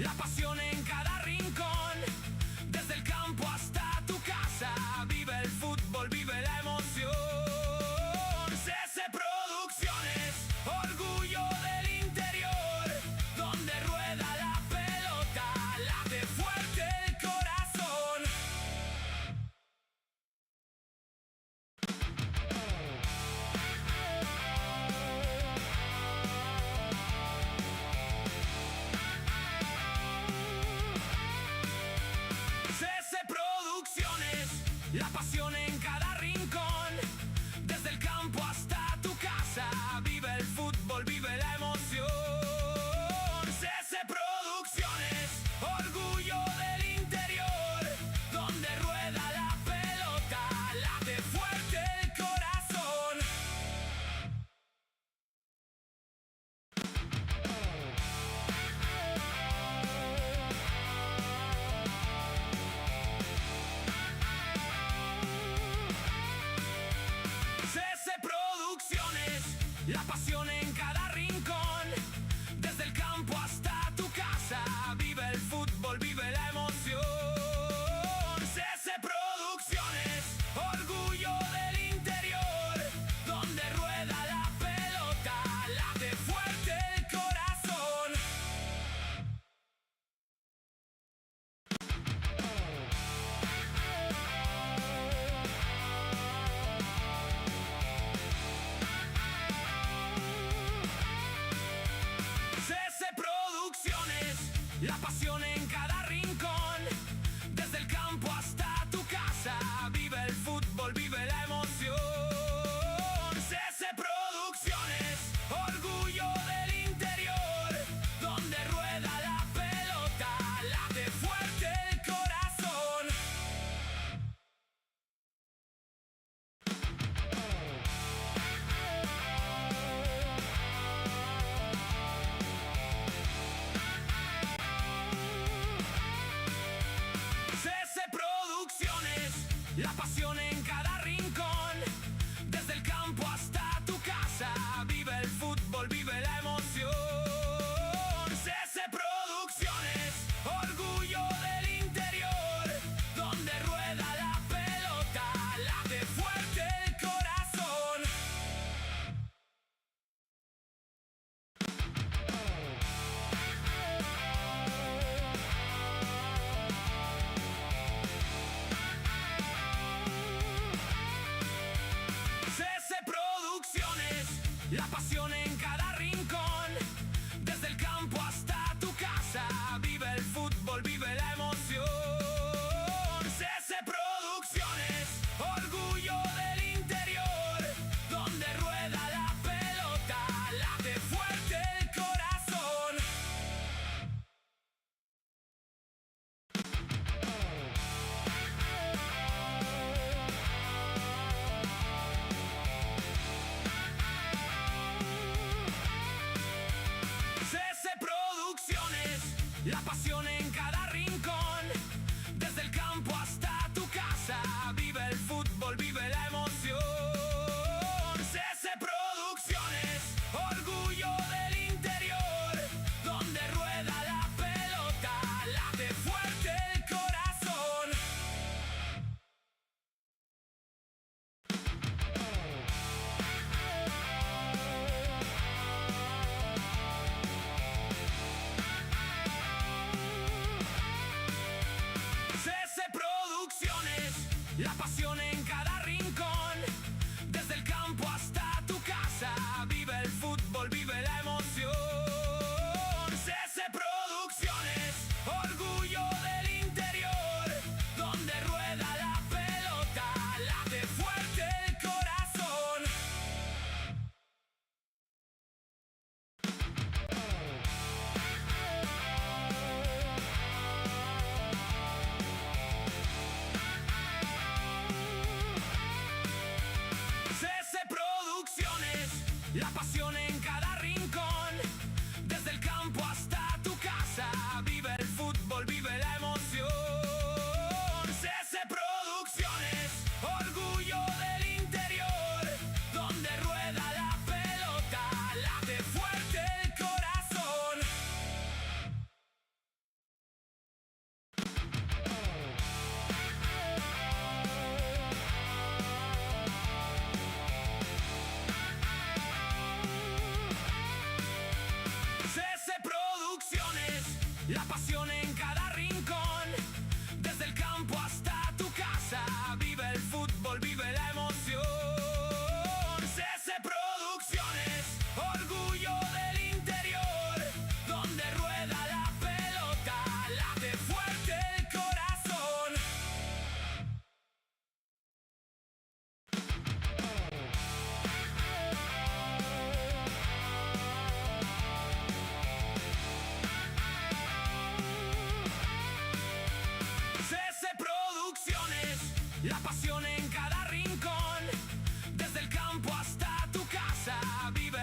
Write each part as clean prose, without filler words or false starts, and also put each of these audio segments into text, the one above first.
la pasión en cada rincón, desde el campo hasta tu casa. Vive el fútbol, vive la emoción. CC Producciones, orgullo del interior, donde rueda la pelota, late fuerte el corazón. CC Producciones, la pasión en cada rincón, desde el campo hasta tu casa. Vive el fútbol, vive la emoción. CC Producciones, orgullo del interior, donde rueda la pelota, late fuerte el corazón. CC Producciones, la pasión en cada rincón, desde el campo hasta tu casa. Vive el fútbol, vive la emoción. CC Producciones, orgullo del interior, donde rueda la pelota, late fuerte el corazón. CC Producciones, la pasión en cada rincón, desde el campo hasta tu casa. Vive el fútbol, vive la emoción. CC Producciones, orgullo del interior, donde rueda la pelota, late fuerte el corazón. CC Producciones, la pasión en cada rincón, desde el campo hasta tu casa. Vive el fútbol, vive la emoción. CC Producciones, orgullo del interior, donde rueda la pelota, late fuerte el corazón. CC Producciones, la pasión en cada rincón, desde el campo hasta tu casa. Vive el fútbol, vive la emoción. CC Producciones, orgullo del interior, donde rueda la pelota, late fuerte el corazón. CC Producciones, la pasión en cada rincón, desde el campo hasta tu casa. Vive el fútbol, vive la emoción. CC Producciones, orgullo del interior, donde rueda la pelota, late fuerte el corazón.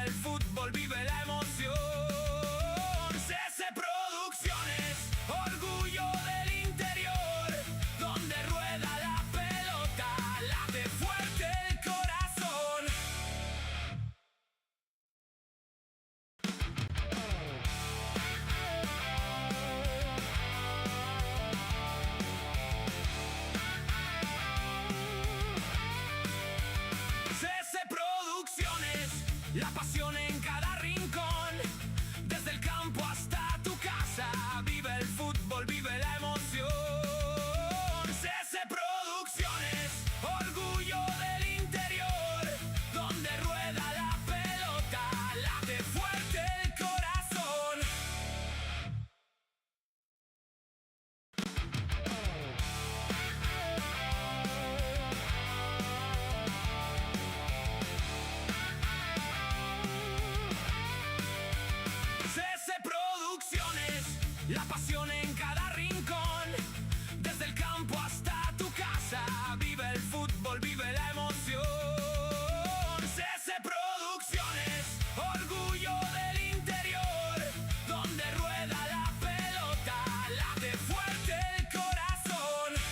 el fútbol, vive la emoción. CC Producciones, orgullo del interior, donde rueda la pelota, late fuerte el corazón. CC Producciones, la pasión en cada rincón, desde el campo hasta tu casa, vive el fútbol, vive la emoción. CC Producciones, orgullo del interior, donde rueda la pelota, late fuerte el corazón. CC Producciones, la pasión en cada rincón, desde el campo hasta tu casa, vive el fútbol, vive la emoción. CC Producciones, orgullo del interior, donde rueda la pelota, late fuerte el corazón.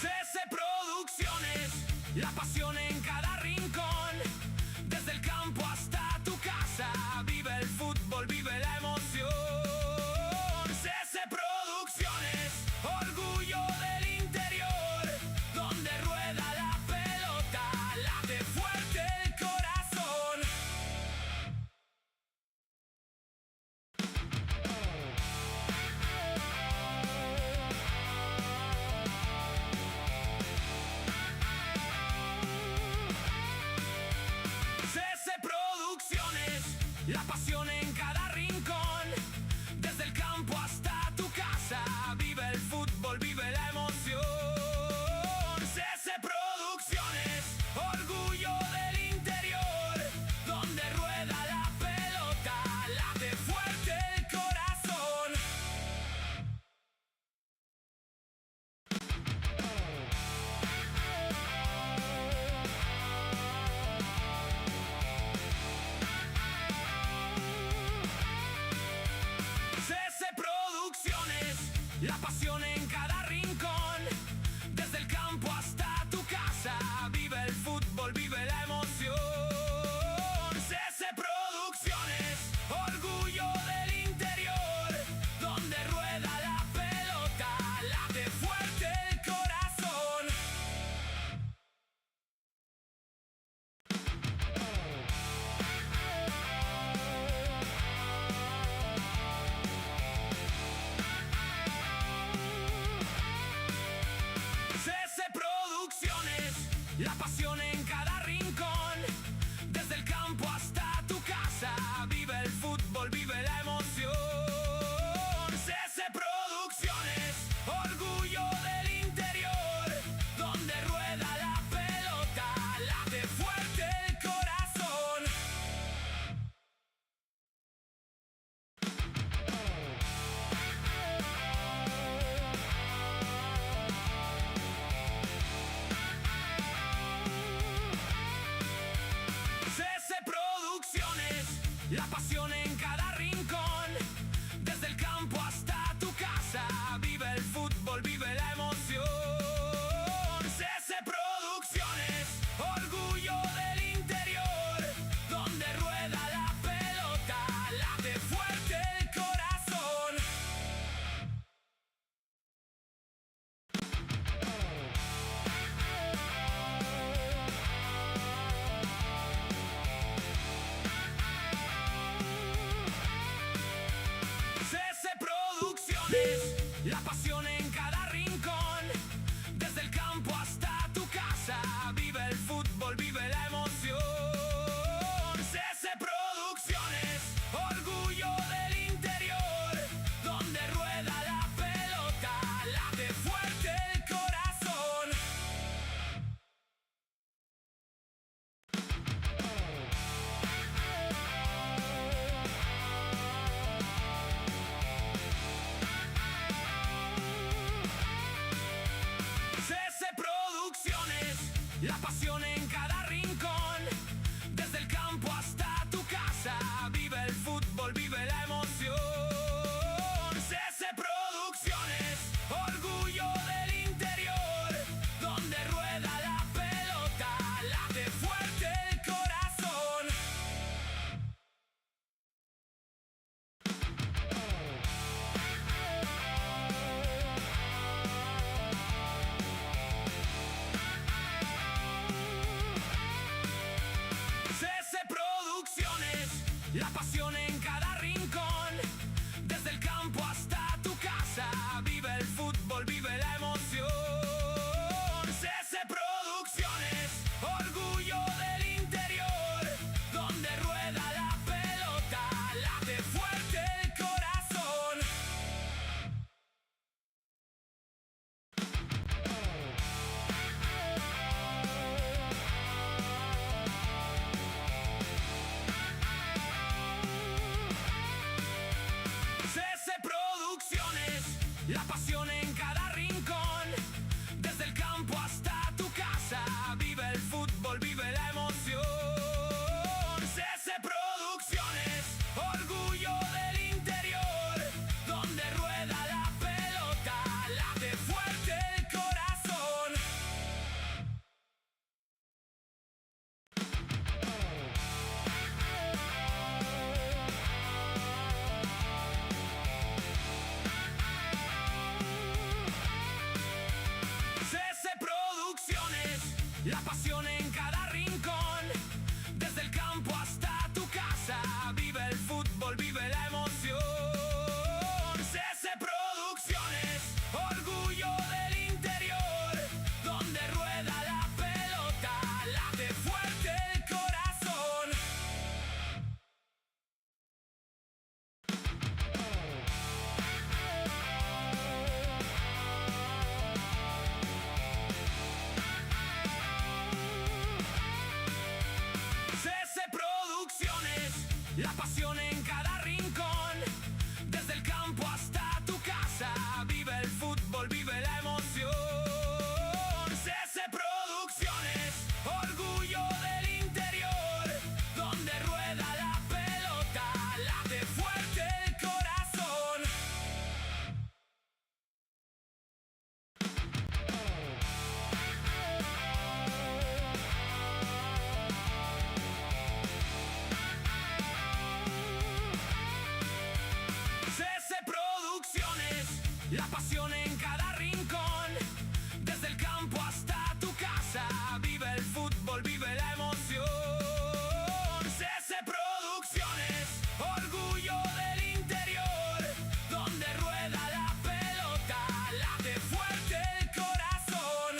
CC Producciones, la pasión en cada rincón, desde el campo hasta tu casa, vive el fútbol, vive la emoción. CC Producciones, orgullo del interior, donde rueda la pelota, late fuerte el corazón. CC Producciones, la pasión en cada rincón, desde el campo hasta tu casa, vive el fútbol, vive la emoción. CC Producciones, orgullo del interior, donde rueda la pelota, late fuerte el corazón. CC Producciones, la pasión en cada rincón, desde el campo hasta tu casa, vive el fútbol, vive la emoción. CC Producciones, orgullo del interior, donde rueda la pelota, late fuerte el corazón. CC Producciones, la pasión en cada rincón, desde el campo hasta tu casa, vive el fútbol, vive la emoción. CC Producciones, orgullo del interior, donde rueda la pelota, late fuerte el corazón. CC Producciones, la pasión en cada rincón, desde el campo hasta tu casa, vive el fútbol, vive la emoción. CC Producciones, orgullo del interior, donde rueda la pelota, late fuerte el corazón. CC Producciones, la pasión en cada rincón, desde el campo hasta tu casa, vive el fútbol, vive la emoción. CC Producciones, orgullo del interior, donde rueda la pelota, late fuerte el corazón. la pasión en cada rincón. Desde el campo hasta tu casa, vive el fútbol, vive la emoción. CC Producciones, orgullo del interior, donde rueda la pelota, late fuerte el corazón. CC Producciones, la pasión en cada rincón. Desde el campo hasta tu casa, vive el fútbol, vive la emoción. CC Producciones, orgullo del interior, donde rueda la pelota, late fuerte el corazón. CC Producciones, la pasión en cada rincón. Desde el campo hasta tu casa, vive el fútbol, vive la emoción. CC Producciones, orgullo del interior, donde rueda la pelota, late fuerte el corazón. CC Producciones, la pasión en cada rincón. Desde el campo hasta tu casa, vive el fútbol, vive la emoción. CC Producciones, orgullo del interior, donde rueda la pelota, late fuerte el corazón.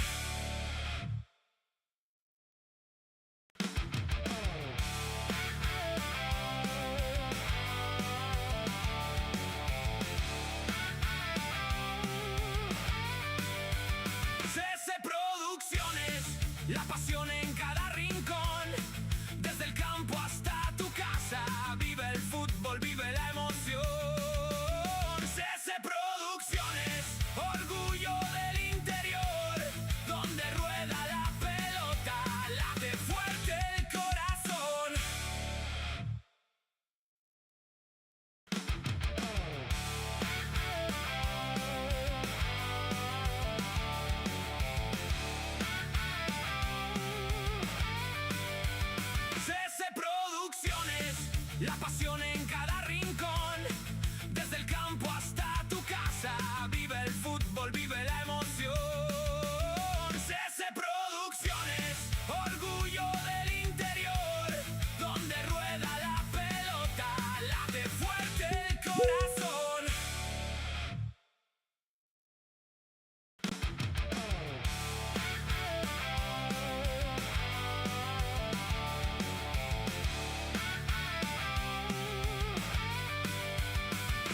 CC Producciones, la pasión en cada rincón. Desde el campo hasta tu casa, vive el fútbol, vive la emoción. CC Producciones, orgullo del interior, donde rueda la pelota, late fuerte el corazón. CC Producciones, la pasión en cada rincón. Desde el campo hasta tu casa, vive el fútbol, vive la emoción. CC Producciones, orgullo del interior, donde rueda la pelota, late fuerte el corazón.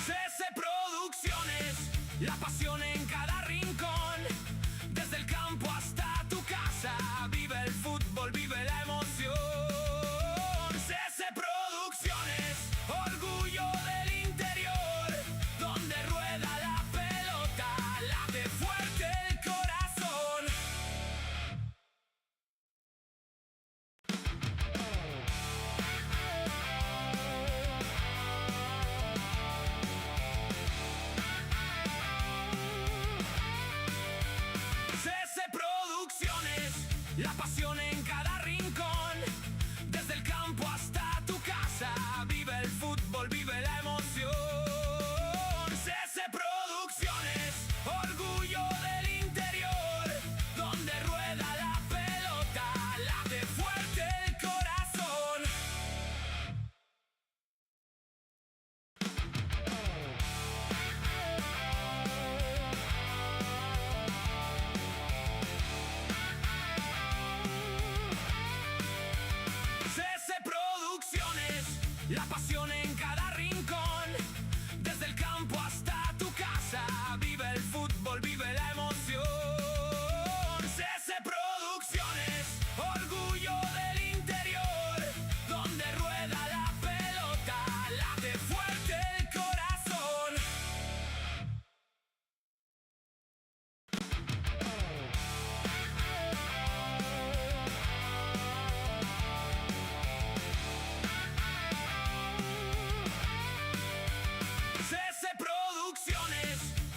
CC Producciones, la pasión en cada rincón. Desde el campo hasta tu casa, vive el fútbol, vive la emoción. CC Producciones, orgullo del interior, donde rueda la pelota, late fuerte el corazón. CC Producciones, la pasión en cada rincón. Desde el campo hasta tu casa, vive el fútbol, vive la emoción.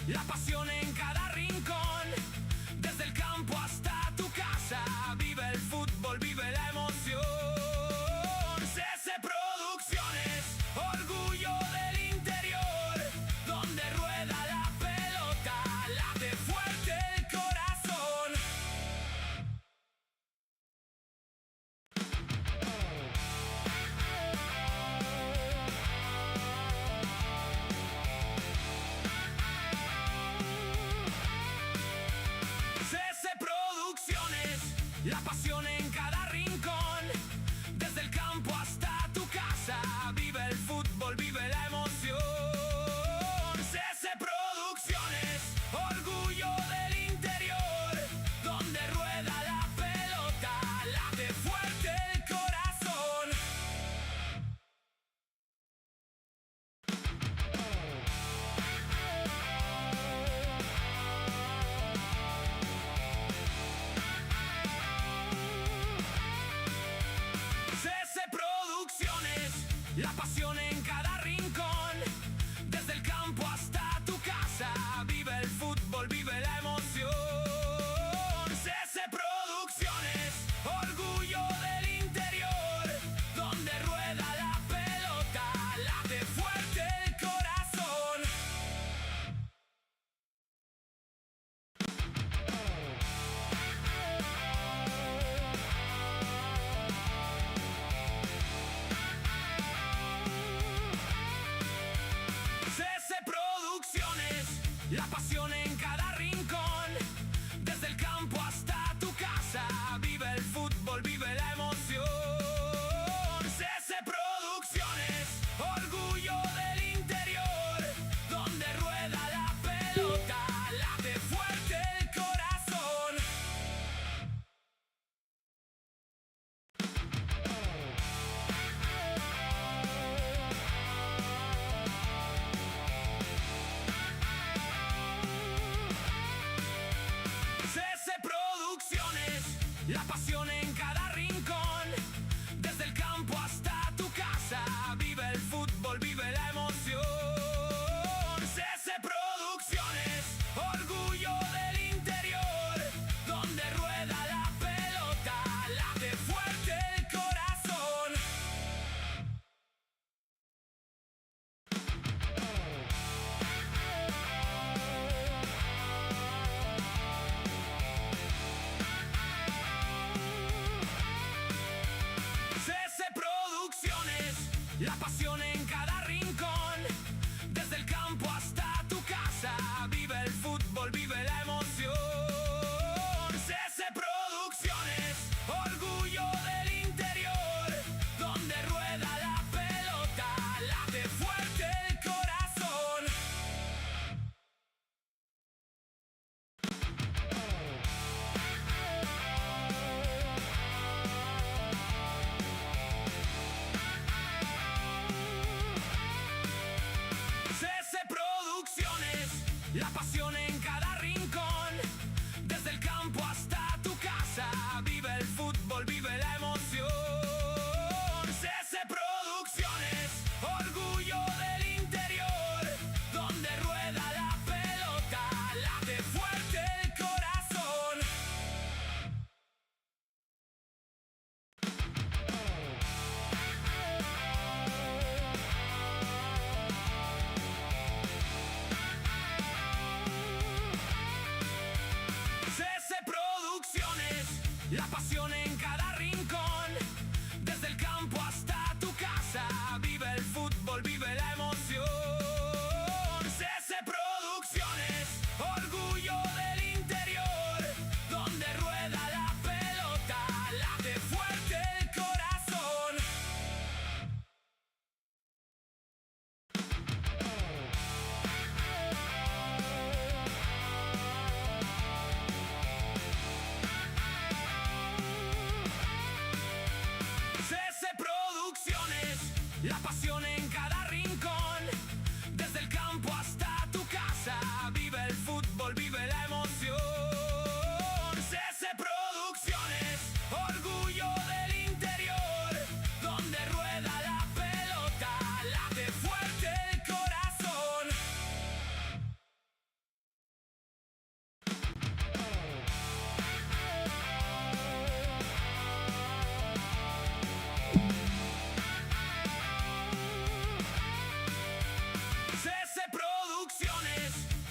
la pasión en cada rincón. Desde el campo hasta tu casa, vive el fútbol, vive la emoción. CC Producciones, orgullo del interior, donde rueda la pelota, late fuerte el corazón. CC Producciones, la pasión en cada rincón. Desde el campo hasta tu casa, vive el fútbol, vive la emoción. CC Producciones, orgullo del interior, donde rueda la pelota, late fuerte el corazón. CC Producciones, la pasión en cada rincón. Desde el campo hasta tu casa, vive el fútbol, vive la emoción. CC Producciones, orgullo del interior, donde rueda la pelota, late fuerte el corazón. CC Producciones, la pasión en cada rincón. Desde el campo hasta tu casa, vive el fútbol, vive la emoción. CC Producciones, orgullo del interior, donde rueda la pelota, late fuerte el corazón. CC Producciones, la pasión en cada rincón. Desde el campo hasta tu casa, vive el fútbol, vive la emoción. CC Producciones, orgullo del interior, donde rueda la pelota, late fuerte el corazón. CC Producciones, la pasión en cada rincón. Desde el campo hasta tu casa, vive el fútbol, vive la emoción. CC Producciones, orgullo del interior, donde rueda la pelota, late fuerte el corazón. CC Producciones, la pasión en cada rincón. Desde el campo hasta tu casa, vive el fútbol, vive la emoción. CC Producciones, orgullo del interior, donde rueda la pelota, late fuerte el corazón.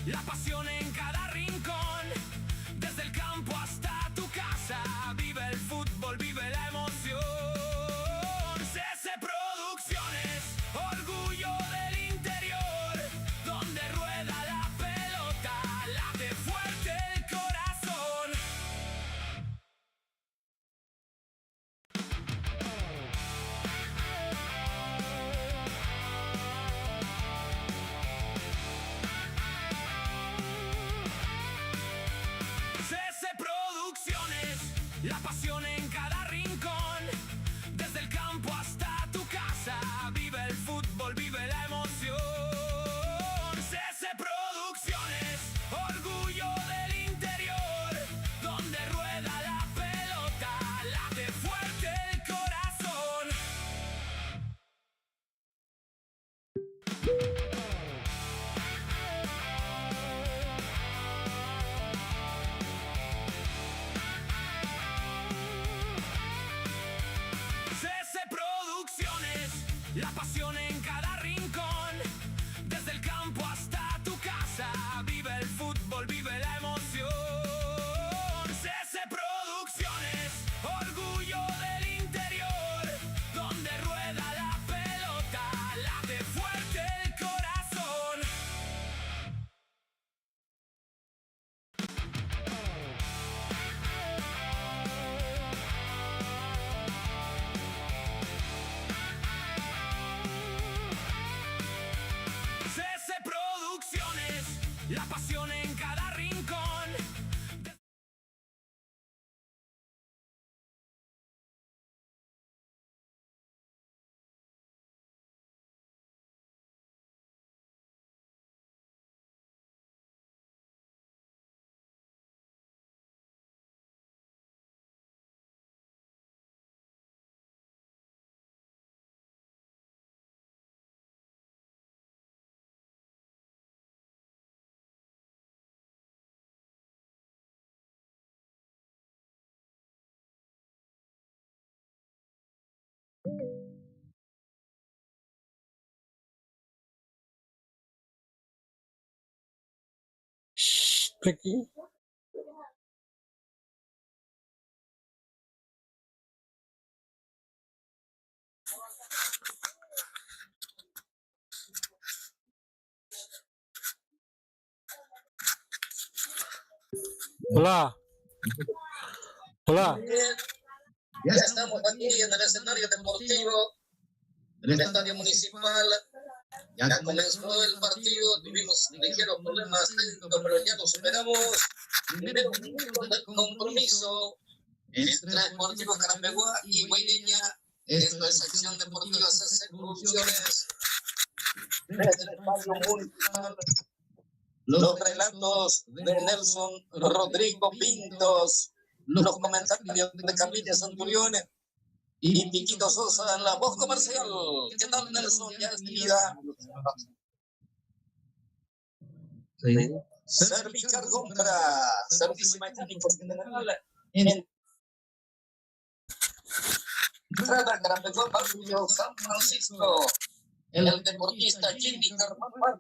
la pasión en cada rincón. Desde el campo hasta tu casa, vive el fútbol, vive la emoción. CC Producciones, orgullo del interior, donde rueda la pelota, late fuerte el corazón. CC Producciones, la pasión en cada rincón. Desde el campo hasta tu casa, vive el fútbol, vive la emoción. CC Producciones, orgullo del interior, donde rueda la pelota, late fuerte el corazón. CC Producciones, la pasión en cada rincón. Desde el campo hasta tu casa, vive el fútbol, vive la emoción. CC Producciones, orgullo del interior, donde rueda la pelota, late fuerte el corazón. CC Producciones, la pasión en cada rincón. Aquí. Hola. Hola. Ya estamos aquí en el escenario deportivo, en el estadio municipal. Ya comenzó el partido, tuvimos ligeros problemas técnicos, pero ya lo superamos. Primeros minutos del compromiso entre Deportivo Carapeguá y Guaireña. Esto es Acción Deportiva CC Producciones. Desde el estadio municipal, los relatos de Nelson Rodrigo Pintos, los comentarios de Camila Santurión y Piquito Sosa en la voz comercial. ¿Qué tal, Nelson? Ya es vida. Servicar compra, servicio mecánico general en entrada Carapeguá, barrio San Francisco. El deportista Jimmy Carvajal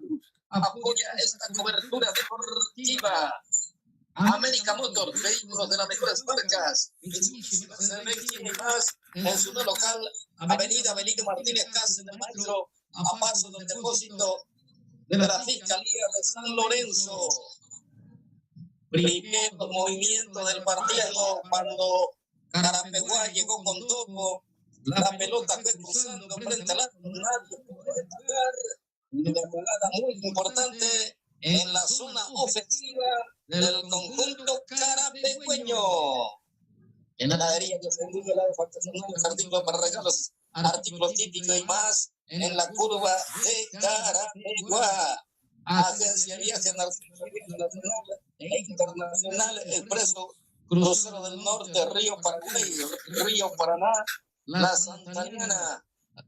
apoya esta cobertura deportiva. América Motor, vehículos de las mejores marcas, CBX y más, en su no local, Avenida Benito Martínez Cáceres de Maestro, a paso del depósito de la Fiscalía de San Lorenzo. Primer movimiento del partido cuando Carapeguá llegó con topo, la pelota fue cruzando frente al arco, nadie puede tocar. Una jugada muy importante en la zona ofensiva del conjunto carapegüeño. En heladería que se incluye la defactación de artículos para regalos, artículos típicos y más en la curva de Carapeguá. Agencia de Viajes Nacional e Internacional Expreso Crucero del Norte, Río Paraguay, Río Paraná, la Santaniana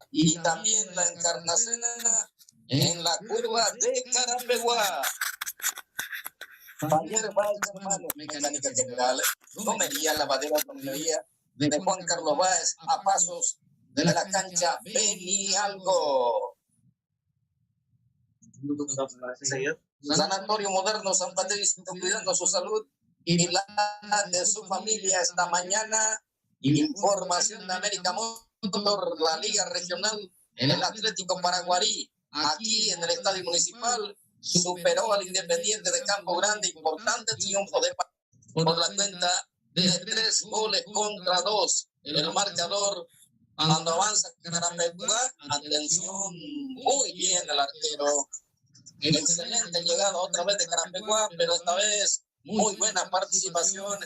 y también la Encarnaciona en la curva de Carapeguá. Taller Báez Hermanos, Mecánica General, Gomería, Lavadera, Tonería de Juan Carlos Báez, a pasos de la cancha Benialgo. Sanatorio Moderno San Patricio, cuidando su salud y la de su familia esta mañana. Información de América Motor, la Liga Regional, el Atlético Paraguarí, aquí en el Estadio Municipal, superó al Independiente de Campo Grande, importante triunfo de por la cuenta de 3-2. El marcador cuando avanza Carapeguá, atención, muy bien el arquero. Excelente llegada otra vez de Carapeguá, pero esta vez muy buena participación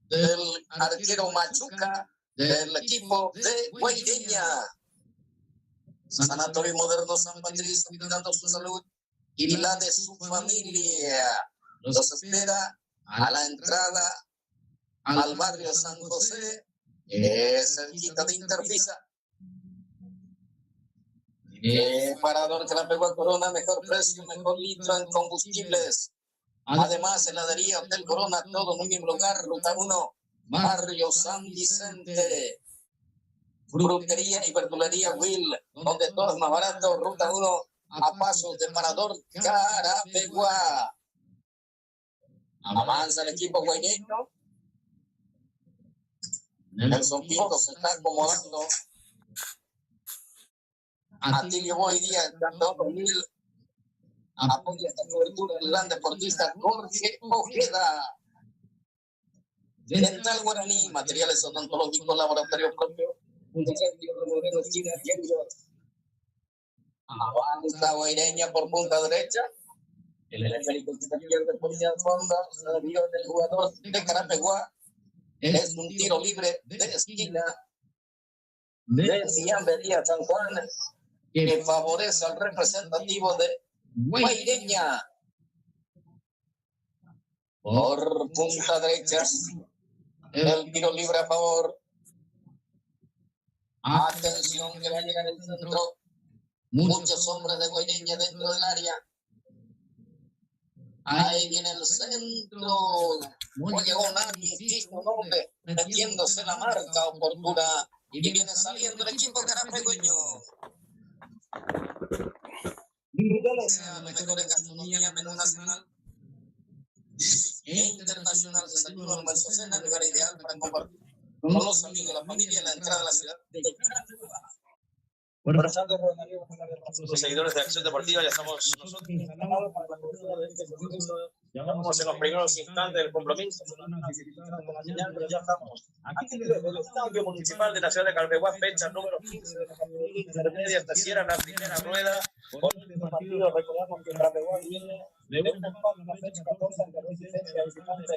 del arquero Machuca del equipo de Guaireña. Sanatorio Moderno San Patricio, cuidando su salud y la de su familia. Los espera a la entrada al barrio San José, cerquita de Intervisa. Parador que la pegó a Corona, mejor precio, mejor litro en combustibles. Además, heladería Hotel Corona, todo en un mismo lugar, Ruta 1, barrio San Vicente. Frutería y verdulería Will, donde todo es más barato, Ruta 1, a pasos de Parador Carapeguá. Avanza el equipo guaireño. Nelson Pinto se está acomodando. Atilio Boy Díaz, campeón 2000. Apoya esta cobertura del gran deportista Jorge Ojeda. Dental Guaraní, materiales odontológicos, laboratorio propio. Avanza Guaireña por punta derecha. El América pierde por el fondo. Se dio del jugador de Carapeguá. Es un tiro libre de esquina de Ciambería San Juan, que favorece al representativo de Guaireña. Por punta derecha, el tiro libre a favor. Atención que va a llegar el centro. Muchos hombres de Guaireña dentro del área. Ahí viene el centro. No llegó nadie, metiéndose la marca oportuna. Y viene saliendo el equipo carapegueño. Sea lo mejor en gastronomía, menú nacional e internacional. Desayuno, almuerzo, cena, lugar ideal para compartir con los amigos, la familia en la entrada de la ciudad de Carapeguá. Buenas tardes, los seguidores de Acción Deportiva. Ya estamos nosotros instalados para la cobertura de este compromiso. Ya vamos en los primeros instantes del compromiso. Pero ya estamos aquí desde el Estadio Municipal de la ciudad de Carapeguá, fecha número 15 de la categoría intermedia. Hasta cierra la primera rueda. Con este partido recordamos que Carapeguá viene de un empate en la fecha 14 ante Resistencia visitante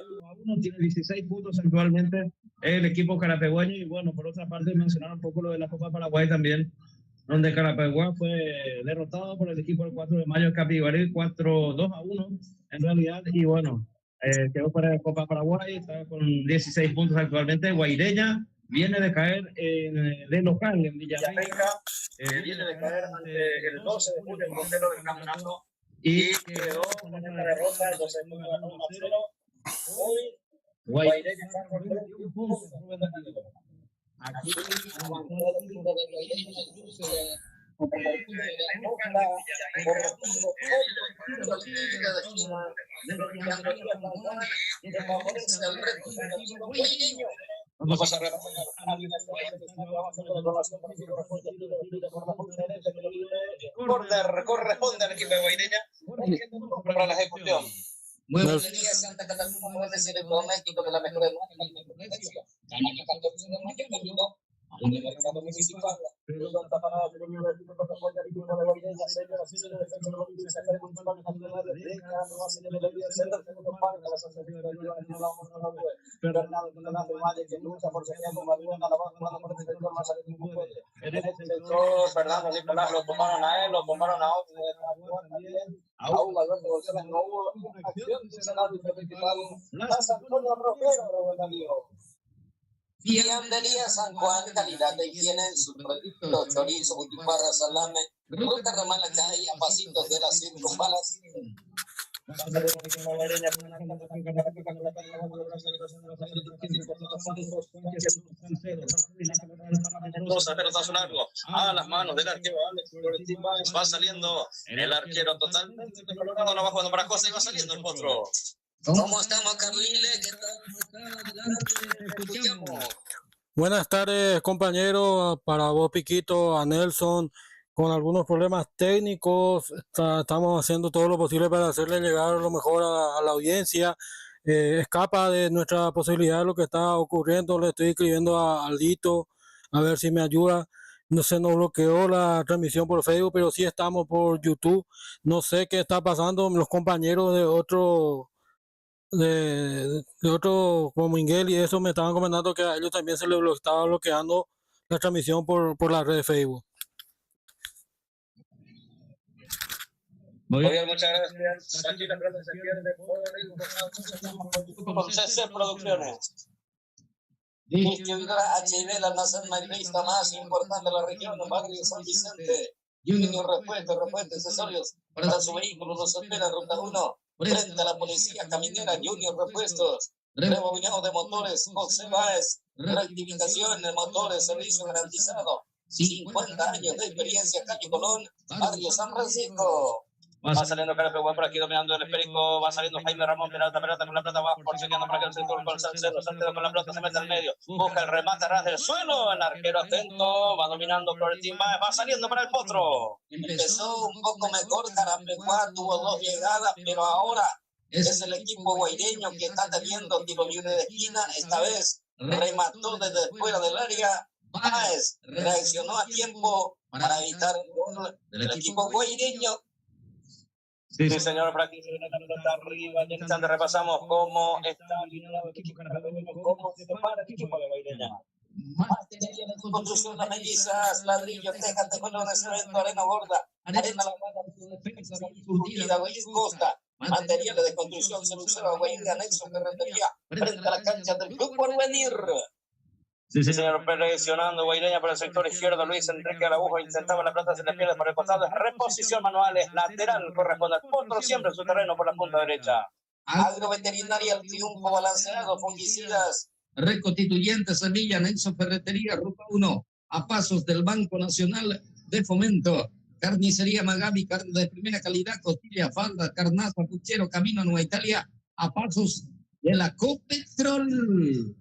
1-1. Tiene 16 puntos actualmente el equipo carapegueño. Y bueno, por otra parte, mencionar un poco lo de la Copa Paraguay también, donde Carapeguá fue derrotado por el equipo del 4 de mayo, Capibarí, 4-2-1 en realidad, y bueno, quedó fuera de Copa Paraguay, está con 16 puntos actualmente. Guaireña viene de caer de local en Villarrica, viene de caer ante el 12 de julio, el puntero del campeonato, y quedó con esta derrota, el 12 de julio ganó 1-0. Hoy Guaireña está con 21 puntos. Aquí vamos a repasar corresponde al equipo de Guaireña para la ejecución. Muy buenos días, Santa Catalina, puede decir el doméstico de la mejor de el mercado municipal, pero son tapadas de los equipos de Colombia y de Guaireña, señor, así se le defensa los equipos de la municipal, de no hace de la centro, segundo parte, la asociación de Fernando Fernando Valle, que lucha por ser como Maduro, nada más, por el sector más al equipo puede. En ese sector, Fernando Nicolás, lo tomaron a él, lo tomaron a otro, también, a un Alberto González, no hubo acción, dice el árbitro principal, a San Antonio Rojero, Roberto Lío. Fiambrería San Juan, calidad de higiene en su producto, chorizo, butifarra, salame, ruta de Malacay, a pasitos de la circunvalación. Pelotazo largo a las manos del arquero Alex Florentín Báez. Va saliendo el arquero totalmente colorado, no va jugando para José y va saliendo el potro. ¿Cómo estamos, Carlile? ¿Qué tal? Adelante, te escuchamos. Buenas tardes, compañeros. Para vos, Piquito, a Nelson, con algunos problemas técnicos. Estamos haciendo todo lo posible para hacerle llegar lo mejor a la audiencia. Escapa de nuestra posibilidad lo que está ocurriendo. Le estoy escribiendo a Aldito a ver si me ayuda. No se nos bloqueó la transmisión por Facebook, pero sí estamos por YouTube. No sé qué está pasando. Los compañeros de otro como Miguel y eso me estaban comentando que a ellos también se les estaba bloqueando la transmisión por la red de Facebook. Muy bien, muchas gracias. Aquí la pelota se pierde por CC Producciones. Distribuidora HIV, el almacén mayorista más importante de la región, en barrio San Vicente. Junior repuestos, accesorios para su vehículo, los espera Ruta 1, frente a la policía caminera. Junior Repuestos, rebobinado de motores, José Báez, rectificación de motores, servicio garantizado, 50 años de experiencia, calle Colón, barrio San Francisco. Va saliendo Carape por aquí dominando el esférico, va saliendo Jaime Ramón, pelota con la pelota, va por chequeando para que el sector con Salcedo con la pelota se mete al medio, busca el remate a ras del suelo, el arquero atento, va dominando Florentín Báez, va saliendo para el potro. Empezó un poco mejor Carapecuá, tuvo 2 llegadas, pero ahora es el equipo guaireño que está teniendo tiro libre de esquina, esta vez remató desde fuera del área. Báez reaccionó a tiempo para evitar el gol del equipo guaireño. Sí, señor, por aquí se viene la pelota arriba. En instante repasamos cómo está alineado el equipo cómo se prepara el equipo de Guaireña. Material de construcción, las mellizas, ladrillos, tejas, tejones, cemento, arena gorda, arena lavada, defensa, fundida, Guayis Costa. Materiales de construcción, solución, Guayis, anexo, ferretería, frente a la cancha del Club Porvenir. Sí, señor, presionando Guaireña por el sector izquierdo. Luis Enrique Araujo intentaba la pelota, se le pierde por el costado. Es reposición manual, es lateral, corresponde al potro, siempre en su terreno por la punta derecha. Agroveterinaria, el triunfo balanceado, fungicidas, reconstituyentes, semilla, Nelson Ferretería, Ruta 1, a pasos del Banco Nacional de Fomento. Carnicería Magabi, carne de primera calidad, costilla, falda, carnaza, puchero, camino a Nueva Italia, a pasos de la Copetrol.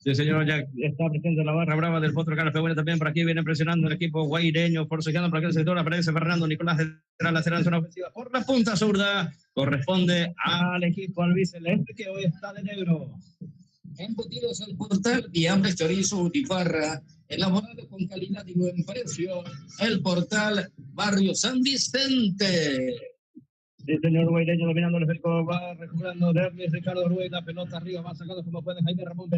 Sí, señor, ya está presente la barra brava del potro Carape Bueno también por aquí, viene presionando el equipo guaireño, forcejeando por aquel sector, aparece Fernando Nicolás lateral, zona ofensiva por la punta zurda, corresponde al equipo albiceleste que hoy está de negro. Embutidos al portal, fiambre, chorizo, butifarra, elaborado con calidad y buen precio. El portal, barrio San Vicente. Sí, señor Guaireño dominando el esférico, va recuperando Derlis, Ricardo Ruiz, la pelota arriba, va sacando como puede Jaime Ramón,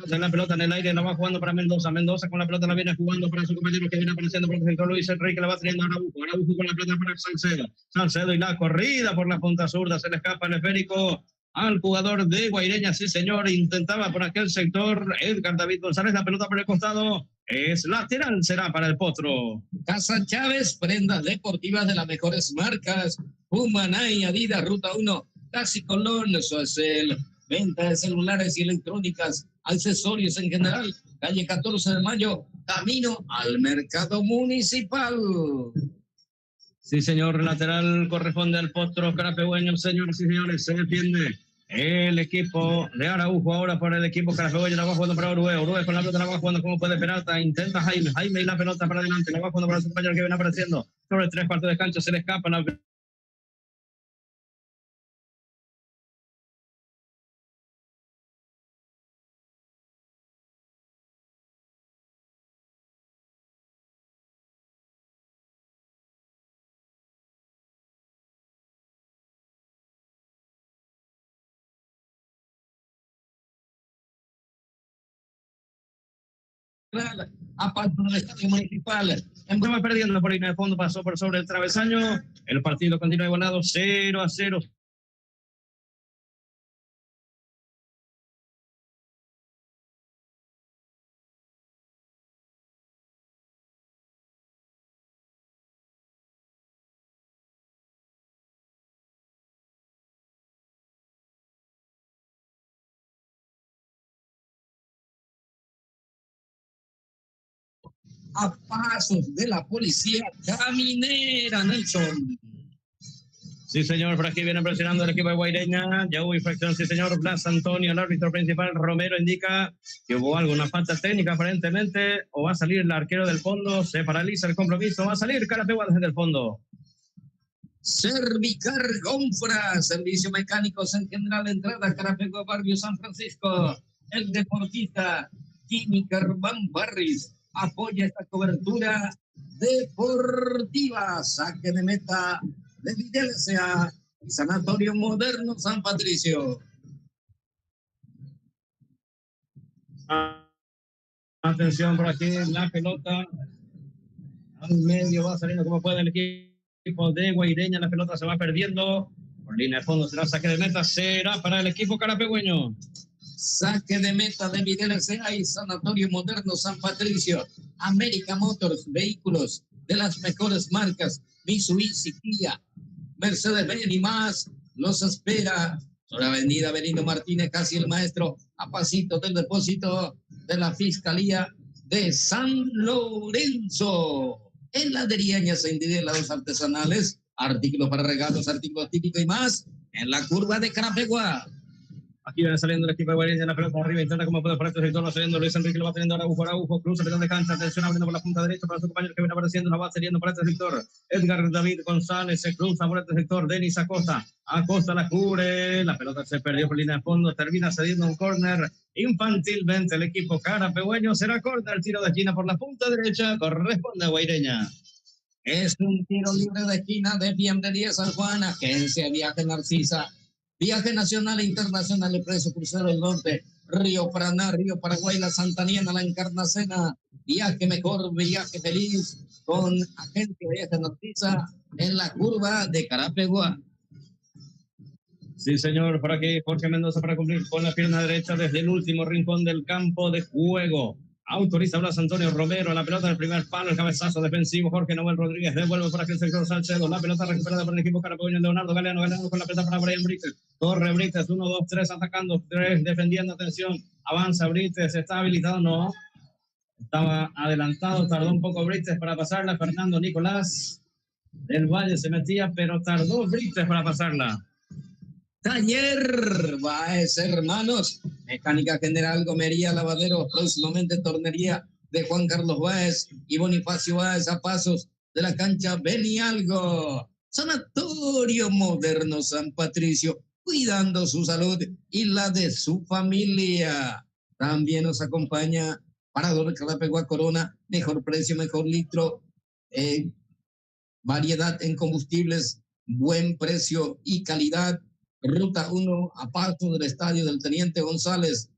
la pelota en el aire, la va jugando para Mendoza con la pelota la viene jugando para su compañero que viene apareciendo por el sector, Luis Enrique, la va teniendo a Araujo con la pelota para Salcedo y la corrida por la punta zurda, se le escapa el esférico al jugador de Guaireña, sí señor, intentaba por aquel sector Edgar David González, la pelota por el costado, es lateral, será para el potro. Casa Chávez, prendas deportivas de las mejores marcas, Humanay, Adidas, Ruta 1, Taxi Colón, Suacel, venta de celulares y electrónicas, accesorios en general, calle 14 de Mayo, camino al mercado municipal. Sí, señor, lateral corresponde al potro carapehueño, señores y señores, se defiende el equipo de Araujo ahora por el equipo carapehueño, la va jugando para Uruguay con la pelota, la va jugando como puede Peralta, intenta Jaime y la pelota para adelante, la va jugando para su compañero que viene apareciendo sobre 3 cuartos de cancha, se le escapa la A paso del estadio municipal. Estaba perdiendo por ahí en el fondo, pasó por sobre el travesaño. El partido continúa igualado 0-0. a pasos de la policía caminera, Nelson. Sí, señor, por aquí viene presionando el equipo de Guaireña. Ya hubo infracción, sí, señor. Blas Antonio, el árbitro principal, Romero, indica que hubo alguna falta técnica aparentemente, o va a salir el arquero del fondo. Se paraliza el compromiso, va a salir Carapegua desde el fondo. Servicar Gonfra, servicio mecánicos en general, entrada Carapegua, Barrio San Francisco. El deportista Jimmy Carván Barris apoya esta cobertura deportiva. Saque de meta de Vidal y Sanatorio Moderno San Patricio. Atención por aquí, la pelota al medio va saliendo como puede el equipo de Guaireña. La pelota se va perdiendo. Por línea de fondo será saque de meta, será para el equipo carapegüeño. Saque de meta de Vidal y Sanatorio Moderno San Patricio. América Motors, vehículos de las mejores marcas, Mitsubishi, Kia, Mercedes-Benz y más, los espera sobre la avenida Benito Martínez, casi el maestro, a pasito del depósito de la Fiscalía de San Lorenzo. Heladería Ñacendi de helados artesanales, artículos para regalos, artículos típicos y más, en la curva de Carapegua. Aquí viene saliendo el equipo de Guaireña, la pelota arriba, intenta como puede por este sector, va saliendo Luis Enrique, lo va teniendo Araujo, cruza, pelota de cancha, atención, abriendo por la punta derecha para su compañero que viene apareciendo, la va saliendo por este sector, Edgar David González, se cruza por este sector, Denis Acosta la cubre, la pelota se perdió por línea de fondo, termina cediendo un córner infantilmente el equipo carapegüeño, será córner, tiro de esquina por la punta derecha, corresponde a Guaireña. Es un tiro libre de esquina de Bienvenida San Juan, Agencia Viaje Narcisa. Viaje nacional e internacional, el precio crucero del norte, Río Paraná, Río Paraguay, la Santaniana, la Encarnacena, viaje mejor, viaje feliz, con Agencia Viaje Narcisa en la curva de Carapegua. Sí, señor, por aquí Jorge Mendoza para cumplir con la pierna derecha desde el último rincón del campo de juego. Autoriza Blas Antonio Romero, la pelota del primer palo, el cabezazo defensivo, Jorge Noel Rodríguez devuelve por aquí el sector Salcedo, la pelota recuperada por el equipo carapegüeño, Leonardo Galeano con la pelota para Brian Brites, corre Brites, 1, 2, 3 atacando, 3 defendiendo, atención, avanza Brites, está habilitado, no, estaba adelantado, tardó un poco Brites para pasarla, Fernando Nicolás del Valle se metía, pero tardó Brites para pasarla. Taller Baez Hermanos, Mecánica General, Gomería, Lavadero, próximamente Tornería de Juan Carlos Baez y Bonifacio Baez a pasos de la cancha Benialgo. Sanatorio Moderno San Patricio, cuidando su salud y la de su familia. También nos acompaña Parador Carapegua Corona, mejor precio, mejor litro, variedad en combustibles, buen precio y calidad. Ruta 1 a paso del estadio del Teniente González,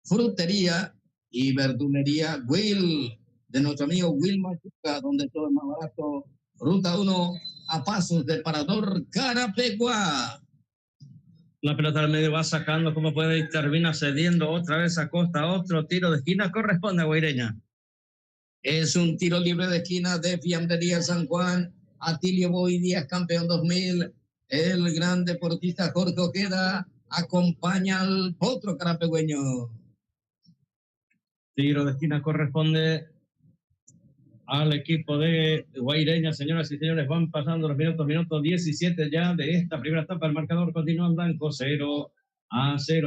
frutería y verdulería Will, de nuestro amigo Will Machuca, donde todo es más barato. Ruta 1 a pasos del Parador Carapegua. La pelota al medio va sacando como puede y termina cediendo otra vez a Costa. Otro tiro de esquina corresponde a Guaireña. Es un tiro libre de esquina de Fiambrería San Juan. Atilio Boy Díaz, campeón 2000. El gran deportista Jorge Ojeda acompaña al potro carapegüeño. Tiro de esquina corresponde al equipo de Guaireña. Señoras y señores, van pasando los minutos 17 ya de esta primera etapa. El marcador continúa en blanco, 0-0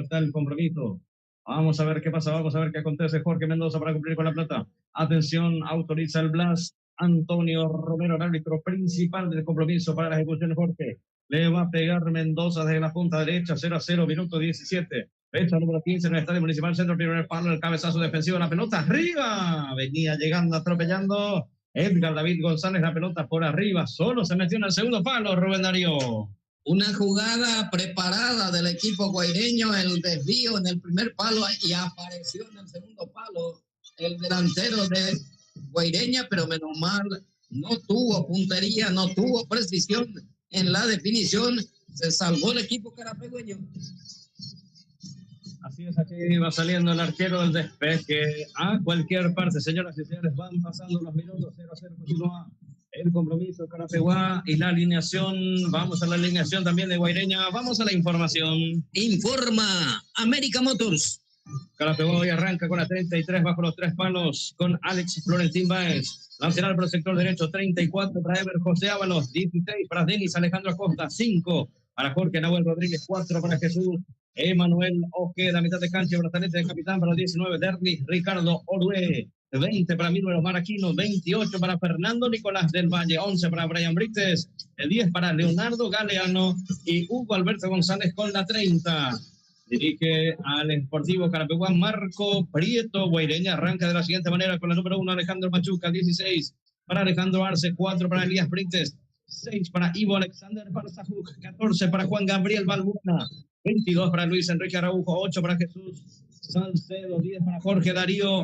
está el compromiso. Vamos a ver qué pasa, vamos a ver qué acontece. Jorge Mendoza para cumplir con la plata. Atención, autoriza el Blas Antonio Romero, el árbitro principal del compromiso para la ejecución de Jorge. Le va a pegar Mendoza desde la punta derecha, 0-0, minuto 17. Fecha número 15 en el Estadio Municipal Centro, primer palo, el cabezazo defensivo, la pelota arriba. Venía llegando, atropellando Edgar David González, la pelota por arriba. Solo se metió en el segundo palo, Rubén Darío. Una jugada preparada del equipo guaireño, el desvío en el primer palo y apareció en el segundo palo el delantero de Guaireña, pero menos mal, no tuvo puntería, no tuvo precisión en la definición, se salvó el equipo carapegüeño. Así es, aquí va saliendo el arquero del despeje a cualquier parte. Señoras y señores, van pasando los minutos, 0-0 continúa el compromiso Carapegua y la alineación. Vamos a la alineación también de Guaireña, vamos a la información. Informa América Motors. Carapeguá hoy arranca con la 33 bajo los 3 palos con Alex Florentín Báez. Lateral por el sector derecho, 34 para Ever José Ábalos, 16 para Denis Alejandro Acosta, 5 para Jorge Nahuel Rodríguez, 4 para Jesús Emanuel Ojeda, mitad de cancha, brazalete de capitán para los 19, Derlis Ricardo Orue, 20 para Miguel Maraquino, 28 para Fernando Nicolás del Valle, 11 para Brian Brites, 10 para Leonardo Galeano y Hugo Alberto González con la 30. Dirige al Sportivo Carapeguá Marco Prieto. Guaireña arranca de la siguiente manera con la número 1 Alejandro Machuca, 16 para Alejandro Arce, 4 para Elías Brites, 6 para Ivo Alexander Barzajuk, 14 para Juan Gabriel Balbuena, 22 para Luis Enrique Araujo, 8 para Jesús Salcedo, 10 para Jorge Darío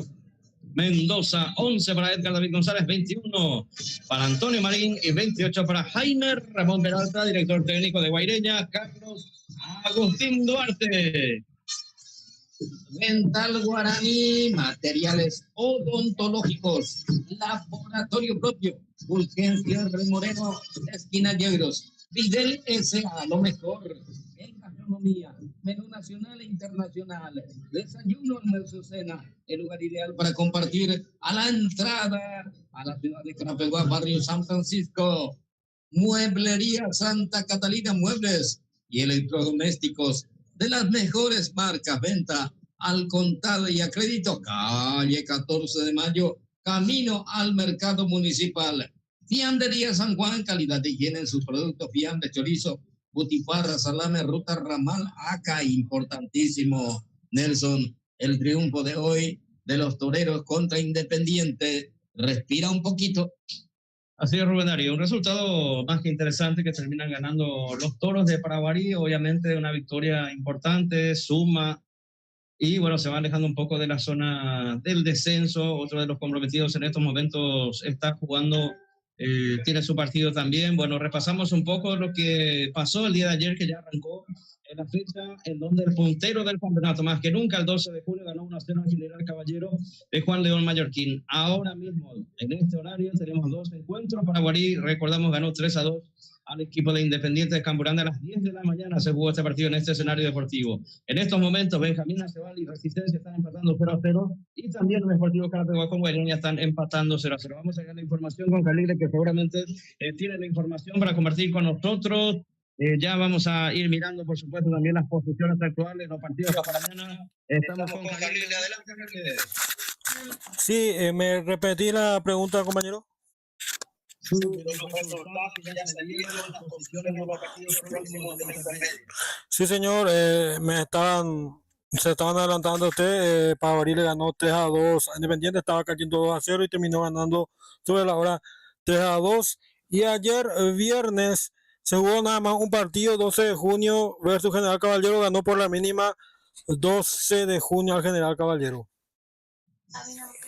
Mendoza, 11 para Edgar David González, 21 para Antonio Marín y 28 para Jaime Ramón Peralta, director técnico de Guaireña, Carlos Agustín Duarte. Dental Guaraní, materiales odontológicos, laboratorio propio, Fulgencio Moreno, esquina Yegros, Fidel S.A., lo mejor en gastronomía, menú nacional e internacional, desayuno, almuerzo, cena, el lugar ideal para compartir a la entrada a la ciudad de Carapeguá, barrio San Francisco. Mueblería Santa Catalina Muebles y electrodomésticos de las mejores marcas, venta al contado y a crédito, calle 14 de Mayo, camino al mercado municipal. Fiambrería San Juan, calidad de higiene en sus productos, fiambre, chorizo, butifarra, salame, ruta ramal, acá, importantísimo. Nelson, el triunfo de hoy de los toreros contra Independiente, respira un poquito. Así es, Rubén Darío, un resultado más que interesante que terminan ganando los Toros de Paraguarí, obviamente una victoria importante, suma, y bueno, se van alejando un poco de la zona del descenso. Otro de los comprometidos en estos momentos está jugando, tiene su partido también. Bueno, repasamos un poco lo que pasó el día de ayer, que ya arrancó en la fecha en donde el puntero del campeonato, más que nunca, el 12 de julio, ganó 1-0 al General Caballero de Juan León Mallorquín. Ahora mismo, en este horario, tenemos 2 encuentros. Paraguarí, recordamos, ganó 3-2 al equipo de Independiente de Camburán. A las 10 de la mañana se jugó este partido en este escenario deportivo. En estos momentos, Benjamín Acebal y Resistencia están empatando 0-0, y también el Sportivo Carapeguá con Guaireña están empatando 0-0. Vamos a ver la información con Khalil, que seguramente tiene la información para compartir con nosotros. Ya vamos a ir mirando, por supuesto, también las posiciones actuales, los partidos para mañana. Estamos con Khalil. Adelante, Khalil. Sí, ¿me repetí la pregunta, compañero? Sí, señor, se estaban adelantando usted. Paraguarí le ganó 3-2 a Independiente, estaba cayendo 2-0 y terminó ganando sobre la hora 3-2. Y ayer, viernes, se jugó nada más un partido, 12 de junio versus General Caballero, ganó por la mínima 12 de junio al General Caballero.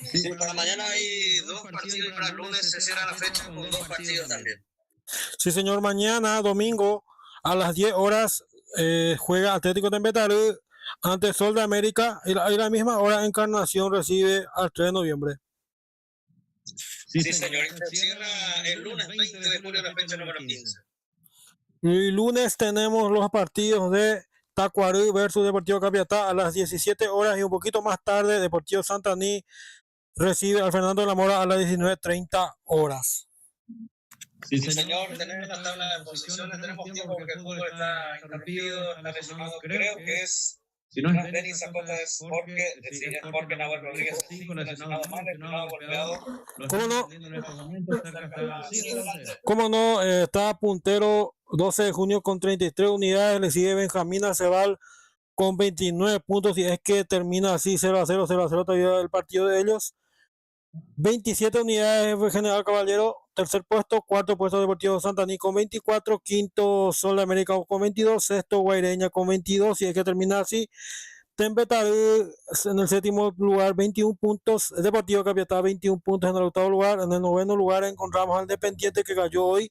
Sí, para mañana hay 2 partidos y para el lunes se cierra la fecha con 2 partidos también. Sí, señor, mañana, domingo, a las 10 horas, juega Atlético de Betarú ante Sol de América, y la misma hora Encarnación recibe al 3 de noviembre. Sí, señor, se cierra el lunes 20 de julio la fecha número 15. Y lunes tenemos los partidos de Tacuarí versus Deportivo Capiatá a las 17 horas, y un poquito más tarde Deportivo Santaní recibe al Fernando de la Mora a las 19:30 horas. Sí, señor, tenemos la tabla de posiciones, tenemos tiempo porque el fútbol está interrumpido, está lesionado, creo que es... Si no es Denis Acosta, es Jorge Nahuel Rodríguez, lesionado mal, lesionado, golpeado. ¿Cómo no? ¿Cómo no? Está puntero 12 de junio con 33 unidades, le sigue Benjamín Acebal con 29 puntos, y es que termina así 0-0 todavía el partido de ellos. 27 unidades General Caballero, tercer puesto, cuarto puesto Deportivo Santaní con 24, quinto Sol de América con 22, sexto Guaireña con 22, y es que termina así. Tembetarú en el séptimo lugar, 21 puntos, Deportivo Capiatá 21 puntos en el octavo lugar. En el noveno lugar encontramos al Independiente, que cayó hoy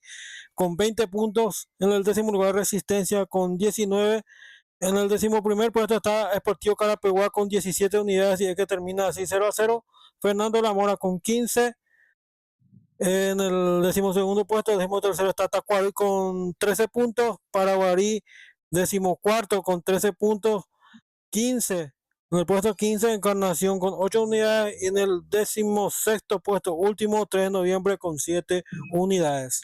con 20 puntos. En el décimo lugar Resistencia con 19. En el 11º puesto está Sportivo Carapeguá con 17 unidades, y es que termina así 0-0. Fernando La Mora con 15. En el 12º puesto, 13º está Tacuarí con 13 puntos. Paraguarí 14º con 13 puntos. 15 En el puesto 15, Encarnación con 8 unidades. Y en el 16º puesto último, 3 de noviembre con 7 unidades.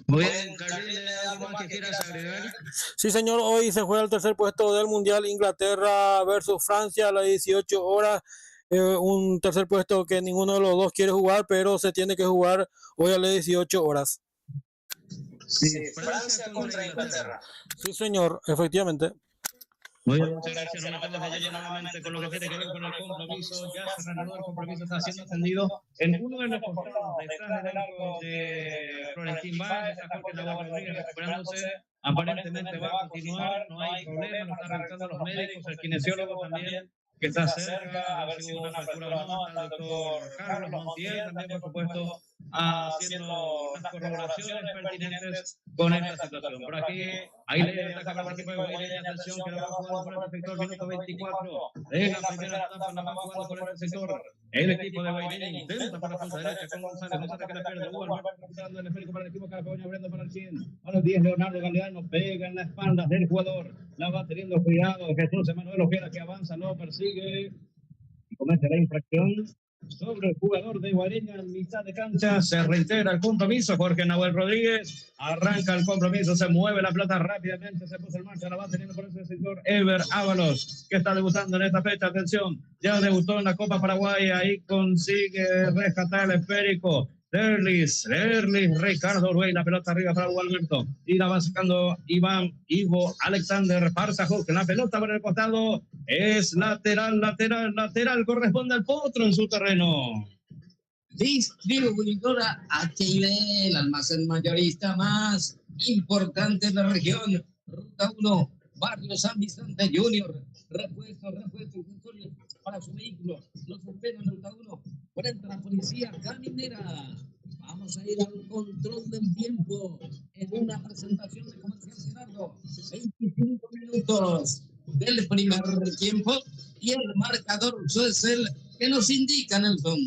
Muy bien, Carlín, ¿algo más que quieras agregar? Sí, señor, hoy se juega el tercer puesto del Mundial, Inglaterra versus Francia a las 18 horas. Un tercer puesto que ninguno de los dos quiere jugar, pero se tiene que jugar hoy a las 18 horas. Sí, Francia contra Inglaterra. Sí, señor, efectivamente. Muy bien, muchas gracias. Nos metemos de lleno nuevamente con lo que tiene que ver con el compromiso. Ya se reanudó el compromiso, está siendo atendido en uno de los costados, detrás del arco de Florentín Báez, está Jorge Navarro Rodríguez recuperándose. Aparentemente va a continuar, no hay problema, lo están revisando los médicos, el kinesiólogo también, que está cerca, a ver si hubo una fractura o no, está el doctor Carlos Montiel, también por supuesto, haciendo las corroboraciones pertinentes con esta situación. Por aquí, ahí le ataca al equipo de Guaireña, atención, que lo va jugando por este sector, minuto 24, de la primera etapa, la va jugando por este sector. El equipo de Guaireña intenta por la punta derecha con González, González que la pierde, Hugo Alberto recuperando el esférico para el equipo Carapeguaño, abriendo para el 100, a los 10, Leonardo Galeano pega en la espalda del jugador, la va teniendo cuidado, Jesús Emanuel Ojeda que avanza, lo persigue y comete la infracción sobre el jugador de Guaireña en mitad de cancha. Se reitera el compromiso. Jorge Nahuel Rodríguez arranca el compromiso, se mueve la pelota rápidamente, se puso en marcha, la va teniendo por ese sector Ever Ábalos, que está debutando en esta fecha. Atención, ya debutó en la Copa Paraguay, ahí consigue rescatar el esférico. Derlis, Ricardo Uruguay, la pelota arriba para Hugo Alberto, y la va sacando Ivo Alexander Parzajuk, la pelota por el costado, es lateral, corresponde al Potro en su terreno. Distribuidora H&B, el almacén mayorista más importante de la región. Ruta 1, Barrio San Vicente Junior. Repuesto para su vehículo. Los espera en Ruta 1, frente a la policía caminera. Vamos a ir al control del tiempo en una presentación de Comercial Gerardo. 25 minutos del primer tiempo y el marcador es el que nos indica, Nelson.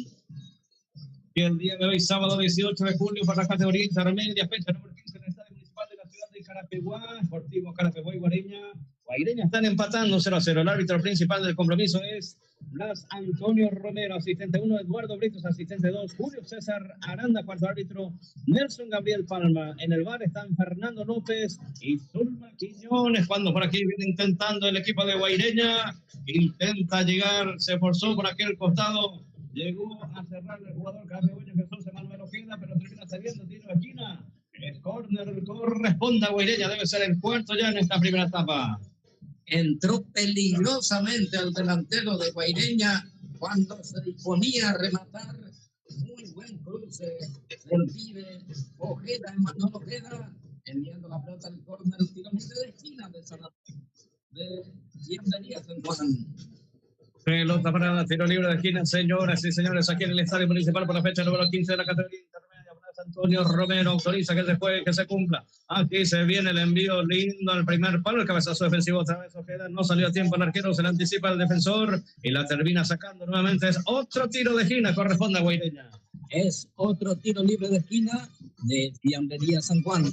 Y el día de hoy, sábado 18 de julio, para la categoría intermedia, fecha número 15 en el Estadio Municipal de la ciudad de Carapeguá, Sportivo Carapeguá y Guaireña están empatando 0-0. El árbitro principal del compromiso es Blas Antonio Romero, asistente 1, Eduardo Britos, asistente 2, Julio César Aranda, cuarto árbitro, Nelson Gabriel Palma. En el bar están Fernando López y Zulma Quiñones, cuando por aquí viene intentando el equipo de Guaireña, intenta llegar, se esforzó por aquel costado, llegó a cerrar el jugador carapegueño Jesús Emanuel Ojeda, pero termina saliendo, tiro de esquina, el córner corresponde a Guaireña, debe ser el cuarto ya en esta primera etapa. Entró peligrosamente al delantero de Guaireña cuando se disponía a rematar. Muy buen cruce del pibe Ojeda, Emanuel Ojeda, enviando la pelota al córner, tiro libre de esquina de Bienvenida San Juan. Pelota para tiro libre de esquina, señoras y señores, aquí en el Estadio Municipal por la fecha número 15 de la categoría intermedia. Antonio Romero autoriza que se juegue, que se cumpla. Aquí se viene el envío lindo al primer palo, el cabezazo defensivo otra vez Ojeda, no salió a tiempo el arquero, se le anticipa el defensor y la termina sacando nuevamente. Es otro tiro de esquina, corresponde a Guaireña. Es otro tiro libre de esquina de Bienvenida San Juan.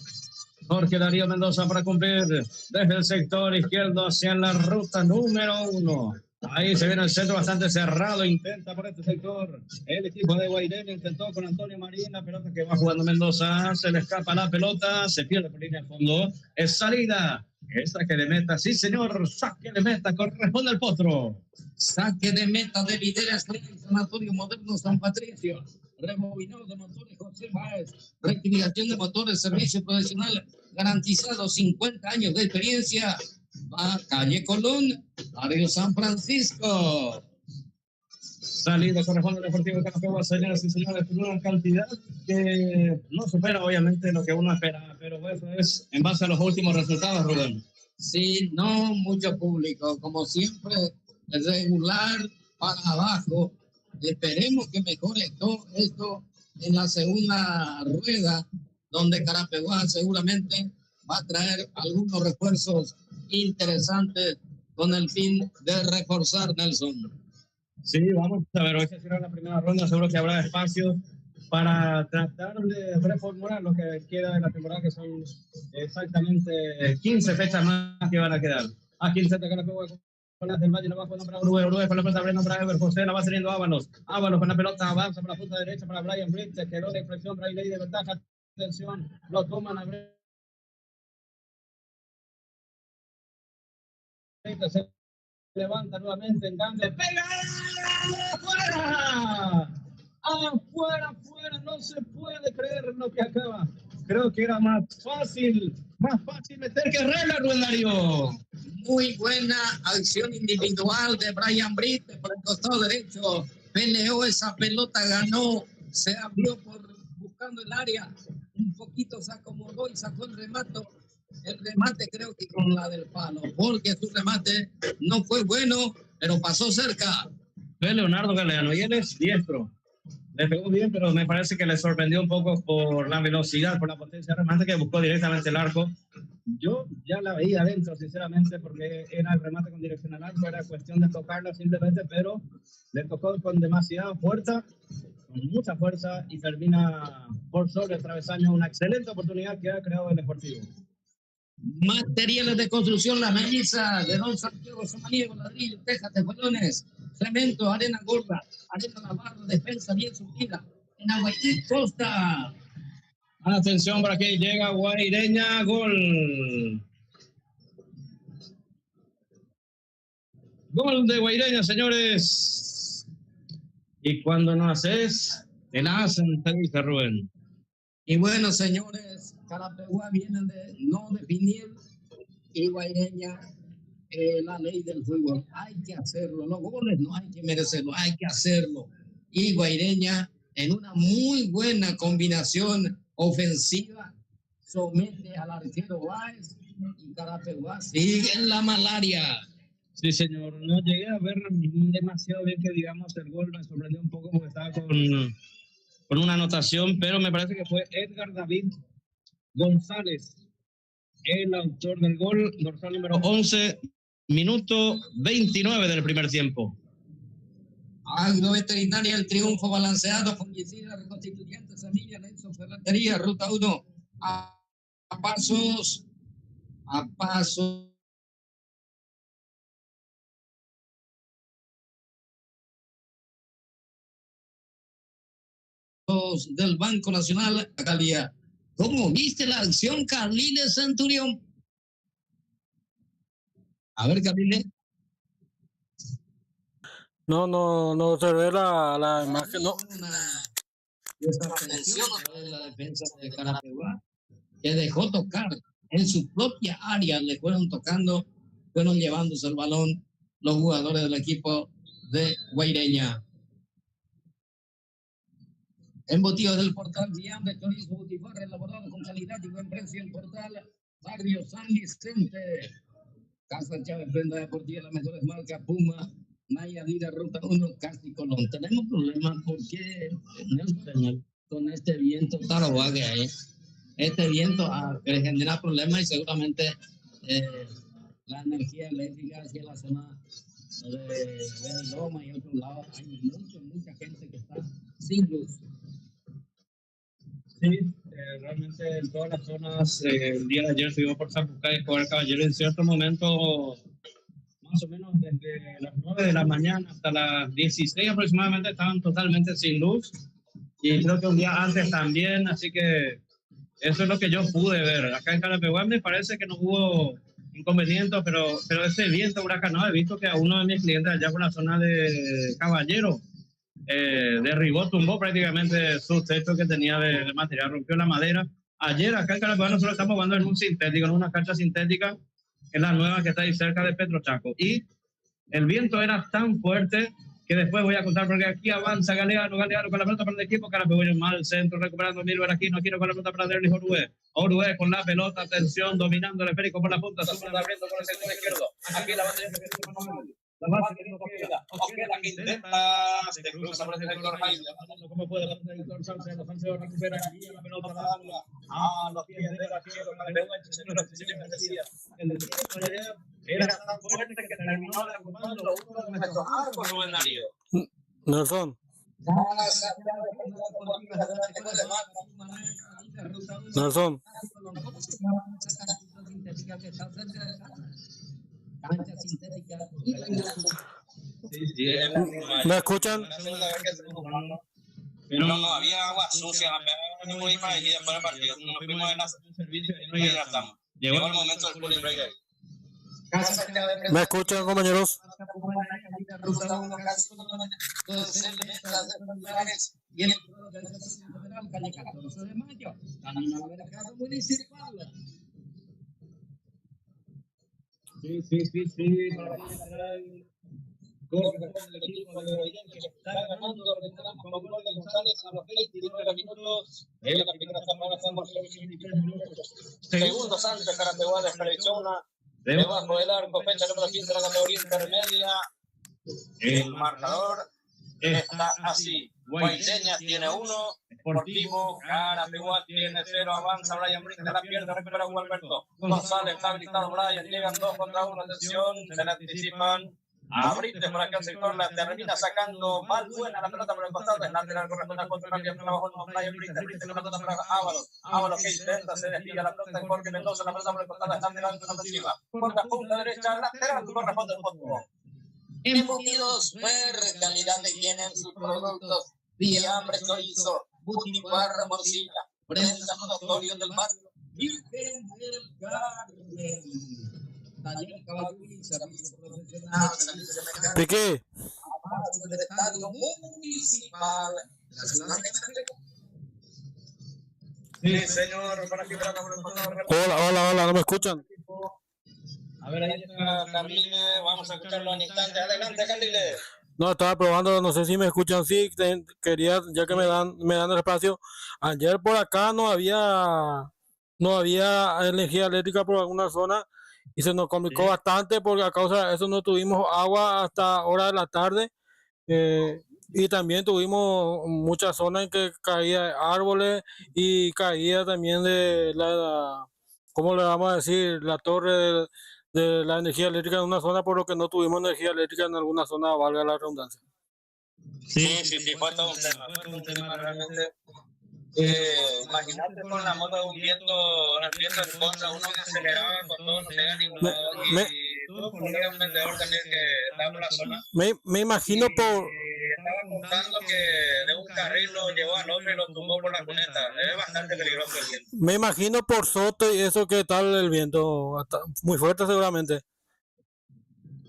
Jorge Darío Mendoza para cumplir desde el sector izquierdo hacia la ruta número 1. Ahí se viene el centro bastante cerrado, intenta por este sector el equipo de Guaireña, intentó con Antonio Marín, la pelota que va jugando Mendoza, se le escapa la pelota, se pierde por línea de fondo, es salida, esta que de meta, sí señor, saque de meta, corresponde al Potro. Saque de meta de Videra Estrella y Sanatorio Moderno San Patricio. Rebobinado de motores José Báez, rectificación de motores, servicio profesional garantizado, 50 años de experiencia. Va calle Colón, barrio San Francisco. Salida corresponde al Deportivo Carapeguá, señoras y señores, con una cantidad que no supera obviamente lo que uno espera, pero eso es en base a los últimos resultados, Rubén. Sí, no mucho público, como siempre, regular para abajo. Esperemos que mejore todo esto en la segunda rueda, donde Carapeguá seguramente va a traer algunos refuerzos interesantes con el fin de reforzar, Nelson. Sí, vamos a ver, hoy se cierra la primera ronda, seguro que habrá espacio para tratar de reformular lo que queda de la temporada, que son exactamente 15 fechas más que van a quedar. Aquí el Centro Carapeguá Nicolás del Valle, la va jugando para Uruguay con la pelota abriendo para Ever José, la va saliendo Ábalos con la pelota, avanza por la punta derecha para Brian Britt, se quedó la inflexión, Brian Ley de ventaja, atención, lo toman a Britt, se levanta nuevamente, enganche, pega, ¡afuera! ¡Afuera! No se puede creer lo que acaba. Creo que era más fácil meter que Herrera, Rubén Darío. Muy buena acción individual de Brian Britt por el costado derecho. Peleó esa pelota, ganó, se abrió buscando el área. Un poquito se acomodó y sacó el remate. El remate creo que con la del palo, porque su remate no fue bueno, pero pasó cerca. Fue Leonardo Galeano y él es diestro. Le pegó bien, pero me parece que le sorprendió un poco por la velocidad, por la potencia de remate que buscó directamente el arco. Yo ya la veía adentro, sinceramente, porque era el remate con dirección al arco, era cuestión de tocarla simplemente, pero le tocó con demasiada fuerza, con mucha fuerza, y termina por sobre el travesaño. Una excelente oportunidad que ha creado el Deportivo. Materiales de construcción, la melliza de Don Santiago, Samaniego, ladrillo, tejas, tejuelones, cemento, arena gorda, arena navarra, defensa bien surtida, en Aguayí, Costa. Atención, por aquí llega Guaireña, gol. Gol de Guaireña, señores. Y cuando no haces, te la hacen, te dice Rubén. Y bueno, señores, Carapeguá viene de no definir y Guaireña la ley del fútbol. Hay que hacerlo. Los goles no hay que merecerlo, hay que hacerlo. Y Guaireña, en una muy buena combinación ofensiva, somete al arquero Báez y Carapeguá sigue en la malaria. Sí, señor. No llegué a ver demasiado bien que digamos el gol. Me sorprendió un poco porque estaba con una anotación, pero me parece que fue Edgar David González, el autor del gol, dorsal número 11, minuto 29 del primer tiempo. Agroveterinaria, el triunfo balanceado, fungicida, reconstituyente, semilla, Nelson Ferretería, ruta 1, a pasos del Banco Nacional, Calía. ¿Cómo viste la acción, Carliles Centurión? A ver, Carliles. No se ve la imagen, no. Desatención de la defensa de Carapeguá, que dejó tocar en su propia área, le fueron tocando, fueron llevándose el balón los jugadores del equipo de Guaireña. Embutidos del portal Viambre, chorizo Butifarra, elaborado con calidad y buen precio. El portal Barrio San Vicente. Casa Chávez, prenda deportiva, las mejores marcas, Puma, Nayadira, Ruta 1, Casti Colón. Tenemos problemas porque con este viento Tarobague ahí. Este viento genera problemas y seguramente la energía eléctrica hacia la zona de Loma y otros lados. Hay mucha gente que está sin luz. Sí, realmente en todas las zonas, el día de ayer estuvimos por San Buscay, Escobar Caballero, en cierto momento, más o menos desde las 9 de la mañana hasta las 16 aproximadamente, estaban totalmente sin luz, y creo que un día antes también, así que eso es lo que yo pude ver. Acá en Carapeguá me parece que no hubo inconvenientes, pero ese viento huracanado, he visto que a uno de mis clientes allá por la zona de Caballero, derribó, tumbó prácticamente su techo que tenía de material, rompió la madera. Ayer acá en Carapeguá nosotros estamos jugando en un sintético, en una cancha sintética, en la nueva que está ahí cerca de Petrochaco, y el viento era tan fuerte que después voy a contar, porque aquí avanza Galeano con la pelota para el equipo Carapegueño, mal centro, recuperando Milver Aquino con la pelota para Derlis Orué con la pelota, atención, dominando el esférico por la punta, sube abriendo por el sector izquierdo, aquí la base la base que nos queda que intenta, se cruza por el sector Jaime, ¿cómo puede el sector Sánchez? Los Sánchez recupera la pelota para darla a los pies de la tierra, era tan fuerte que terminó derrumbando uno de nuestros arcos, Rubén Darío. Nelson. Nelson. Cancha sintética ¿Me escuchan? Pero no había agua sucia, no podía ir para allí después del partido. Nos fuimos en la servicio y ya estamos. Llegó el momento del cooling break ahí. ¿Me escuchan, compañeros? Y en el federal, calle 14 de mayo, camino al mercado municipal. Sí. El equipo de Guairén que está ganando, retornamos con gol de González a los 29 minutos. En la primera semana estamos en los 23 minutos. Segundos antes, Carapeguá desperdició una debajo del arco, fecha número 15 de la categoría intermedia. El marcador está así. Guaireña tiene 1, Sportivo Carapeguá tiene 0, avanza Brian Brink de la pierna, recupera Gualberto González, está habilitado Brian, llegan 2 contra 1, atención, se le anticipan a Brites por acá el sector, la termina sacando mal buena la pelota por el costado, es lateral, corresponde a contra cambia abajo con Brian Brites con la pelota para Ábalos que intenta, se desvía la pelota en Jorge Mendoza, la pelota por el costado, está delante la ofensiva, por la punta derecha, lateral, corresponde al fútbol. Embutidos Ver, calidad que tienen sus productos. Fiambre, chorizo, butifarra, morcilla, prensa, monotorio del barrio, Virgen del Carmen, taller caballería, servicio profesional, servicio mecánico, Piqué. abajo del estadio municipal de la ciudad de Catepec. Sí, señor, para aquí, para Hola, ¿no me escuchan? a ver, ahí está Carline, vamos a escucharlo en instante. Adelante, Carline. No, estaba probando, no sé si me escuchan, sí, quería, ya que me dan el espacio. Ayer por acá no había energía eléctrica por alguna zona y se nos complicó bastante porque a causa de eso no tuvimos agua hasta hora de la tarde. Y también tuvimos muchas zonas en que caía árboles y caía también de ¿cómo le vamos a decir? La torre de la energía eléctrica en una zona, por lo que no tuvimos energía eléctrica en alguna zona, valga la redundancia. Sí, fue todo un tema realmente. Imagínate con la moto de un viento en contra, uno que aceleraba con todo, no pega ningún lado, y tuvo por ir a un vendedor también que estaba por la zona. Me imagino por... Estaba contando que de un carril lo llevó al otro y lo tumbó por la cuneta. Es bastante peligroso el viento. Me imagino por Soto y eso, que tal el viento, muy fuerte seguramente.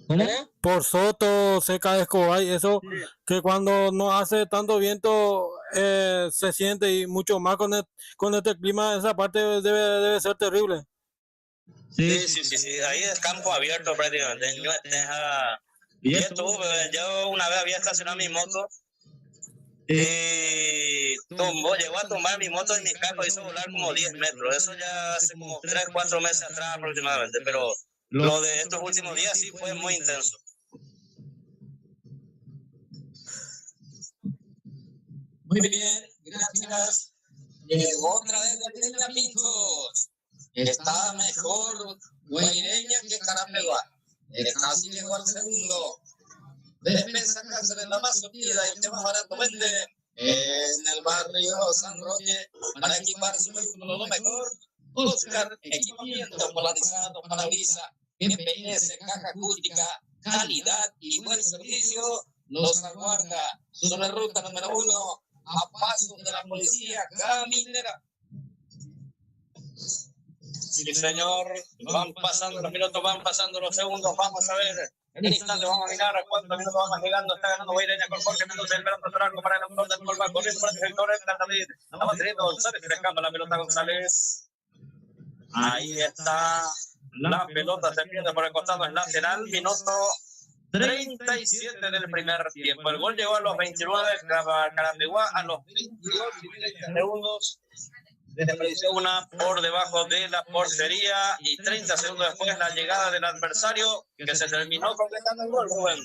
¿Cómo? Por Soto, Seca de Escobar y eso, que cuando no hace tanto viento se siente, y mucho más con este clima, esa parte debe ser terrible. Sí, ahí es campo abierto prácticamente. Y esto, yo una vez había estacionado mi moto y llegó a tomar mi moto y mi carro hizo volar como 10 metros. Eso ya hace como 3-4 meses atrás aproximadamente, pero lo de estos últimos días sí fue muy intenso. Muy bien, gracias. Llegó otra vez Guaireña Pintos. Está mejor Guaireña que Carapeguá. Casi llegó al segundo. Defensa Cáceres, la más surtida y el que más barato vende en el barrio San Roque para equipar su vehículo lo mejor. Oscar, equipamiento polarizado, parabrisas, GPS, caja acústica, calidad y buen servicio. Los aguarda sobre ruta número 1 a paso de la policía caminera. Sí, señor, van pasando los minutos, van pasando los segundos, vamos a ver. En un instante vamos a mirar a cuántos minutos vamos llegando. Está ganando Guaireña con Jorge Mendoza, el verano arco para el autor del gol, va corriendo por el sector, entra David, la teniendo González, se le escapa la pelota a González. Ahí está, la pelota se pierde por el costado, es lateral, minuto 37 del primer tiempo. El gol llegó a los 29, Carapeguá a los 22 segundos. Desperdició una por debajo de la portería y 30 segundos después la llegada del adversario, que se terminó completando el gol, Rubén.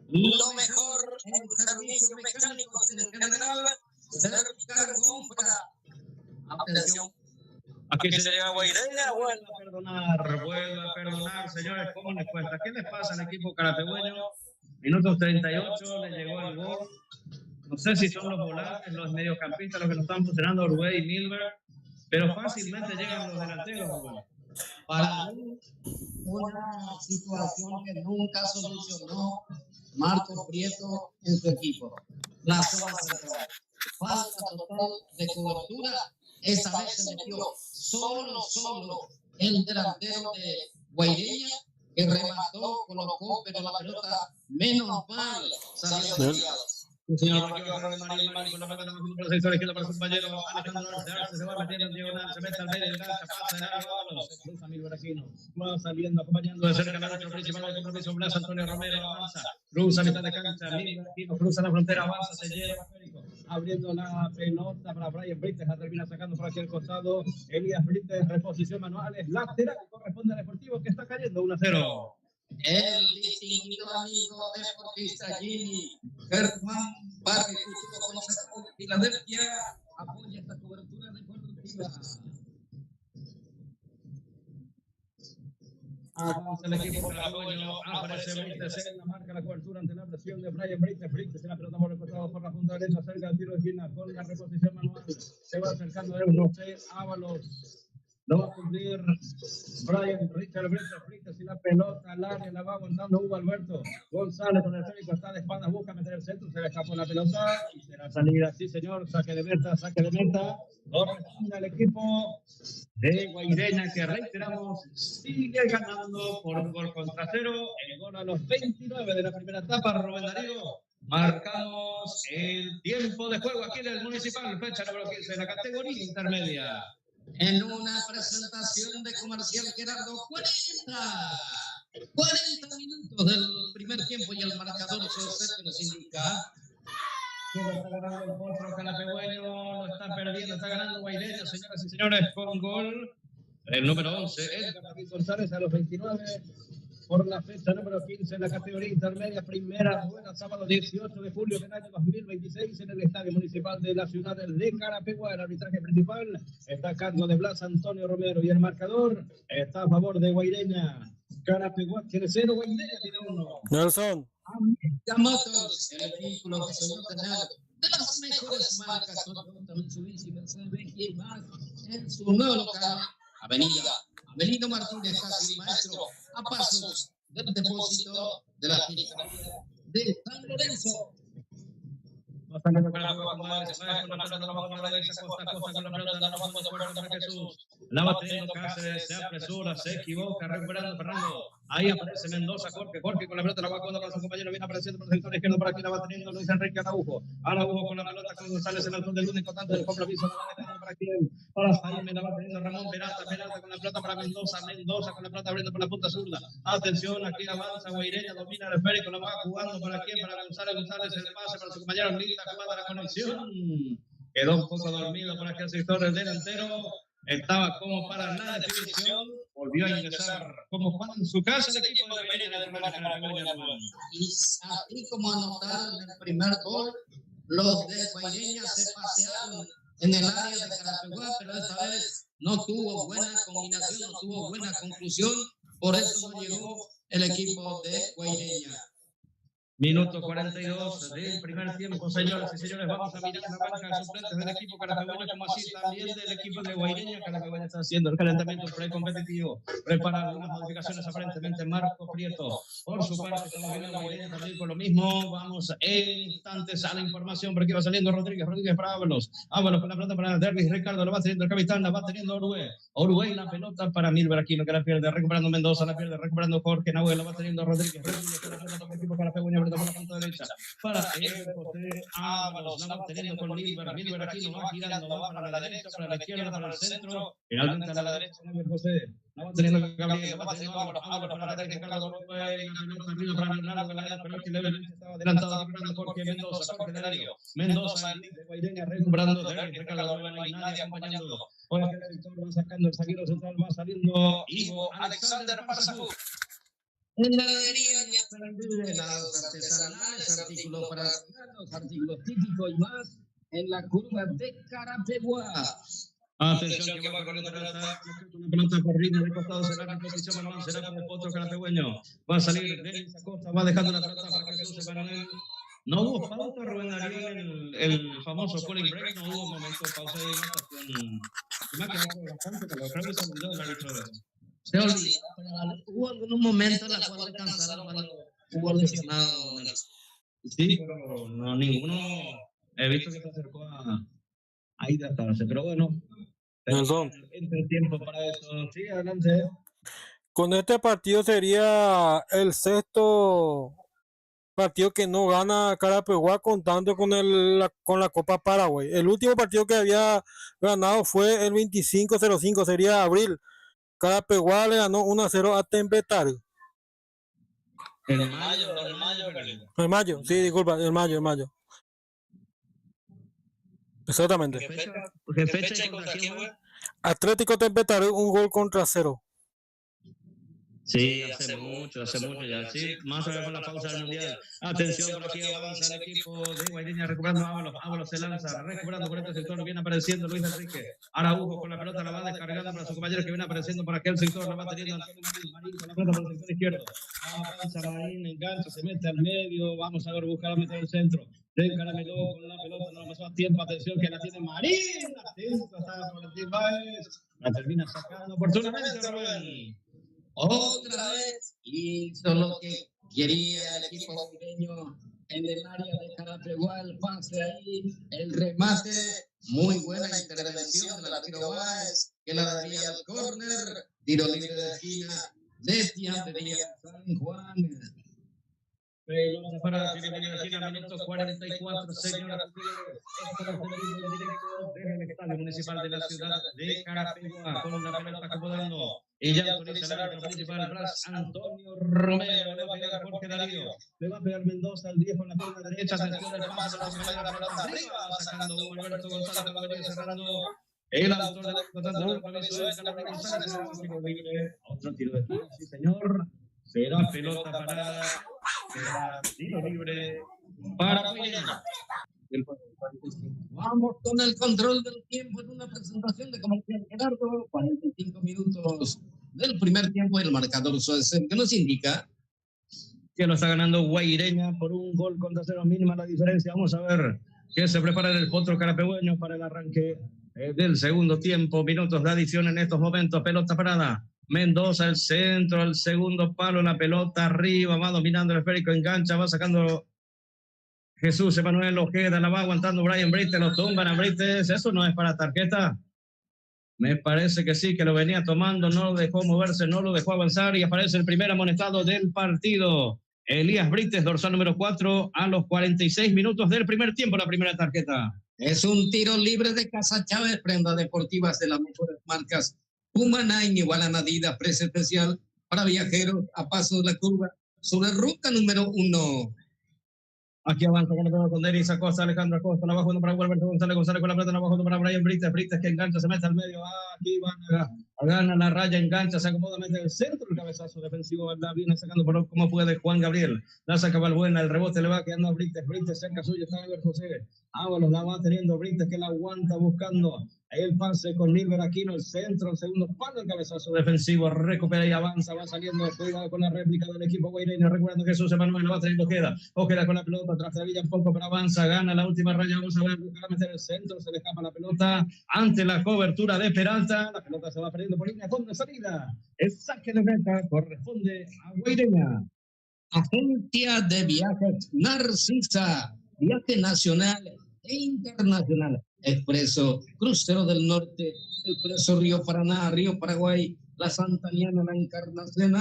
Lo mejor en servicios mecánicos en general, certificar compra. Atención. Aquí se llega Guaireña, Vuelva a perdonar, señores, ¿cómo les cuesta? ¿Qué les pasa al equipo carapegueño? Minutos 38, le llegó el gol. No sé si son los volantes, los mediocampistas los que nos están funcionando, Uruguay y Milberg, pero fácilmente llegan los delanteros. Para una situación que nunca solucionó Marco Prieto en su equipo. La zona central. Falta total de cobertura. Esta vez se metió solo el delantero de Guaireña, que remató, colocó, pero la pelota, menos mal, salió desviada. Señor Marquillo, con la pelota por el sector izquierdo para su compañero Alejandro Arce, se va metiendo en diagonal, se mete al medio, engancha, pasa en área, se cruza Milber Aquino, va saliendo, acompañando de cerca el árbitro principal del compromiso, Blas Antonio Romero, avanza, cruza a mitad de cancha, Milber Aquino, cruza la frontera, avanza, se lleva abriendo la pelota para Brian Brites, la termina sacando por aquí al costado, Elías Brites, reposición manual, lateral, corresponde al Deportivo que está cayendo 1-0. El distinguido amigo deportista Gini Germán Barrio, con Filadelfia, apoya esta cobertura deportiva. Avanza el equipo carabeño, aparece Brites en la marca, la cobertura ante la presión de Brian Brites. Brites en la pelota por el costado por la punta derecha, cerca del tiro de esquina con la reposición manual. Se va acercando el José Ábalos. Lo va a cumplir Richard Brites y la pelota al área, la va aguantando Hugo Alberto González con el esférico, está de espalda, busca meter el centro, se le escapó la pelota y será salida, sí señor, saque de meta, corresponde al equipo de Guaireña que reiteramos, sigue ganando por un gol contra 0, el gol a los 29 de la primera etapa, Rubén Darío. Marcamos el tiempo de juego aquí en el Municipal, fecha número 15 de la categoría intermedia. En una presentación de Comercial Gerardo, 40 minutos del primer tiempo y el marcador que nos indica. Está ganando el Potro Carapegueño, lo está perdiendo, está ganando Guaireña, señoras y señores, con gol. El número 11, Edgar David González, a los 29, por la fecha número 15 en la categoría intermedia, primera rueda, sábado 18 de julio del año 2026, en el Estadio Municipal de la ciudad de Carapeguá. El arbitraje principal está a cargo de Blas Antonio Romero y el marcador está a favor de Guaireña. Carapeguá tiene 0, Guaireña tiene 1. Nelson. Amica Motors, el vehículo que soñó tener de las mejores marcas, Toyota, Mitsubishi, Mercedes y más, en su nuevo local, Avenida Avelino Martínez, casi maestro, a pasos del depósito de la Fiscalía de San Lorenzo. La va teniendo Cáceres, se apresura, se equivoca, recuperando Fernando. Ahí aparece Mendoza, Jorge con la pelota, la va jugando para su compañero, viene apareciendo por el sector izquierdo, por aquí la va teniendo Luis Enrique Araujo con la pelota, con González en el fondo del único tanto del compromiso, la va dejando para quien, para Jaime, la va teniendo Ramón Peralta con la pelota para Mendoza con la pelota abriendo por la punta zurda. Atención, aquí avanza Guaireña, domina el esférico, la va jugando para quien, para González, el pase para su compañero, linda jugada la conexión. Quedó un poco dormido por aquí el sector del delantero. Estaba como para la definición, volvió a ingresar como para en su casa el equipo de Guaireña. Y así como anotaron el primer gol, los de Guaireña se pasearon en el área de Carapeguá, pero esta vez no tuvo buena combinación, no tuvo buena conclusión, por eso no llegó el equipo de Guaireña. Minuto 42 del primer tiempo, señoras y señores. Vamos a mirar la banca de suplentes del equipo carapegueño, como así también del equipo de Guaireña. Carapegueño está haciendo el calentamiento precompetitivo. Prepara algunas modificaciones aparentemente Marco Prieto. Por su parte, estamos viendo a Guaireña también con lo mismo. Vamos en instantes a la información, porque va saliendo Rodríguez para Ábalos con la pelota para Dervis Ricardo, lo va teniendo el capitán, la va teniendo Orué, la pelota para Milber Aquino, que la pierde, recuperando Mendoza, la pierde, recuperando Jorge Nahuel, la va teniendo Rodríguez con la pelota para el equipo carapegueño, por la punta derecha para José Ábalos, la va teniendo con Milber Aquino, va girando, va para la derecha, para la izquierda, para el centro, finalmente a la derecha José, la va teniendo Gabriel, la va teniendo Ábalos para la Ricardo, la pelota arriba para Bernardo, la pelota que levemente estaba adelantado, recuperando Jorge Mendoza, de Guaireña, recuperando Ricardo, y nadie acompañando. Por el sector va sacando el zaguero central, va saliendo Ivo Alexander Parzafú. En la galería de Aprendiz, las artesanales, artículos para los artículos típicos y más, en la curva de Carapeguá. Atención que va con la pelota por línea de costado, será la posición manual, será para el Potro Carapegueño. Va a salir Denis Acosta, va dejando la pelota para que se use para él. No hubo pausa, Rubén Darío, en el famoso cooling break, no hubo momento de pausa de hidratación. Me ha quedado bastante calor, creo que se olvidó del árbitro de eso. Se olvidó, pero hubo algunos momentos en los cuales alcanzaron cuando hubo lesionado. Sí, pero no, ninguno he visto que se acercó a hidratarse, pero bueno, Nelson, entre tiempo para eso. Sí, adelante. con este partido sería el sexto partido que no gana Carapeguá contando con con la Copa Paraguay. El último partido que había ganado fue el 25-05, sería abril. Carapeguá le ganó 1-0 a Tembetario. El mayo, El mayo, sí, disculpa, el mayo. Exactamente. ¿Qué fecha y contra quién fue? Atlético Tembetario, 1-0. Sí, hace mucho ya. Sí, más allá con la pausa del mundial. Atención, por aquí avanza el equipo de Guaireña recuperando Ábalos se lanza, recuperando por este sector, viene apareciendo Luis Enrique. Araujo con la pelota la va descargando para su compañero que viene apareciendo por aquel sector, la va teniendo Antonio Marín con la pelota por el sector izquierdo. Avanza Marín, engancha, se mete al medio, vamos a ver, buscar a meter el centro. Se encarameló con la pelota, no pasó a tiempo, atención que la tiene Marín, atento, está Valentín Báez, la termina sacando oportunamente Rubén. Otra vez hizo lo que quería el equipo guaireño en el área de Carapeguá, el pase ahí, el remate, muy buena intervención de la Tiro Báez, que la daría al córner, tiro libre de esquina, desde Antería San Juan. Pelota para tiro libre de esquina, minuto 44, señoras y señores. Estamos en vivo directo desde el estadio municipal de la ciudad de Carapeguá, con una pelota acomodando. Y ya autoriza el árbitro principal, Blas Antonio Romero. Le va a pegar Jorge Darío. Le va a pegar Mendoza al 10 con la pierna derecha. Atención del pase, la pelota arriba. Sacando Alberto González, que va a venir cerrando. El autor del explotante del compromiso de Calabria González. Otro tiro de esquina, sí señor. Será pelota parada. Será tiro libre para Guaireña. Vamos con el control del tiempo en una presentación de Comercial Gerardo. 45 minutos del primer tiempo. El marcador que nos indica que lo está ganando Guaireña por 1-0, mínima la diferencia. Vamos a ver qué se prepara el potro carapegüeño para el arranque del segundo tiempo. Minutos de adición en estos momentos. Pelota parada. Mendoza, el centro, el segundo palo, la pelota arriba, va dominando el esférico, engancha, va sacando Jesús Emanuel Ojeda, la va aguantando Brian Brites, lo tumban a Brites, eso no es para tarjeta. Me parece que sí, que lo venía tomando, no lo dejó moverse, no lo dejó avanzar y aparece el primer amonestado del partido. Elías Brites, dorsal número 4, a los 46 minutos del primer tiempo, la primera tarjeta. Es un tiro libre de Casa Chávez, prendas deportivas de las mejores marcas. Humana, Iguala, Adidas, precio especial para viajeros a paso de la curva sobre ruta número 1. Aquí avanza con Denis Acosta, Alejandro Acosta, la va jugando para Alberto González con la pelota, la va jugando para Brian Brites que engancha, se mete al medio, aquí van a ganar la raya, engancha, se acomoda, mete el centro, el cabezazo defensivo, la viene sacando por como puede Juan Gabriel, la saca Valbuena, el rebote le va quedando a Brites cerca suyo, está Albert José, Ábalos la va teniendo Brites que la aguanta buscando el pase con Nilber Aquino, el centro, el segundo palo, el cabezazo defensivo, recupera y avanza, va saliendo, cuidado con la réplica del equipo guaireño, recuerdo Jesús Emanuel, la va teniendo Ojeda con la pelota, tras de Villa un poco, pero avanza, gana la última raya, vamos a ver, buscar a meter el centro, se le escapa la pelota, ante la cobertura de Peralta, la pelota se va perdiendo por línea de salida, el saque de meta corresponde a Guaireña. Agencia de Viajes Narcisa, viaje nacional e internacional, Expreso Crucero del Norte, Expreso Río Paraná, Río Paraguay, la Santaniana, la Encarnación,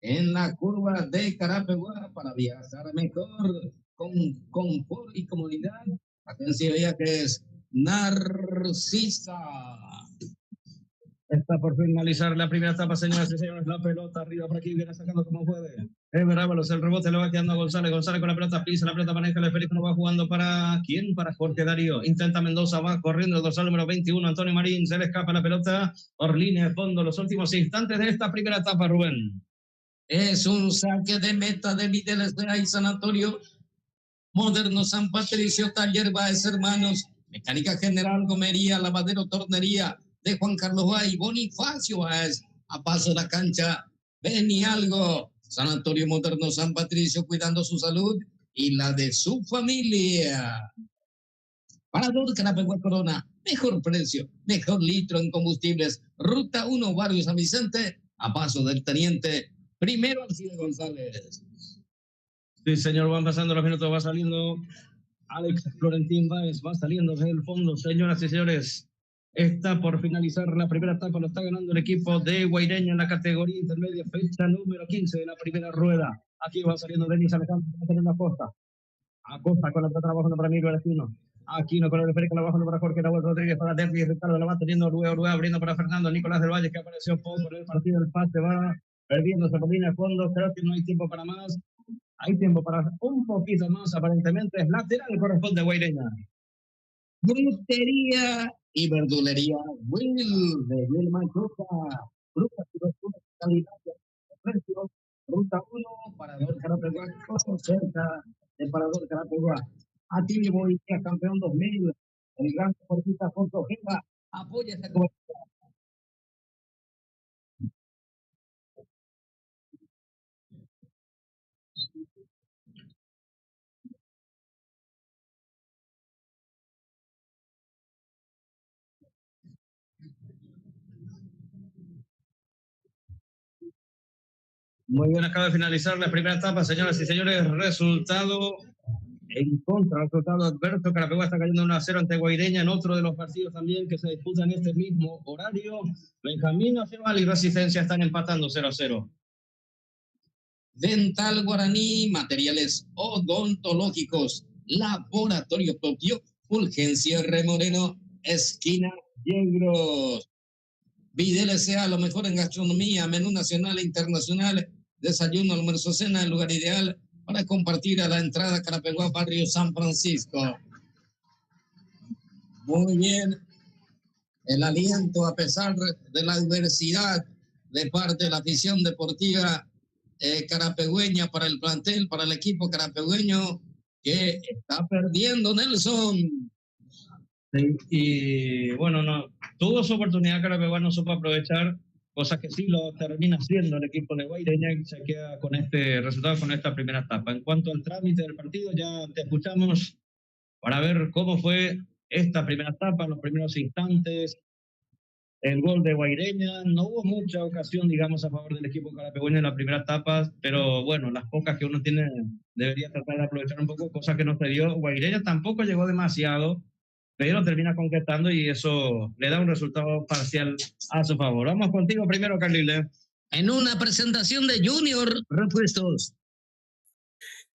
en la curva de Carapeguá para viajar mejor, con confort y comodidad. Agencia de Viajes Narcisa. Está por finalizar la primera etapa, señoras y señores. La pelota arriba por aquí, viene sacando como puede. Ever Ábalos, el rebote le va quedando a González. González con la pelota, pisa la pelota, maneja el esférico, no va jugando para ¿quién? Para Jorge Darío. Intenta Mendoza, va corriendo el dorsal número 21, Antonio Marín. Se le escapa la pelota por línea de fondo. Los últimos instantes de esta primera etapa, Rubén. Es un saque de meta de Vidal y Sanatorio Moderno San Patricio, Taller Báez Hermanos, Mecánica General, Gomería, Lavadero, Tornería de Juan Carlos Báez, Bonifacio Báez, a paso de la cancha, Benialgo, Sanatorio Moderno San Patricio, cuidando su salud y la de su familia. Parador Carapeguá Corona, mejor precio, mejor litro en combustibles, Ruta 1, Barrio San Vicente, a paso del teniente primero Alcide González. Sí, señor, van pasando los minutos, va saliendo Alex Florentín Báez, va saliendo desde el fondo, señoras y señores. Está por finalizar la primera etapa, lo está ganando el equipo de Guaireña en la categoría intermedia, fecha número 15 de la primera rueda. Aquí va saliendo Denis Alejandro, va saliendo Acosta. Acosta con la pelota abajo para Miguel Aquino. Aquino con el esférico abajo para Jorge Nahuel Rodríguez, para Derby Ricardo, la va teniendo luego abriendo para Fernando Nicolás del Valle, que apareció poco en el partido. El pase va perdiéndose por línea de fondo, creo que no hay tiempo para más. Hay tiempo para un poquito más, aparentemente es lateral, corresponde a Guaireña. Frutería y verdulería Will de Vilma Choca. Frutas y verduras de calidad y precio. Ruta 1, Parador Carapeguá, cerca de Parador Carapeguá. A ti voy a campeón 2000. El gran deportista Fonso Ojeda apoya esta cobertura. Muy bien, acaba de finalizar la primera etapa, señoras y señores. Resultado en contra, resultado adverso. Carapeguá está cayendo 1-0 ante Guaireña en otro de los partidos también que se disputan en este mismo horario. Benjamín Nacional y Resistencia están empatando 0-0. Dental Guaraní, materiales odontológicos, laboratorio propio, Fulgencio R. Moreno, esquina Yegros. Videl S.A., lo mejor en gastronomía, menú nacional e internacional, desayuno, almuerzo, cena, el lugar ideal para compartir a la entrada Carapeguá, barrio San Francisco. Muy bien, el aliento a pesar de la adversidad de parte de la afición deportiva carapegüeña para el plantel, para el equipo carapegüeño que está perdiendo, Nelson. Sí, y bueno, no tuvo su oportunidad, Carapeguá no supo aprovechar, cosa que sí lo termina haciendo el equipo de Guaireña y se queda con este resultado, con esta primera etapa. En cuanto al trámite del partido, ya te escuchamos para ver cómo fue esta primera etapa, los primeros instantes. El gol de Guaireña, no hubo mucha ocasión, digamos, a favor del equipo carapegueño en la primera etapa, pero bueno, las pocas que uno tiene debería tratar de aprovechar un poco, cosa que no se dio. Guaireña tampoco llegó demasiado, pero termina conquistando y eso le da un resultado parcial a su favor. Vamos contigo primero, Carlile. En una presentación de Junior Repuestos.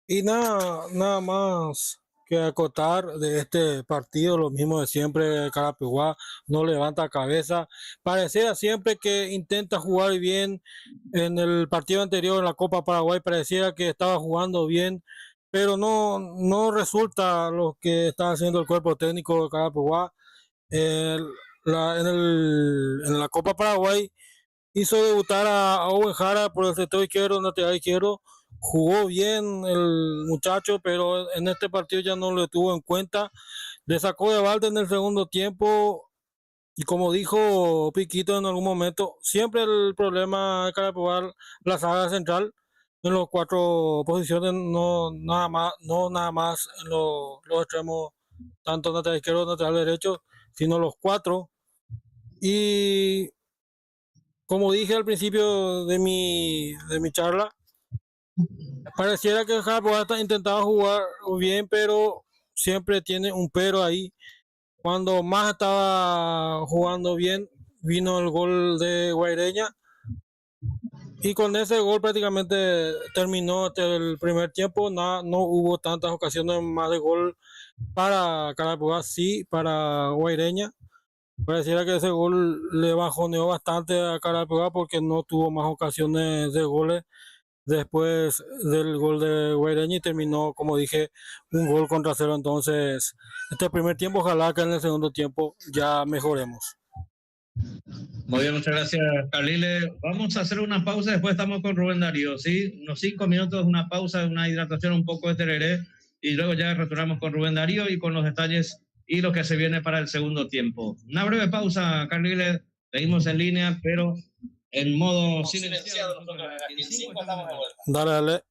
Y nada más que acotar de este partido, lo mismo de siempre. Carapeguá no levanta cabeza. Pareciera siempre que intenta jugar bien. En el partido anterior en la Copa Paraguay pareciera que estaba jugando bien, pero no resulta lo que está haciendo el cuerpo técnico de Carapeguá. En la Copa Paraguay hizo debutar a Owen Jara por el sector izquierdo, lateral izquierdo. Jugó bien el muchacho, pero en este partido ya no lo tuvo en cuenta. Le sacó de balde en el segundo tiempo. Y como dijo Piquito en algún momento, siempre el problema de Carapeguá, la saga central, en los 4 posiciones, no nada más en los extremos, tanto lateral izquierdo, lateral derecho, sino los 4. Y como dije al principio de mi charla, pareciera que Carapeguá intentaba jugar bien, pero siempre tiene un pero ahí. Cuando más estaba jugando bien, vino el gol de Guaireña. Y con ese gol prácticamente terminó el primer tiempo. No hubo tantas ocasiones más de gol para Carapeguá, sí, para Guaireña. Pareciera que ese gol le bajoneó bastante a Carapeguá porque no tuvo más ocasiones de goles después del gol de Guaireña y terminó, como dije, un gol contra 0. Entonces, este primer tiempo, ojalá que en el segundo tiempo ya mejoremos. Muy bien, muchas gracias, Carlile. Vamos a hacer una pausa, después estamos con Rubén Darío, ¿sí? Unos 5 minutos, una pausa, una hidratación, un poco de tereré, y luego ya retornamos con Rubén Darío y con los detalles y lo que se viene para el segundo tiempo. Una breve pausa, Carlile, seguimos en línea, pero en modo silenciado. En 5 estamos de vuelta. Dale.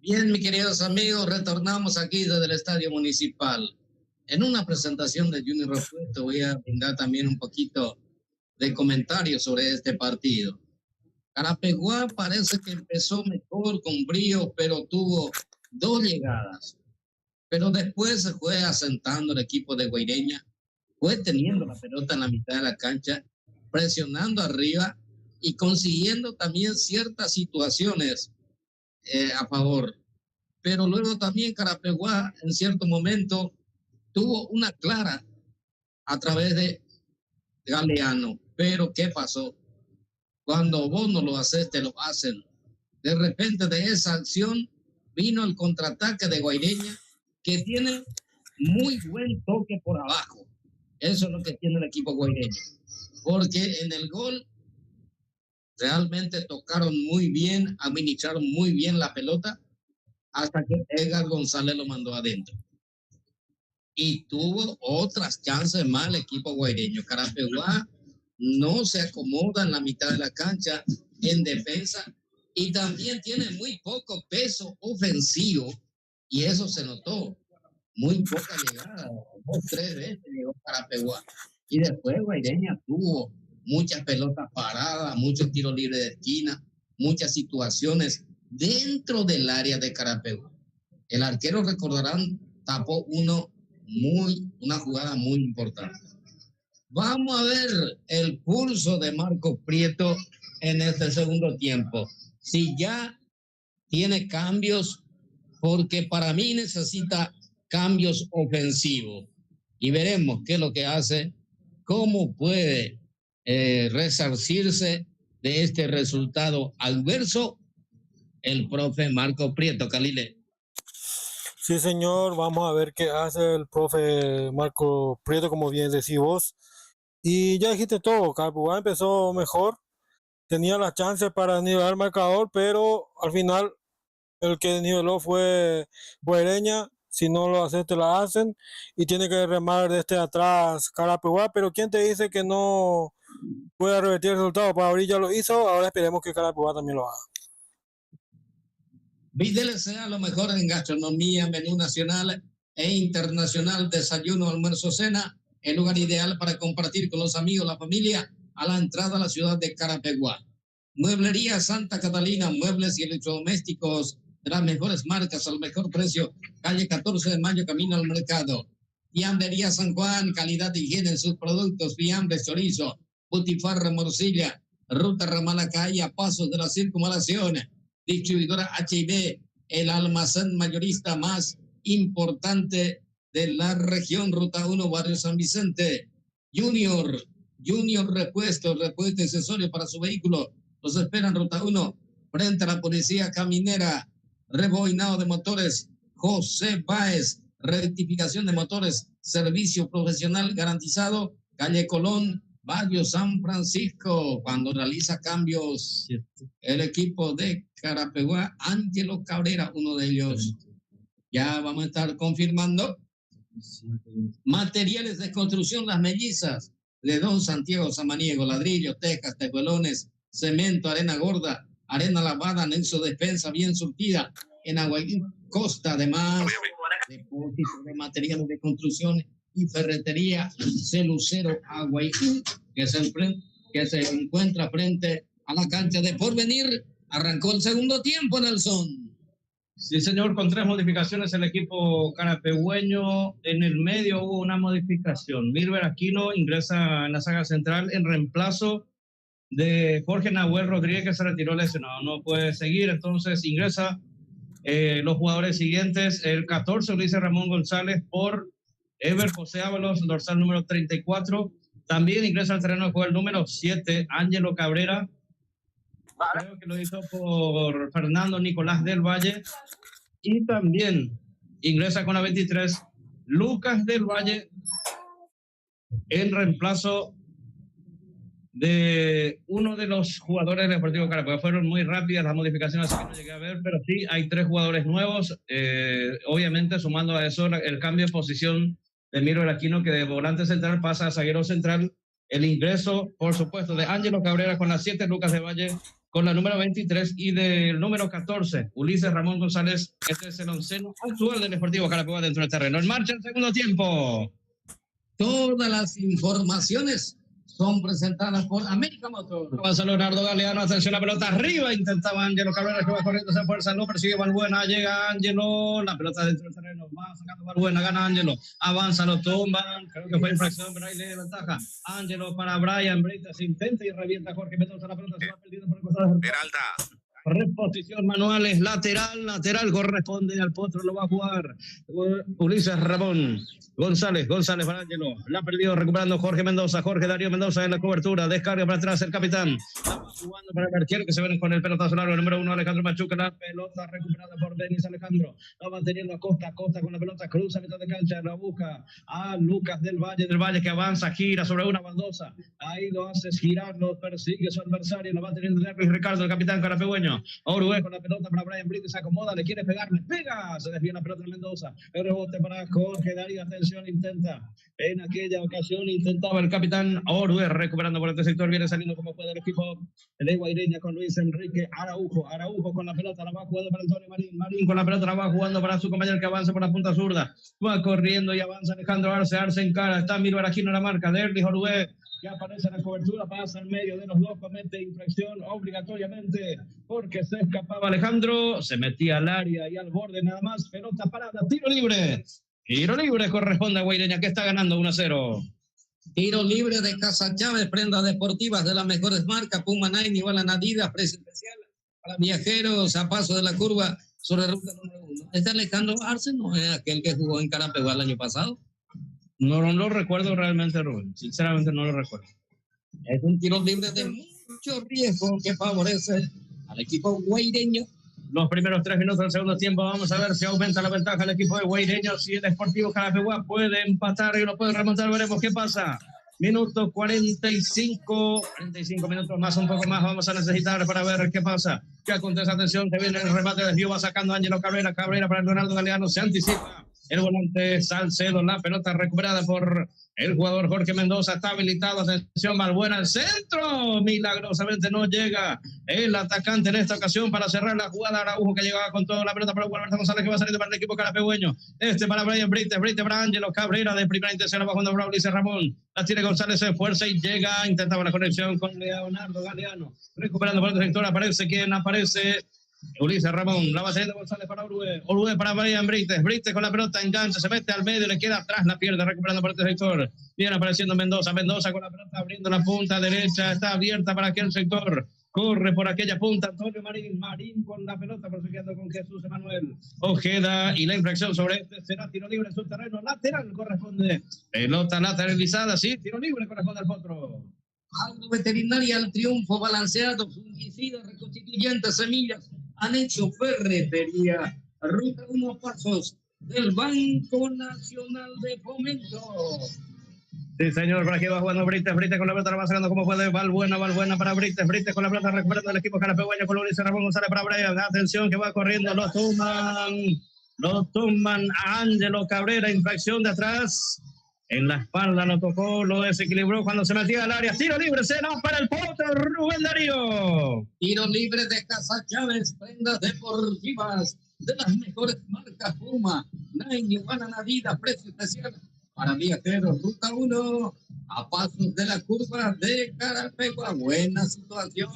Bien, mis queridos amigos, retornamos aquí desde el Estadio Municipal. En una presentación de Junior Repuesto voy a brindar también un poquito de comentarios sobre este partido. Carapeguá parece que empezó mejor con brío, pero tuvo 2 llegadas. Pero después se fue asentando el equipo de Guaireña, fue teniendo la pelota en la mitad de la cancha, presionando arriba y consiguiendo también ciertas situaciones a favor. Pero luego también Carapeguá en cierto momento tuvo una clara a través de Galeano. Pero ¿qué pasó? Cuando vos no lo haces, te lo hacen. De repente de esa acción vino el contraataque de Guaireña, que tiene muy buen toque por abajo. Eso es lo que tiene el equipo guaireño. Porque en el gol realmente tocaron muy bien, administraron muy bien la pelota, hasta que Edgar González lo mandó adentro. Y tuvo otras chances más el equipo guaireño. Carapeguá no se acomoda en la mitad de la cancha en defensa y también tiene muy poco peso ofensivo, y eso se notó. Muy poca llegada, 2, 3 veces llegó Carapeguá. Y después Guaireña tuvo muchas pelotas paradas, muchos tiros libres de esquina, muchas situaciones dentro del área de Carapeguá. El arquero, recordarán, tapó una jugada muy importante. Vamos a ver el pulso de Marco Prieto en este segundo tiempo. Si ya tiene cambios, porque para mí necesita cambios ofensivos. Y veremos qué es lo que hace, cómo puede resarcirse de este resultado adverso el profe Marco Prieto. Calile. Sí, señor, vamos a ver qué hace el profe Marco Prieto, como bien decís vos. Y ya dijiste todo, Carapeguá empezó mejor, tenía las chances para nivelar el marcador, pero al final el que niveló fue Guaireña. Si no lo haces, te la hacen, y tiene que remar desde atrás Carapeguá. Pero ¿quién te dice que no puede revertir el resultado? Para abrir ya lo hizo, ahora esperemos que Carapeguá también lo haga. Videl sea lo mejor en gastronomía, menú nacional e internacional, desayuno, almuerzo, cena, el lugar ideal para compartir con los amigos, la familia, a la entrada a la ciudad de Carapeguá. Mueblería Santa Catalina, muebles y electrodomésticos de las mejores marcas al mejor precio, calle 14 de Mayo, camino al mercado. Fiambrería San Juan, calidad de higiene en sus productos, fiambres, chorizo, butifarra, morcilla, ruta Ramalacaya, pasos de la circunvalación. Distribuidora H&B, el almacén mayorista más importante de la región, Ruta 1, Barrio San Vicente. Junior repuesto y accesorio para su vehículo. Los esperan Ruta 1, frente a la policía caminera. Reboinado de motores, José Báez, rectificación de motores, servicio profesional garantizado, calle Colón, Barrio San Francisco. Cuando realiza cambios el equipo de Carapeguá, Ángelo Cabrera, uno de ellos. Ya vamos a estar confirmando. Materiales de construcción, Las Mellizas, de Don Santiago Samaniego, ladrillos, tejas, tejuelones, cemento, arena gorda, arena lavada, anexo de despensa bien surtida, en Aguaín, Costa, además, depósito de materiales de construcción y ferretería, Celucero Aguaín, que se encuentra frente a la cancha de Porvenir. Arrancó el segundo tiempo, Nelson. Sí, señor, con 3 modificaciones el equipo carapegüeño. En el medio hubo una modificación. Milber Aquino ingresa en la saga central en reemplazo de Jorge Nahuel Rodríguez, que se retiró lesionado. No puede seguir, entonces ingresa los jugadores siguientes. El 14, Ulises Ramón González por Ever José Ábalos, dorsal número 34. También ingresa al terreno de juego el número 7, Ángelo Cabrera. Creo que lo hizo por Fernando Nicolás del Valle. Y también ingresa con la 23, Lucas del Valle, en reemplazo de uno de los jugadores del Deportivo Carapeguá. Fueron muy rápidas las modificaciones, así que no llegué a ver, pero sí hay 3 jugadores nuevos. Obviamente, sumando a eso el cambio de posición de Milber Aquino, que de volante central pasa a zaguero central. El ingreso, por supuesto, de Ángelo Cabrera con la 7, Lucas del Valle con la número 23 y del número 14, Ulises Ramón González. Este es el onceno actual del Deportivo Carapeguá dentro del terreno. En marcha el segundo tiempo. Todas las informaciones son presentadas por América Motor. Avanza Leonardo Galeano, atención, la pelota arriba, intentaba Ángelo Cabrera, que va corriendo, se fuerza, lo persigue Valbuena, llega Ángelo, la pelota dentro del terreno, va sacando Valbuena, gana Ángelo, avanza, lo tumban, creo que fue infracción, pero ahí le ventaja. Ángelo para Brian Brites, intenta y revienta Jorge Mendoza, la pelota se va perdiendo por el costado. Peralta. Reposición manuales, lateral corresponde al Potro, lo va a jugar Ulises Ramón González para Ángelo, la ha perdido recuperando Jorge Darío Mendoza en la cobertura, descarga para atrás el capitán, la va jugando para el arquero que se ven con el pelotazo largo, el número 1 Alejandro Machuca, la pelota recuperada por Denis Alejandro, la va teniendo a Costa con la pelota, cruza mitad de cancha, la busca a Lucas del Valle que avanza, gira sobre una baldosa, ahí lo hace girar, lo persigue su adversario, la va teniendo Luis Ricardo, el capitán carapegüeño. Orué con la pelota para Brian Brites, se acomoda, le quiere pegar, le pega, se desvía la pelota de Mendoza, el rebote para Jorge Darío, atención, intenta, en aquella ocasión intentaba el capitán Orué, recuperando por este sector, viene saliendo como puede el equipo de Guaireña con Luis Enrique Araujo con la pelota, la va jugando para Antonio Marín con la pelota, la va jugando para su compañero que avanza por la punta zurda, va corriendo y avanza Alejandro Arce en cara, está Miro Araquino en la marca, Derlis Orué, que aparece en la cobertura, pasa en medio de los dos, comete infracción obligatoriamente porque se escapaba Alejandro, se metía al área y al borde nada más, pelota parada, tiro libre corresponde a Guaireña que está ganando 1-0. Tiro libre de Casa Chávez, prendas deportivas de las mejores marcas, Puma Nine, igual a Adidas, precio especial para viajeros a paso de la curva sobre ruta número 1. Este Alejandro Arce no es aquel que jugó en Carapeguá el año pasado. No lo recuerdo realmente, Rubén. Sinceramente no lo recuerdo. Es un tiro libre de mucho riesgo que favorece al equipo guaireño. Los primeros 3 minutos del segundo tiempo, vamos a ver si aumenta la ventaja el equipo de Guaireño, si el Sportivo Carapeguá puede empatar y lo puede remontar, veremos qué pasa. Minuto 45 minutos más, un poco más vamos a necesitar para ver qué pasa. ¿Qué acontece? Atención, que viene el remate de desvío, va sacando Ángelo Cabrera para Leonardo Galeano, se anticipa el volante Salcedo, la pelota recuperada por el jugador Jorge Mendoza, está habilitado, atención, Valbuena al centro, milagrosamente no llega el atacante en esta ocasión para cerrar la jugada, Araujo que llegaba con toda la pelota para Gualberto González que va saliendo para el equipo carapegüeño, para Brian Brites para Ángelo Cabrera, de primera intención abajo de Ulises Ramón, la tiene González, se esfuerza y llega, intentaba la conexión con Leonardo Galeano, recuperando por el sector, aparece Ulises Ramón, la base de González para Orué para Brian Brites con la pelota, engancha, se mete al medio, le queda atrás, la pierde, recuperando por este sector, viene apareciendo Mendoza con la pelota, abriendo la punta derecha, está abierta para aquel sector, corre por aquella punta, Antonio Marín con la pelota, prosiguiendo con Jesús Emanuel Ojeda, y la infracción sobre este será tiro libre en su terreno, lateral corresponde, pelota lateralizada, sí, tiro libre corresponde al Potro. Agroveterinaria al triunfo, balanceados, fungicidas, reconstituyentes, semillas, anexo, ferretería, ruta 1 pasos del Banco Nacional de Fomento. Sí, señor, por aquí va jugando Brites con la pelota, la va sacando como puede, Valbuena para Brites con la pelota, recuperando el equipo carapegüeño con Ulises Ramón González para Brian, atención que va corriendo, lo tumban a Ángelo Cabrera, infracción de atrás. En la espalda lo tocó, lo desequilibró cuando se metía al área. Tiro libre, será para el Potro, Rubén Darío. Tiro libre de Casa Chávez, prendas deportivas de las mejores marcas, Puma, Nine, Iguana, Adidas, precio especial para viajeros. Ruta 1, a pasos de la curva de Carapeguá. Buena situación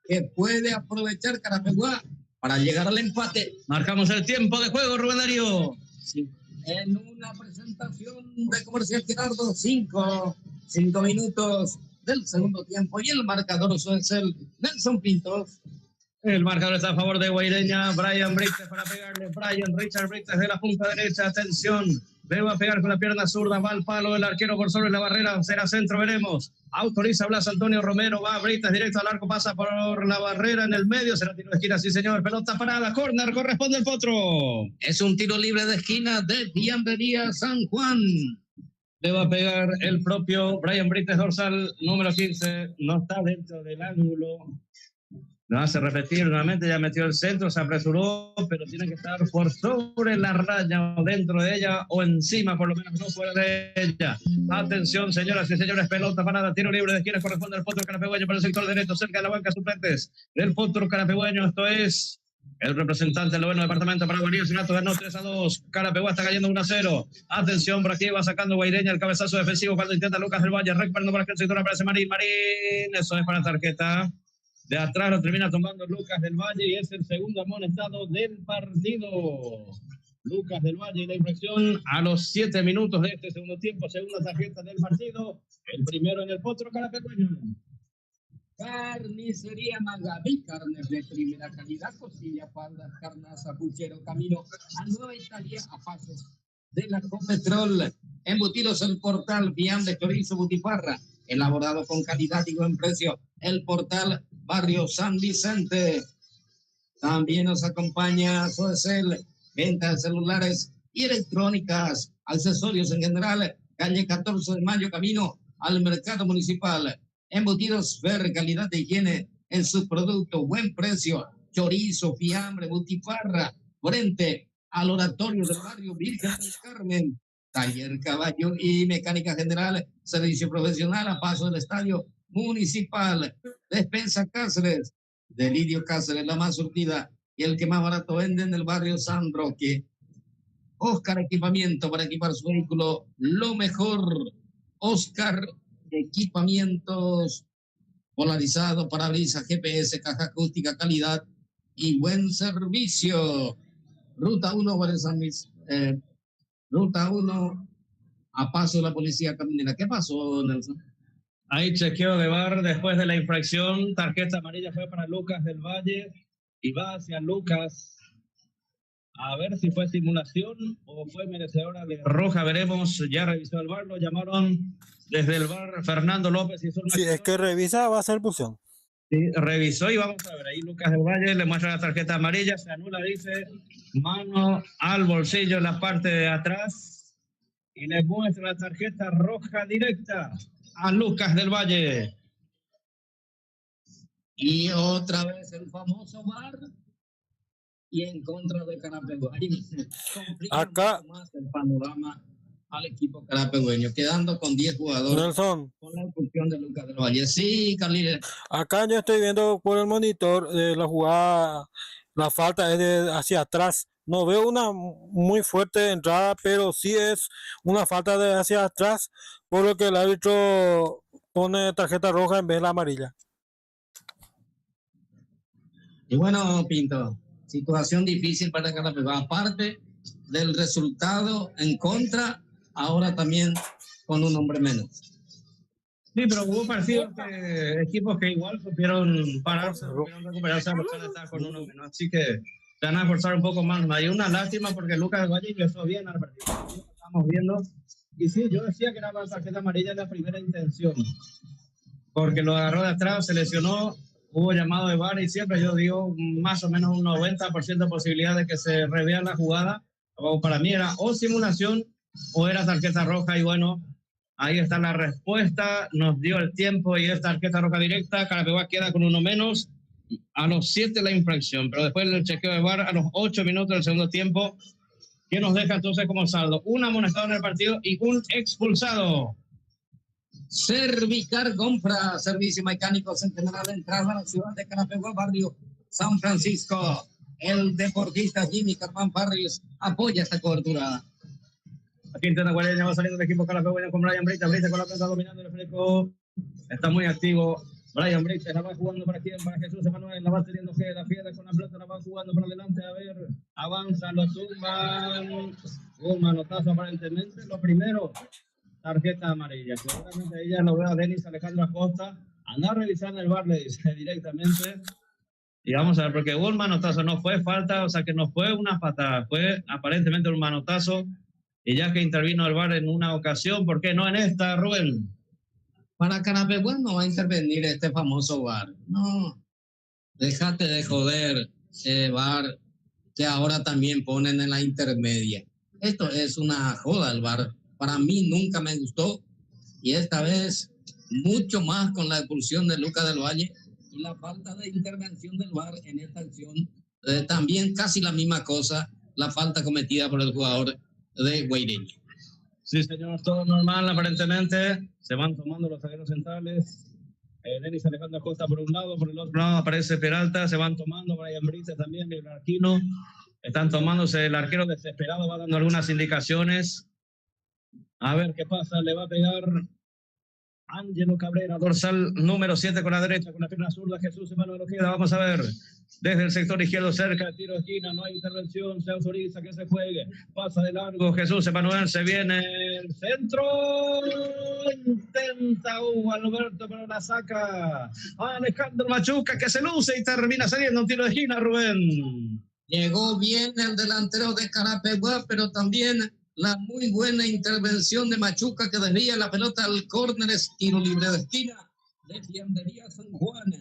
que puede aprovechar Carapeguá para llegar al empate. Marcamos el tiempo de juego, Rubén Darío. Sí. En una presentación de Comercial Gerardo, 5 minutos del segundo tiempo, y el marcador es el Nelson Pintos. El marcador está a favor de Guaireña, Brian Brites para pegarle, Richard Brites de la punta derecha, atención, le va a pegar con la pierna zurda, va al palo el arquero por sobre la barrera, será centro, veremos, autoriza Blas Antonio Romero, va Brites directo al arco, pasa por la barrera en el medio, será tiro de esquina, sí señor, pelota parada, córner, corresponde el Potro. Es un tiro libre de esquina de Bienvenida San Juan. Le va a pegar el propio Brian Brites, dorsal número 15, no está dentro del ángulo. Lo hace repetir nuevamente, ya metió el centro, se apresuró, pero tiene que estar por sobre la raya o dentro de ella o encima, por lo menos no fuera de ella. Atención, señoras y señores, pelota parada, tiro libre de esquina, corresponde al Potro Carapehueño por el sector derecho, cerca de la banca suplentes del Potro Carapehueño. Esto es el representante del noveno departamento paraguayo. Sinato ganó 3-2. Carapehuá está cayendo 1-0. Atención, por aquí va sacando Guaireña el cabezazo defensivo cuando intenta Lucas del Valle. Recuperando para que el sector aparece Marín. Eso es para tarjeta. De atrás lo termina tomando Lucas del Valle y es el segundo amonestado del partido. Lucas del Valle y la infracción a los 7 minutos de este segundo tiempo. Segunda tarjeta del partido. El primero en el Potro Carapehueño. Carnicería Magaví, carnes de primera calidad, costilla, faldas, carnaza, puchero, camino a Nueva Italia, a pasos de la Copetrol. Embutidos El Portal, fiambre, chorizo, butifarra, elaborado con calidad y buen precio. El Portal, barrio San Vicente. También nos acompaña Sodecel, venta de celulares y electrónicas, accesorios en general, calle 14 de Mayo, camino al mercado municipal. Embutidos Fer, calidad de higiene en sus productos, buen precio, chorizo, fiambre, butifarra, frente al oratorio del barrio Virgen del Carmen. Taller Caballo y Mecánica General, servicio profesional a paso del estadio municipal. Despensa Cáceres, de Lidio Cáceres, la más surtida y el que más barato vende en el barrio San Roque. Oscar Equipamiento para equipar su vehículo, lo mejor. Oscar Equipamientos, polarizado, parabrisas, GPS, caja acústica, calidad y buen servicio. Ruta 1, Ruta 1, a paso de la policía caminera. ¿Qué pasó, Nelson? Ahí chequeo de VAR después de la infracción. Tarjeta amarilla fue para Lucas del Valle y va hacia Lucas. A ver si fue simulación o fue merecedora de roja. Veremos. Ya revisó el VAR. Lo llamaron desde el VAR Fernando López. Y si es que revisa, va a ser expulsión. Sí, revisó y vamos a ver. Ahí Lucas del Valle le muestra la tarjeta amarilla. Se anula, dice mano al bolsillo en la parte de atrás. Y le muestra la tarjeta roja directa a Lucas del Valle. Y otra vez el famoso VAR y en contra de Carapehuá. Acá más el panorama al equipo carapehueño, quedando con 10 jugadores. Nelson, Con la expulsión de Lucas del Valle. Sí, Carlitos. acá yo estoy viendo por el monitor la jugada, la falta es de hacia atrás. No veo una muy fuerte entrada, pero sí es una falta de hacia atrás, por lo que el árbitro pone tarjeta roja en vez de la amarilla. Y bueno, Pinto, situación difícil para Carapehuá. Aparte del resultado en contra, ahora también con un hombre menos. Sí, pero hubo partidos de equipos que igual supieron pararse, supieron recuperarse a pesar de estar con uno menos. Así que se van a esforzar un poco más. Hay una lástima porque Lucas del Valle ingresó bien al partido. Estamos viendo. Y sí, yo decía que era para tarjeta amarilla en la primera intención. Porque lo agarró de atrás, se lesionó, hubo llamado de VAR y siempre yo digo más o menos un 90% de posibilidad de que se revea la jugada. O para mí era o simulación o era tarjeta roja y bueno, ahí está la respuesta, nos dio el tiempo y es tarjeta roja directa. Carapehuá queda con uno menos, a los 7 la infracción, pero después del chequeo de VAR a los 8 minutos del segundo tiempo, que nos deja entonces como saldo un amonestado en el partido y un expulsado. Servicar compra, servicio mecánico centenario de entrada a la ciudad de Carapehuá, barrio San Francisco. El deportista Jimmy Carmán Barrios apoya esta cobertura. Aquí intenta Guareña, va saliendo el equipo Carapehuá con Brian Brita con la pelota dominando el fresco. Está muy activo. Brian Brita la va jugando para quién, para Jesús Emanuel, la va teniendo que la fiera con la pelota, la va jugando para adelante, a ver, avanza, lo tumban. Un manotazo aparentemente. Lo primero, tarjeta amarilla. Seguramente ella lo ve a Denis Alejandro Acosta. Anda revisando el VAR, le dice directamente. Y vamos a ver, porque hubo un manotazo, no fue falta, o sea que no fue una patada, fue aparentemente un manotazo. Y ya que intervino el VAR en una ocasión, ¿por qué no en esta, Rubén? Para Carapehuá no va a intervenir este famoso VAR. No, déjate de joder, VAR, que ahora también ponen en la intermedia. Esto es una joda el VAR. Para mí nunca me gustó y esta vez mucho más con la expulsión de Lucas del Valle, y la falta de intervención del VAR en esta acción. También casi la misma cosa, la falta cometida por el jugador de Guaireña. Sí, señor, todo normal aparentemente. Se van tomando los zagueros centrales. Denis Alejandro Acosta por un lado, por el otro lado aparece Peralta, se van tomando Brian Brites también, el arquino. Están tomándose, el arquero desesperado va dando algunas indicaciones. A ver qué pasa, le va a pegar Ángelo Cabrera, dorsal número 7 con la derecha, con la pierna zurda, Jesús Emanuel Ojeda. Vamos a ver, desde el sector izquierdo, cerca del tiro de esquina, no hay intervención, se autoriza que se juegue, pasa de largo, Jesús Emanuel, se viene el centro, intenta Hugo Alberto, pero la saca Alejandro Machuca, que se luce y termina saliendo un tiro de esquina, Rubén. Llegó bien el delantero de Carapeguá, pero también la muy buena intervención de Machuca, que desvía la pelota al córner, tiro libre de esquina, defiendería San Juan.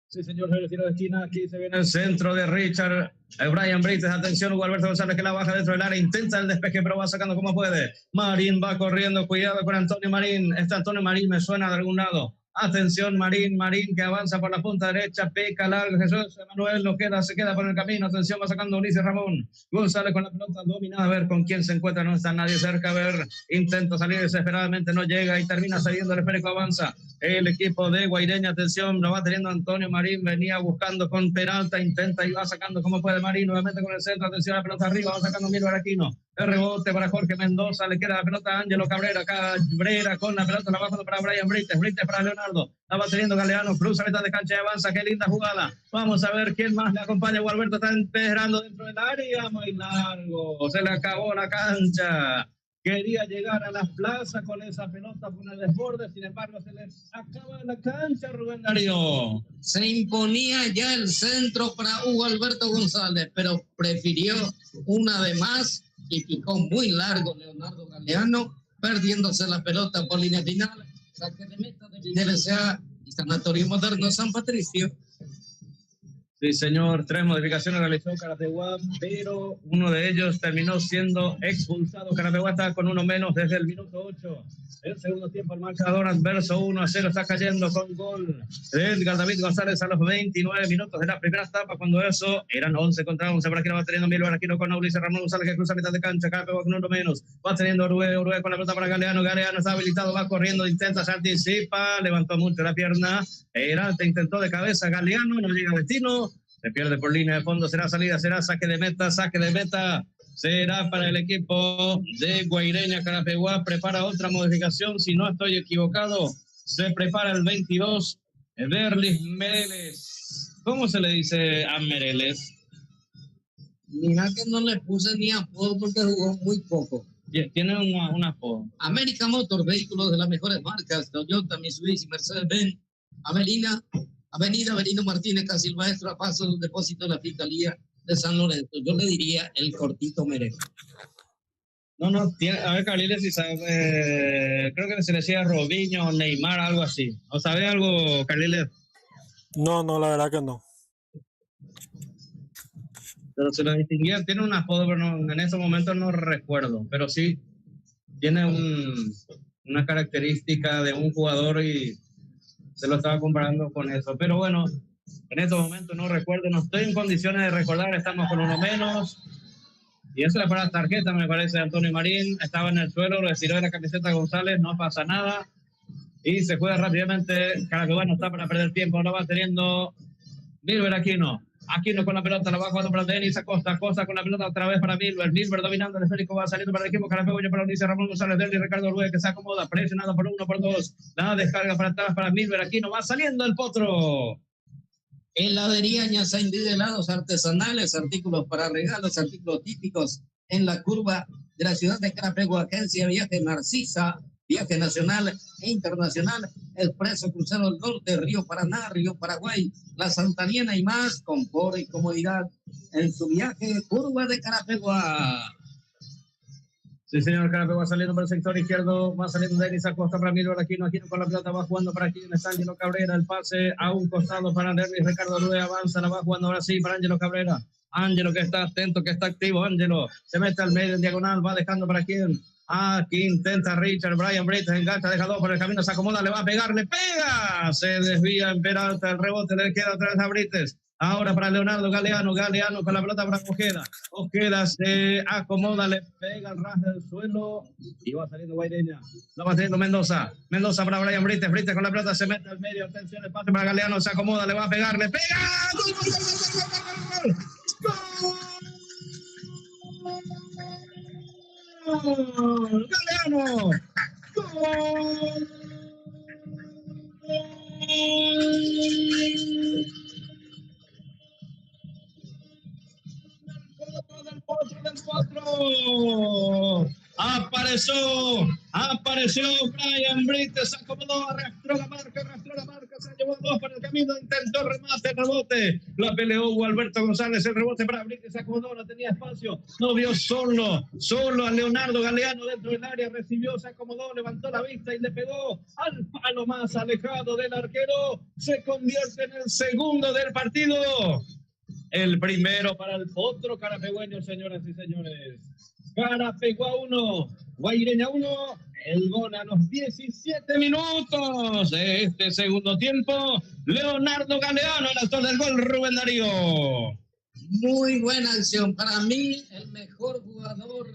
Sí, señor, el tiro de esquina, aquí se viene el centro de Richard, Brian Brites, atención, Hugo Alberto González que la baja dentro del área, intenta el despeje, pero va sacando como puede. Marín va corriendo, cuidado con Antonio Marín, está Antonio Marín, me suena de algún lado. Atención, Marín que avanza por la punta derecha, pica largo, Jesús Emanuel se queda por el camino, atención, va sacando Ulises Ramón González con la pelota dominada, a ver con quién se encuentra, no está nadie cerca, a ver, intenta salir desesperadamente, no llega y termina saliendo el esférico, avanza el equipo de Guaireña, atención, lo va teniendo Antonio Marín, venía buscando con Peralta, intenta y va sacando como puede Marín, nuevamente con el centro, atención, la pelota arriba, va sacando Milvar Aquino, el rebote para Jorge Mendoza, le queda la pelota a Ángelo Cabrera con la pelota, la bajando para Brian Brites para Leonardo, la va teniendo Galeano, cruza mitad de cancha y avanza, qué linda jugada, vamos a ver quién más le acompaña, Gualberto está esperando dentro del área, muy largo, se le acabó la cancha, quería llegar a las plazas con esa pelota con el desborde, sin embargo se le acaba la cancha, Rubén Darío. Se imponía ya el centro para Hugo Alberto González, pero prefirió una de más y picó muy largo Leonardo Galeano, perdiéndose la pelota por línea final. Saque de meta del LSA y Sanatorio Moderno San Patricio. Sí, señor, 3 modificaciones realizó Carapeguá, pero uno de ellos terminó siendo expulsado. Carapeguá está con uno menos desde el minuto 8. El segundo tiempo, el marcador adverso 1-0, está cayendo con gol de Edgar David González a los 29 minutos de la primera etapa, cuando eso eran 11 contra 11. Por aquí lo va teniendo Milvar Aquino con Ulises Ramón González, que cruza mitad de cancha. Carapeguá con uno menos, va teniendo Uruguay con la pelota para Galeano. Galeano está habilitado, va corriendo, intenta, se anticipa, levantó mucho la pierna. Peralta intentó de cabeza, Galeano, no llega a destino. Se pierde por línea de fondo, será salida, será saque de meta, será para el equipo de Guaireña. Carapeguá prepara otra modificación, si no estoy equivocado, se prepara el 22, Berlis Mereles. ¿Cómo se le dice a Mereles? Mira que no le puse ni apodo porque jugó muy poco. Tiene un apodo. América Motor, vehículos de las mejores marcas, Toyota, Mitsubishi, Mercedes-Benz, Avenida Benito Martínez, casi el maestro, a paso del depósito de la Fiscalía de San Lorenzo. Yo le diría el cortito Mereles. No, a ver, Carliles, si sabe, creo que se le decía Robinho, Neymar, algo así. ¿O sabe algo, Carliles? No, la verdad que no. Pero se lo distinguía, tiene un apodo, pero en estos momentos no recuerdo. Pero sí, tiene una característica de un jugador y se lo estaba comparando con eso. Pero bueno, en estos momentos no recuerdo, no estoy en condiciones de recordar, estamos con uno menos. Y eso es para la tarjeta, me parece, de Antonio Marín. Estaba en el suelo, retiró de la camiseta González, no pasa nada. Y se juega rápidamente. Carapeguá no está para perder tiempo, lo va teniendo Milver Aquino. Aquino con la pelota, la va jugando para Denis Acosta con la pelota otra vez para Milver dominando el esférico, va saliendo para el equipo Carapeguá, para Ulises Ramón González, Derli Ricardo Uruguay, que se acomoda, presionado por 1, por 2, la descarga para atrás para Milver Aquino, va saliendo el potro. Heladería Ñazaindí de helados artesanales, artículos para regalos, artículos típicos en la curva de la ciudad de Carapeguá. Agencia Viaje Narcisa, viaje nacional e internacional, Expreso Crucero del Norte, Río Paraná, Río Paraguay, La Santaniana y más, confort y comodidad en su viaje, curva de Carapeguá. Sí, señor, Carapeguá saliendo por el sector izquierdo, va saliendo Denis Acosta para Milvar Aquino con la pelota, va jugando para aquí, está Ángelo Cabrera, el pase a un costado para Derlis Ricardo Luis, avanza, la va jugando ahora sí para Ángelo Cabrera. Ángelo que está atento, que está activo, Ángelo se mete al medio en diagonal, va dejando para quién. Aquí intenta Richard, Brian Brites engancha, deja dos por el camino, se acomoda, le va a pegar, le pega, se desvía en Peralta, el rebote le queda atrás a Brites. Ahora para Leonardo Galeano, Galeano con la pelota para Ojeda. Ojeda se acomoda, le pega al ras del suelo y va saliendo Guaireña. No va saliendo Mendoza. Mendoza para Brian Brites. Brites con la pelota se mete al medio. Atención, el pase para Galeano, se acomoda, le va a pegar, le pega. ¡Gol, gol, gol, gol, gol, gol! ¡Gol! ¡Galeano! ¡Gol! Del potro. Apareció Brian Brites, se acomodó, arrastró la marca, se llevó dos para el camino, intentó remate, rebote, la peleó Hugo Alberto González, el rebote para Brites, se acomodó, no tenía espacio, no vio solo a Leonardo Galeano dentro del área, recibió, se acomodó, levantó la vista y le pegó al palo más alejado del arquero, se convierte en el segundo del partido. El primero para el potro carapegüeño, señoras y señores. Carapegua 1, Guaireña 1. El gol a los 17 minutos de este segundo tiempo. Leonardo Galeano, el autor del gol, Rubén Darío. Muy buena acción. Para mí, el mejor jugador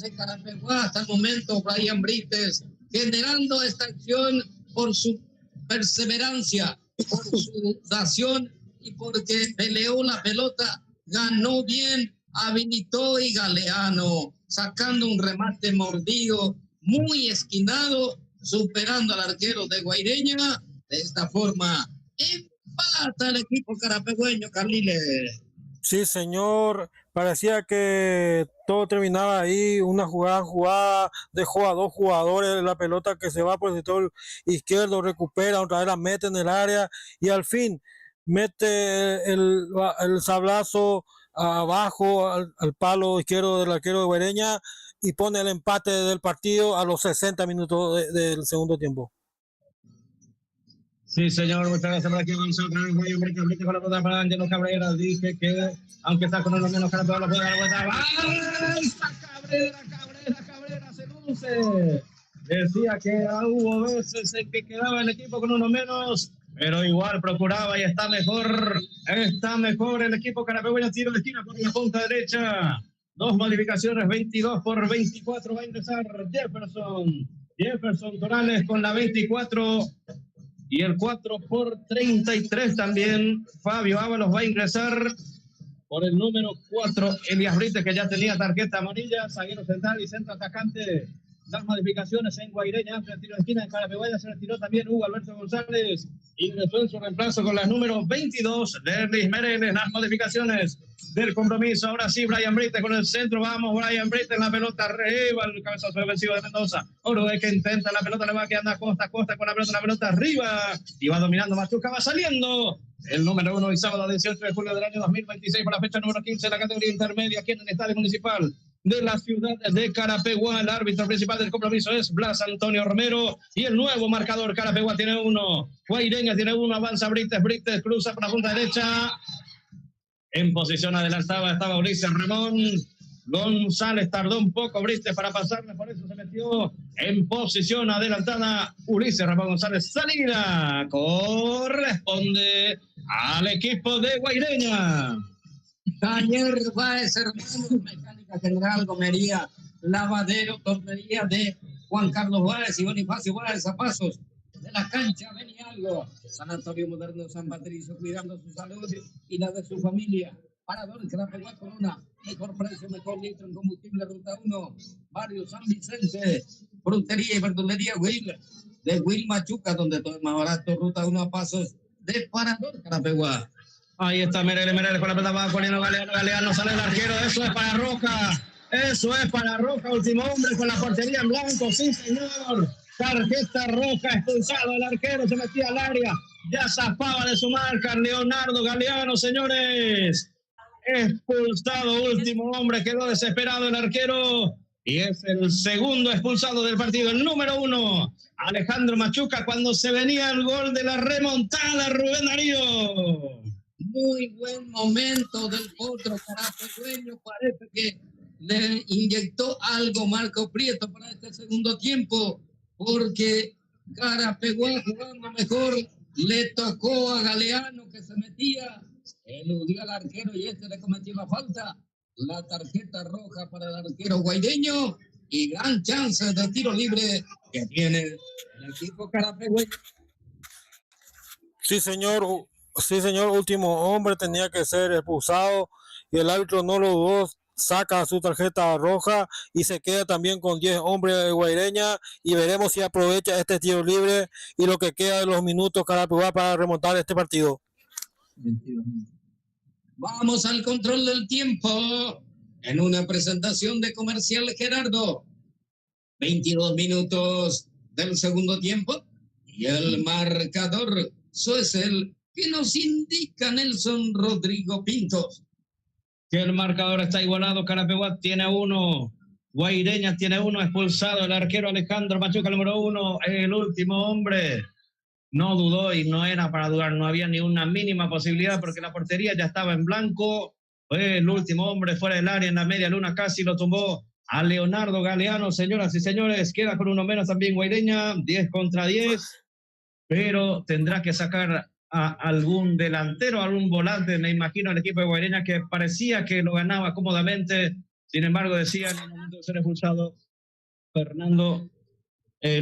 de Carapegua hasta el momento, Brian Brites, generando esta acción por su perseverancia, por su acción y porque peleó la pelota, ganó bien, habilitó y Galeano, sacando un remate mordido, muy esquinado, superando al arquero de Guaireña. De esta forma, empata el equipo carapegüeño, Carliles. Sí, señor. Parecía que todo terminaba ahí, una jugada, dejó a dos jugadores, la pelota que se va por el sector izquierdo, recupera, otra vez la mete en el área y al fin mete el sablazo abajo al palo izquierdo del arquero de Guaireña y pone el empate del partido a los 60 minutos del segundo tiempo. Sí, señor, muchas gracias por aquí. Vamos a con la pelota para Ángelo Cabrera. Dije que, aunque está con uno menos, Carapegua lo puede dar la vuelta. Cabrera se luce. Decía que hubo veces en que quedaba el equipo con uno menos, pero igual procuraba y está mejor el equipo carapegüeño. Tiro de esquina por la punta derecha. Dos modificaciones, 22 por 24 va a ingresar Jefferson Torales con la 24 y el 4 por 33 también. Fabio Ábalos va a ingresar por el número 4. Elias Brites, que ya tenía tarjeta amarilla, zaguero central y centro atacante. Las modificaciones en Guaireña, antes del tiro de esquina en Carapegua, se retiró también Hugo Alberto González, ingresó en su reemplazo con las números 22, Lerlis Mereles. Las modificaciones del compromiso, ahora sí, Brian Brites con el centro, vamos, Brian Brites, la pelota arriba, el cabezazo defensivo de Mendoza, Oruguay que intenta, la pelota le va quedando a Costa con la pelota arriba, y va dominando Machuca, va saliendo el número 1 y sábado 18 de julio del año 2026 por la fecha número 15 de la categoría intermedia aquí en el Estadio Municipal de la ciudad de Carapegua. El árbitro principal del compromiso es Blas Antonio Romero y el nuevo marcador, Carapegua tiene 1, Guaireña tiene 1, avanza Brites cruza por la punta derecha, en posición adelantada estaba Ulises Ramón González, tardó un poco Brites para pasarle, por eso se metió en posición adelantada Ulises Ramón González. Salida corresponde al equipo de Guaireña. Taller Báez, hermanos, Mecánica General, Gomería, Lavadero, Tornería de Juan Carlos Báez y Bonifacio Báez, a pasos de la cancha, Benialgo, Sanatorio Moderno San Patricio, cuidando su salud y la de su familia. Parador Carapegua Corona, mejor precio, mejor litro en combustible, Ruta 1, Barrio San Vicente, Frutería y Verdulería Will, de Will Machuca, donde todo es más barato, Ruta 1 a pasos de Parador Carapegua. Ahí está Mereles con la pelota, va corriendo Galeano, sale el arquero, eso es para Roja, último hombre con la portería en blanco, sí señor, tarjeta roja, expulsado el arquero, se metía al área, ya zafaba de su marca Leonardo Galeano, señores, expulsado, último hombre, quedó desesperado el arquero, y es el segundo expulsado del partido, el número 1, Alejandro Machuca, cuando se venía el gol de la remontada, Rubén Darío. Muy buen momento del potro carapegüeño, parece que le inyectó algo Marco Prieto para este segundo tiempo, porque Carapeguá jugando mejor, le tocó a Galeano que se metía, eludió al arquero y le cometió la falta, la tarjeta roja para el arquero guaireño y gran chance de tiro libre que tiene el equipo carapegüeño. Sí, señor. Sí, señor. Último hombre tenía que ser expulsado y el árbitro no lo dudó. Saca su tarjeta roja y se queda también con 10 hombres de Guaireña y veremos si aprovecha este tiro libre y lo que queda de los minutos Carapeguá para remontar este partido. Vamos al control del tiempo en una presentación de Comercial Gerardo. 22 minutos del segundo tiempo y el marcador, eso es el que nos indica Nelson Rodrigo Pintos. Que el marcador está igualado, Carapeguá tiene 1, Guaireña tiene 1, expulsado el arquero Alejandro Machuca, número 1, el último hombre. No dudó y no era para dudar, no había ni una mínima posibilidad porque la portería ya estaba en blanco. Fue el último hombre fuera del área en la media luna, casi lo tumbó a Leonardo Galeano. Señoras y señores, queda con uno menos también Guaireña, 10 contra 10, pero tendrá que sacar a algún delantero, algún volante, me imagino, el equipo de Guaireña que parecía que lo ganaba cómodamente. Sin embargo, decía en el momento de ser expulsado Fernando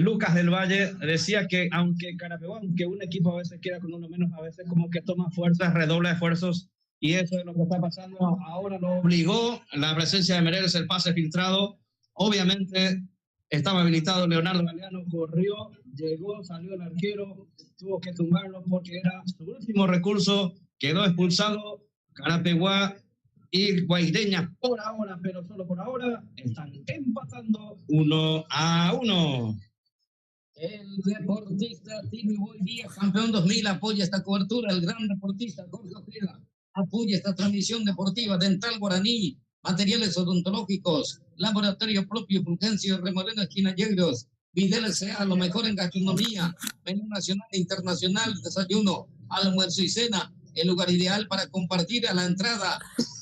Lucas del Valle, decía que aunque Carapeguá, aunque un equipo a veces queda con uno menos, a veces como que toma fuerzas, redobla esfuerzos, y eso es lo que está pasando. Ahora lo obligó la presencia de Mereles, el pase filtrado. Obviamente estaba habilitado Leonardo Galeano, corrió, llegó, salió el arquero, tuvo que tumbarlo porque era su último recurso, quedó expulsado. Carapeguá y Guaireña por ahora, pero solo por ahora, están empatando 1-1. El deportista Tino Boy Díaz, campeón 2000, apoya esta cobertura. El gran deportista Jorge Ojeda apoya esta transmisión deportiva. Dental Guaraní, materiales odontológicos, laboratorio propio, Fulgencio Remoreno, esquina Yegros. Videl S.A., lo mejor en gastronomía, menú nacional e internacional, desayuno, almuerzo y cena. El lugar ideal para compartir a la entrada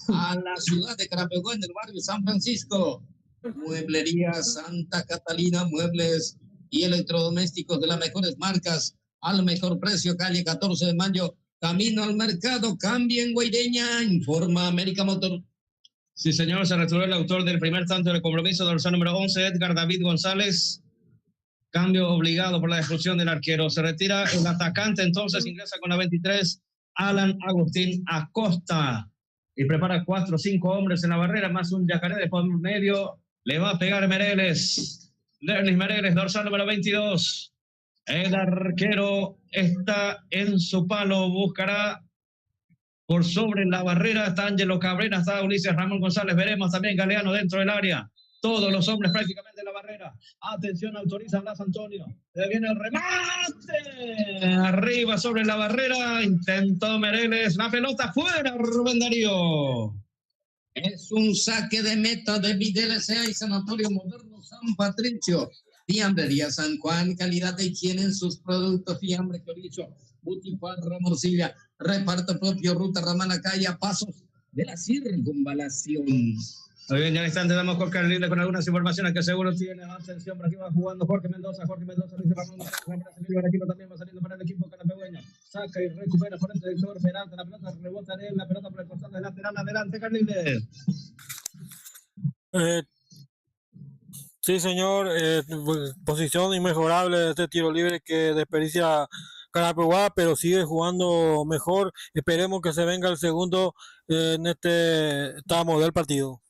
a la ciudad de Carapeguá, en el barrio San Francisco. Mueblería Santa Catalina, muebles y electrodomésticos de las mejores marcas al mejor precio, calle 14 de mayo, camino al mercado. Cambia en Guaireña, informa América Motor. Sí, señor, se retiró el autor del primer tanto del compromiso, dorsal número 11, Edgar David González. Cambio obligado por la expulsión del arquero. Se retira el atacante, entonces ingresa con la 23, Alan Agustín Acosta. Y prepara 4 o 5 hombres en la barrera, más un yacaré de por medio. Le va a pegar Mereles. Derlis Mereles, dorsal número 22. El arquero está en su palo, buscará por sobre la barrera. Está Ángelo Cabrera, está Ulises Ramón González. Veremos también Galeano dentro del área. Todos los hombres prácticamente en la barrera. Atención, autoriza Blas Antonio. Se viene el remate. Arriba sobre la barrera. Intentó Mereles. La pelota fuera, Rubén Darío. Es un saque de meta de Videl S.A. y Sanatorio Moderno San Patricio. Fiambrería San Juan, calidad de higiene en sus productos. Fiambre, chorizo, butifarra, morcilla, reparto propio, ruta Ramanacaya, pasos de la circunvalación. Muy bien, ya en instante damos con Carlile con algunas informaciones que seguro tiene. Atención, por aquí va jugando Jorge Mendoza, Luis Ramón, aquí también va saliendo para el equipo carapegueño. Saca y recupera por el sector Peralta, la pelota rebota en él, la pelota por el costado del lateral, adelante Carlile. Sí, señor, posición inmejorable de este tiro libre que desperdicia Carapeguá, pero sigue jugando mejor. Esperemos que se venga el segundo en este tramo del partido.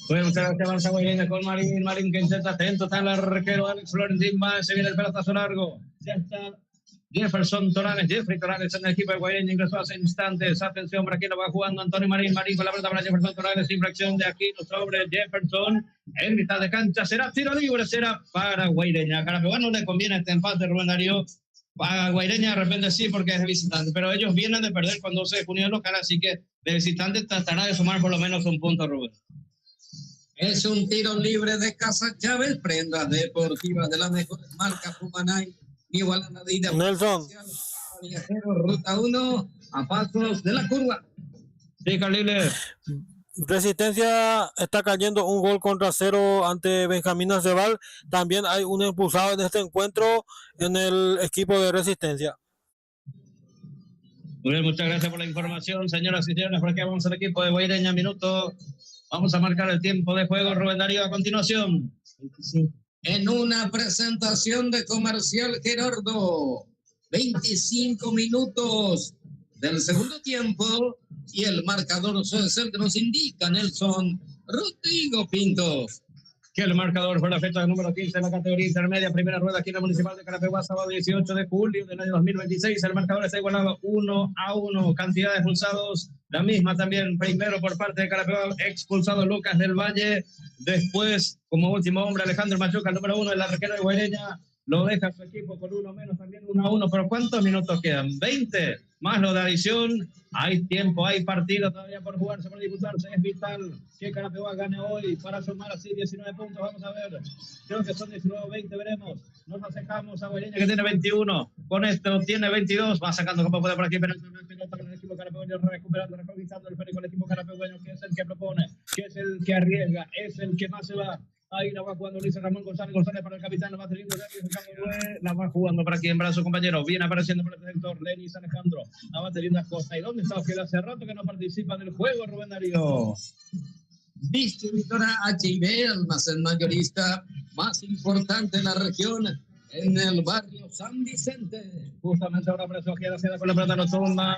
Bueno, muchas gracias, avanza Guaireña con Marín que intenta atento, está el arquero Alex Florentín Báez, se viene el pelotazo largo, ya está Jeffery Torales en el equipo de Guaireña, ingresó hace instantes, atención, por aquí lo va jugando Antonio Marín con la pelota para Jefferson Torales, infracción de Aquino sobre Jefferson, en mitad de cancha, será tiro libre, será para Guaireña. Carapeguá no le conviene este empate, Rubén Darío. A Guaireña de repente sí porque es de visitante, pero ellos vienen de perder cuando se unió local, así que de visitante tratará de sumar por lo menos un punto, Rubén. Es un tiro libre de Casa Chávez, prenda deportiva de las mejores marcas, Pumanay, igual a Nadida. Nelson. Ruta 1, a pasos de la curva. Sí, Carlile. Resistencia está cayendo un gol contra 0 ante Benjamín Aceval. También hay un expulsado en este encuentro en el equipo de Resistencia. Muy bien, muchas gracias por la información, señoras y señores. Por aquí vamos al equipo de Guaireña, minuto. Vamos a marcar el tiempo de juego, Rubén Darío, a continuación. En una presentación de Comercial Gerardo, 25 minutos del segundo tiempo y el marcador es el que nos indica Nelson Rodrigo Pinto. Que el marcador fue la fecha número 15 en la categoría intermedia, primera rueda aquí en la Municipal de Carapeguá, sábado 18 de julio del año 2026. El marcador está igualado 1-1, cantidad de expulsados, la misma también, primero por parte de Carapeguá, expulsado Lucas del Valle, después como último hombre Alejandro Machuca, el número 1 del arquero de Guaireña, lo deja su equipo con uno menos, también 1-1, pero ¿cuántos minutos quedan? 20, más lo de adición, hay tiempo, hay partido todavía por jugarse, por disputarse, es vital que Carapeguá gane hoy para sumar así 19 puntos, vamos a ver, creo que son 19 20, veremos, nos acercamos a Guaireña que tiene 21, con esto tiene 22, va sacando como puede por aquí, pero pelota con el equipo carapegueño, recuperando, reconquistando el con el equipo carapegueño, que es el que propone, que es el que arriesga, es el que más se va. Ahí la va jugando Luis Ramón González para el capitán, la va teniendo la va jugando para aquí en brazo compañero, viene apareciendo por el sector Lenis Alejandro, la va teniendo a Costa. ¿Y dónde está Ojeda? Hace rato que no participa del juego, Rubén Darío. Distribuidora H&B, almacén mayorista más importante en la región, en el barrio San Vicente. Justamente ahora aparece Ojeda, se da con la pelota, lo tumba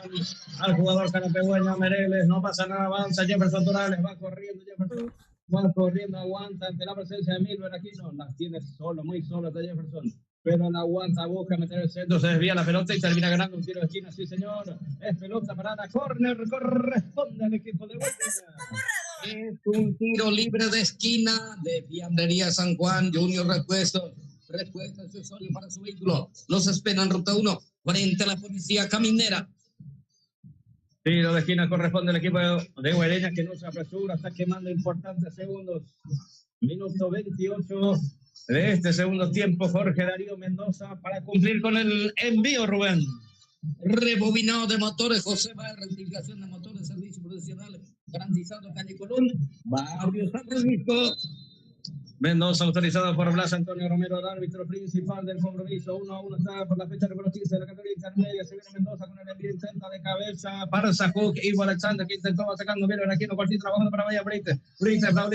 al jugador carapegueño Mereles, no pasa nada, avanza Jefferson Torales, va corriendo Jefferson. Va corriendo, aguanta ante la presencia de Milber Aquino, las tiene solo, muy solo de Jefferson, pero la aguanta, busca meter el centro, se desvía la pelota y termina ganando un tiro de esquina, sí señor, es pelota parada, córner, corresponde al equipo de Guaireña. Es un tiro libre de esquina de Fiambrería San Juan, Junior Repuestos, accesorio para su vehículo, los esperan en ruta 1, frente a la policía caminera. Tiro de esquina corresponde al equipo de Guaireña que no se apresura, está quemando importantes segundos. Minuto 28 de este segundo tiempo, Jorge Darío Mendoza para cumplir con el envío, Rubén. Rebobinado de motores, José va a rectificación de motores, servicio profesional garantizado calle Colón, barrio San Francisco. Mendoza autorizado por Blas Antonio Romero, el árbitro principal del compromiso. 1-1 está por la fecha número 15 de la categoría intermedia. Se viene Mendoza con el envío, intenta de cabeza para Zajuk, Ivo Alexander que intentó, va sacando bien aquí, no cualquier trabajando para Vaya Brites,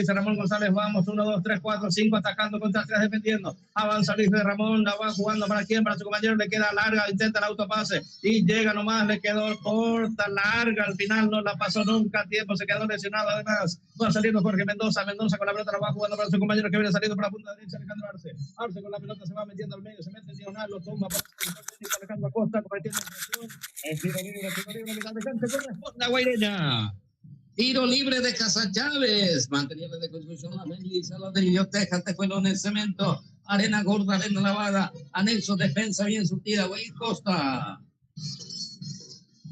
Ramón González, vamos, 1, 2, 3, 4, 5, atacando contra 3, defendiendo, avanza Luis de Ramón, la va jugando para quién, para su compañero, le queda larga, intenta el autopase y llega nomás, le quedó corta, larga, al final no la pasó nunca a tiempo, se quedó lesionado, además va saliendo Jorge Mendoza con la pelota, la va jugando para su compañero que viene saliendo por la punta derecha, Alejandro Arce con la pelota se va metiendo al medio, se mete en diagonal, lo tumba para Alejandro Acosta, cometiendo el tiro libre, mitad de cancha, corresponde a Guaireña. Tiro libre de Casa Chávez, materiales de construcción, la Melissa, la de biblioteca, tejuelones, cemento, arena gorda, arena lavada, anexo, defensa bien surtida, Güey Costa.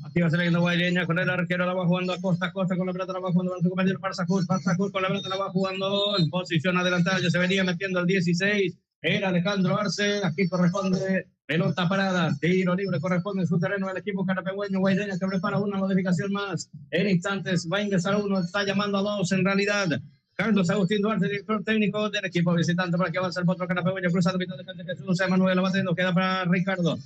Aquí va saliendo Guaireña con el arquero, la va jugando a Costa con la pelota, la va jugando con su compañero Farsajus con la pelota, la va jugando en posición adelantada, ya se venía metiendo el 16, era Alejandro Arce, aquí corresponde pelota parada, tiro libre, corresponde en su terreno el equipo carapegueño. Guaireña que prepara una modificación más, en instantes va a ingresar uno, está llamando a dos en realidad. Carlos Agustín Duarte, director técnico del equipo visitante, para que avance el potro carapegueño, cruzando mitad de cancha, Jesús Emanuel, la va teniendo, queda para Ricardo,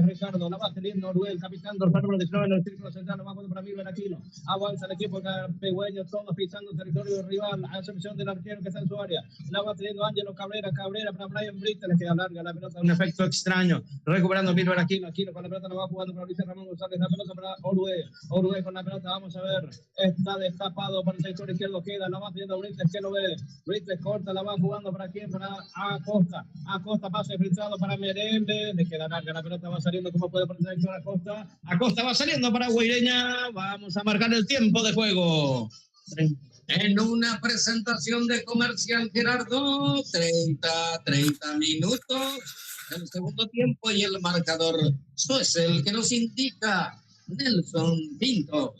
Ricardo, la va teniendo, Noruel, capitán, dorsal número 19 en el círculo central, la va poniendo para Milber Aquino, avanza el equipo carapegueño, todos pisando territorio rival, a excepción del arquero que está en su área, la va teniendo Ángelo Cabrera para Brian Brites, le queda larga la pelota, un efecto extraño, recuperando Milber Aquino con la pelota, la va jugando para Luis Ramón González, la pelota para Orue con la pelota, vamos a ver, está destapado para el sector izquierdo, queda, la va teniendo Brites, que lo ve, Brites corta, la va jugando para quién, para Acosta pase filtrado para Merende, le queda larga, la pelota va saliendo como puede por el sector Acosta va saliendo para Guaireña, vamos a marcar el tiempo de juego. En una presentación de Comercial Gerardo, 30 minutos del segundo tiempo y el marcador, eso es el que nos indica Nelson Pinto.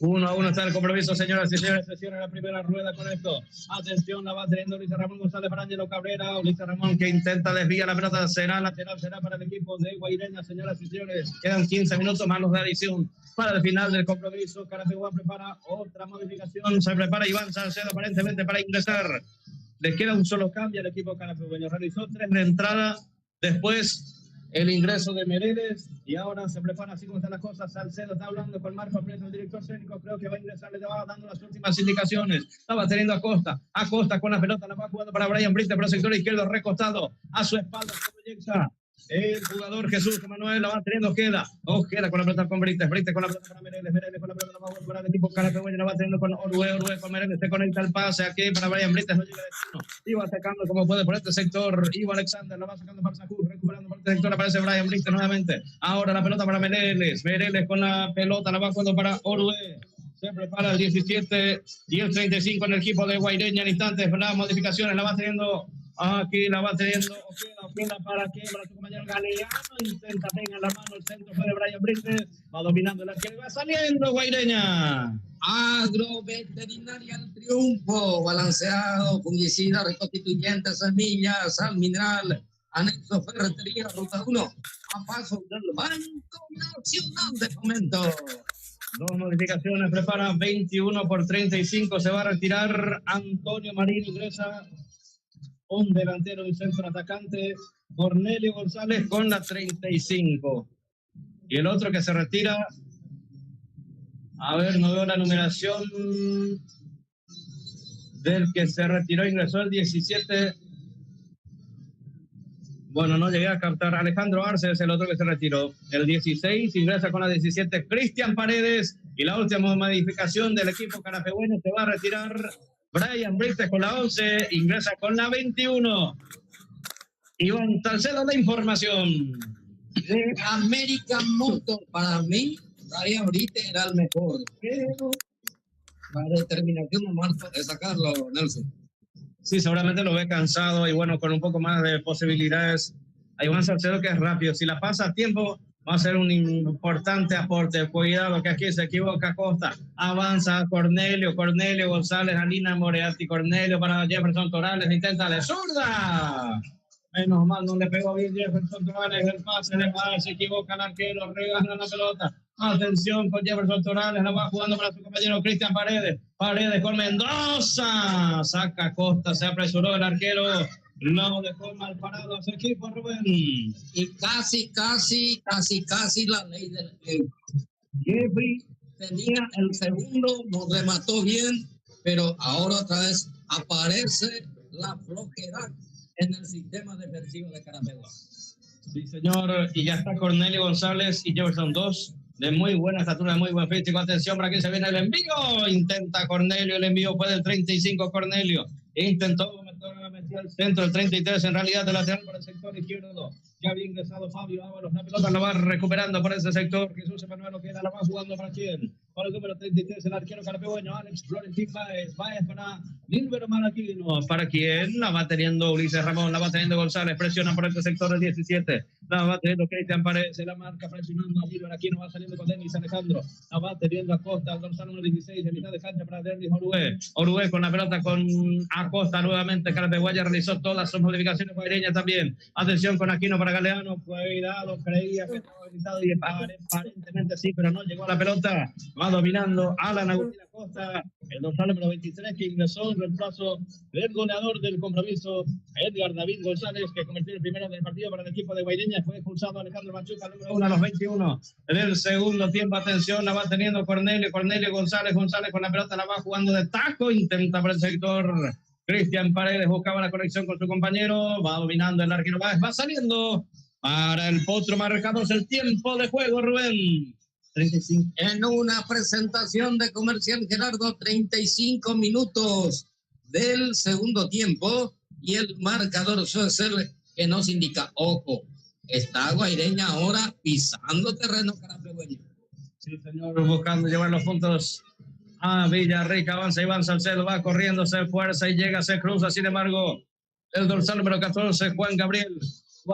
1-1 está el compromiso, señoras y señores. Se cierra la primera rueda con esto. Atención, la va teniendo Luis Ramón González para Ángelo Cabrera. Luis Ramón que intenta desviar la pelota. Será lateral, será para el equipo de Guaireña, señoras y señores. Quedan 15 minutos más los de adición para el final del compromiso. Carapeguá prepara otra modificación. Se prepara Iván Salcedo aparentemente para ingresar. Les queda un solo cambio al equipo carapegueño. Realizó 3 de entrada. Después el ingreso de Mereles y ahora se prepara así como están las cosas. Salcedo está hablando con Marco Prieto, el director técnico. Creo que va a ingresar, le va dando las últimas indicaciones. Estaba teniendo Acosta con la pelota, la va jugando para Brian Brite por el sector izquierdo, recostado a su espalda. Proyecta el jugador Jesús Manuel, la va teniendo Ojeda con la pelota con Brite con la pelota para Mereles con la pelota para jugar el equipo carapegueño, la va teniendo con Orue con Mereles, se conecta el pase aquí para Brian Brite, no llega destino, iba atacando como puede por este sector, Ivo Alexander la va sacando para Sacur, recuperando por este sector, aparece Brian Brite nuevamente, ahora la pelota para Mereles con la pelota, la va jugando para Orue. Se prepara el 17 y el 35 en el equipo de Guaireña. En instantes, las modificaciones la va teniendo. Aquí la va teniendo. Ojeda para su compañero Galeano. Intenta pegar la mano. El centro fue de Brian Brite. Va dominando el arquero. Va saliendo Guaireña. Agroveterinaria al triunfo. Balanceado, fungicida, reconstituyente, semillas, sal mineral. Anexo Ferretería, Ruta 1. A paso del Banco Nacional de Fomento. 2 modificaciones, prepara 21 por 35, se va a retirar Antonio Marín, ingresa un delantero y centro atacante, Cornelio González con la 35. Y el otro que se retira, a ver, no veo la numeración del que se retiró, ingresó el 17. Bueno, no llegué a captar. Alejandro Arce es el otro que se retiró. El 16 ingresa con la 17 Cristian Paredes. Y la última modificación del equipo carapegueño se va a retirar Brian Brite con la 11. Ingresa con la 21. Iván Salcedo, la información. De American Motor, para mí, Brian Brite era el mejor. Pero la determinación de Marco es sacarlo, Nelson. Sí, seguramente lo ve cansado y bueno, con un poco más de posibilidades. A Iván Salcedo que es rápido. Si la pasa a tiempo, va a ser un importante aporte. Cuidado que aquí se equivoca Costa. Avanza Cornelio González, Alina Moreatti, Cornelio para Jefferson Torales. Intenta de zurda. Menos mal, no le pegó bien Jefferson Torales. El pase de mal, se equivoca el arquero, regala la pelota. Atención con Jefferson Torales, la va jugando para su compañero Cristian Paredes con Mendoza, saca Costa, se apresuró el arquero, lo dejó mal parado a su equipo, Rubén. Y casi la ley del tiempo. Jeffrey tenía el segundo, nos remató bien, pero ahora otra vez aparece la flojedad en el sistema defensivo de Carapeguá. Sí, señor, y ya está Cornelio González y Jefferson, 2 de muy buena estatura, de muy buen físico. Atención, para aquí se viene el envío. Intenta Cornelio, el envío fue del 35 Cornelio. Intentó meter al centro, el 33 en realidad de lateral para el sector izquierdo. Ya había ingresado Fabio Ábalos, la pelota la va recuperando por ese sector. Jesús Emanuel queda, la va jugando para quién. Para el número 33, el arquero carapegueño, Alex Florentín Baez para Líbero Malaquino. ¿Para quién? La va teniendo Ulises Ramón, la va teniendo González, presiona por este sector el 17. La va teniendo Cristian Paredes, la marca presionando a Líbero Aquino, va saliendo con Denis Alejandro. La va teniendo Acosta, al dorsal número 16, de mitad de cancha para Derlis Orue con la pelota con Acosta nuevamente. Carapeguaya realizó todas sus modificaciones guaireñas también. Atención con Aquino para Galeano, cuidado, creía que estaba habilitado y aparentemente sí, pero no llegó a la pelota. Va dominando Alan Agustín Acosta, el dorsal número 23 que ingresó en reemplazo del goleador del compromiso, Edgar David González, que convirtió el primero del partido para el equipo de Guaireña. Fue expulsado Alejandro Machuca, número 1 a los 21. En el segundo tiempo, atención, la va teniendo Cornelio González con la pelota, la va jugando de taco, intenta por el sector. Cristian Paredes buscaba la conexión con su compañero, va dominando el arquero, va saliendo para el potro marcador, el tiempo de juego, Rubén. 35. En una presentación de Comercial Gerardo, 35 minutos del segundo tiempo y el marcador suele ser que nos indica, ojo, está Guaireña ahora pisando terreno carapegueño. Sí, señor, buscando llevar los puntos a Villarrica. Avanza Iván Salcedo, va corriendo, se fuerza y llega, se cruza. Sin embargo, el dorsal número 14, Juan Gabriel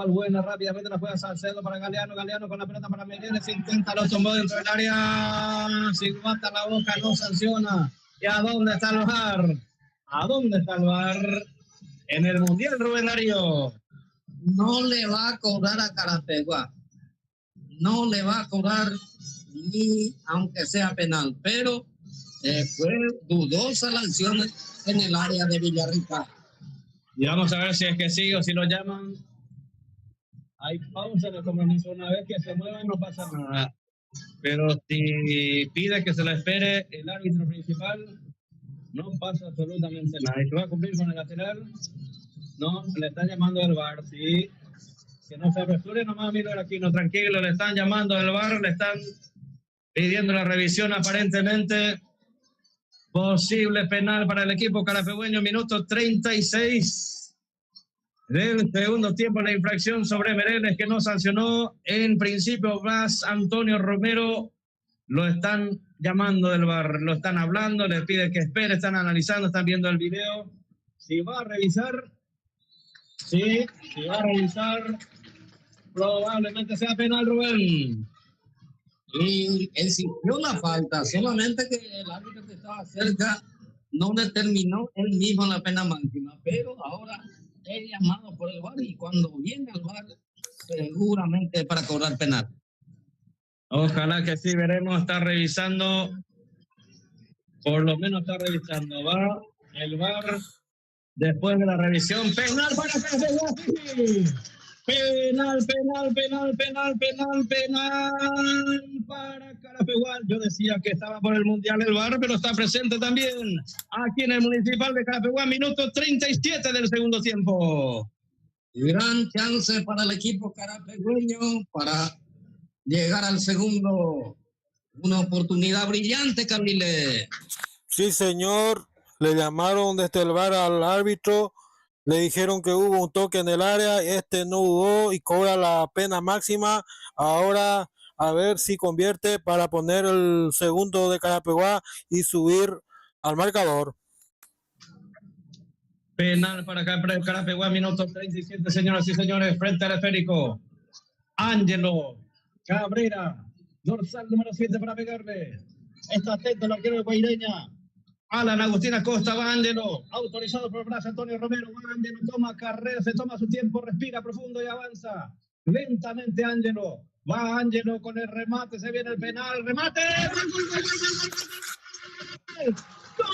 Buena, rápidamente la juega Salcedo para Galeano. Galeano con la pelota para Mereles. Intenta, lo tomó dentro del área. Silbata la boca, no sanciona. ¿Y a dónde está el VAR? ¿A dónde está el VAR? En el Mundial, Rubén Darío. No le va a cobrar a Carapeguá. No le va a cobrar ni aunque sea penal. Pero fue dudosa la acción en el área de Villarrica. Y vamos a ver si es que sí o si lo llaman. Hay pausa en el compromiso. Una vez que se muevan no pasa nada. Pero si pide que se la espere el árbitro principal, no pasa absolutamente nada. ¿Y se va a cumplir con el lateral? No, le están llamando al VAR, sí. Que no se apresure nomás, mira aquí, no, tranquilo, le están llamando al VAR, le están pidiendo la revisión aparentemente. Posible penal para el equipo carapegüeño, minuto 36 del segundo tiempo. La infracción sobre Mereles que no sancionó en principio más Antonio Romero. Lo están llamando del VAR, lo están hablando, les pide que espere, están analizando, están viendo el video. Si va a revisar, sí, si va a revisar, probablemente sea penal, Rubén. Y exigió la falta, solamente que el árbitro que estaba cerca no determinó él mismo la pena máxima, pero ahora es llamado por el VAR y cuando viene al VAR seguramente para cobrar penal. Ojalá que sí, veremos, está revisando, por lo menos está revisando, va el VAR después de la revisión, penal para Carapeguá. Penal para Carapeguá. Yo decía que estaba por el Mundial el VAR, pero está presente también aquí en el Municipal de Carapeguá, minuto 37 del segundo tiempo. Gran chance para el equipo carapegüeño para llegar al segundo. Una oportunidad brillante, Camille. Sí, señor. Le llamaron desde el VAR al árbitro. Le dijeron que hubo un toque en el área, no hubo y cobra la pena máxima. Ahora a ver si convierte para poner el segundo de Carapeguá y subir al marcador. Penal para Carapeguá, minuto 37, señoras y señores, frente al esférico. Ángelo Cabrera, dorsal número 7 para pegarle. Está atento el arquero de Guaireña. Alan Agustín Acosta, va Ángelo, autorizado por Blas Antonio Romero, va Ángelo, toma carrera, se toma su tiempo, respira profundo y avanza. Lentamente Ángelo, va Ángelo con el remate, se viene el penal, remate. ¡Gol!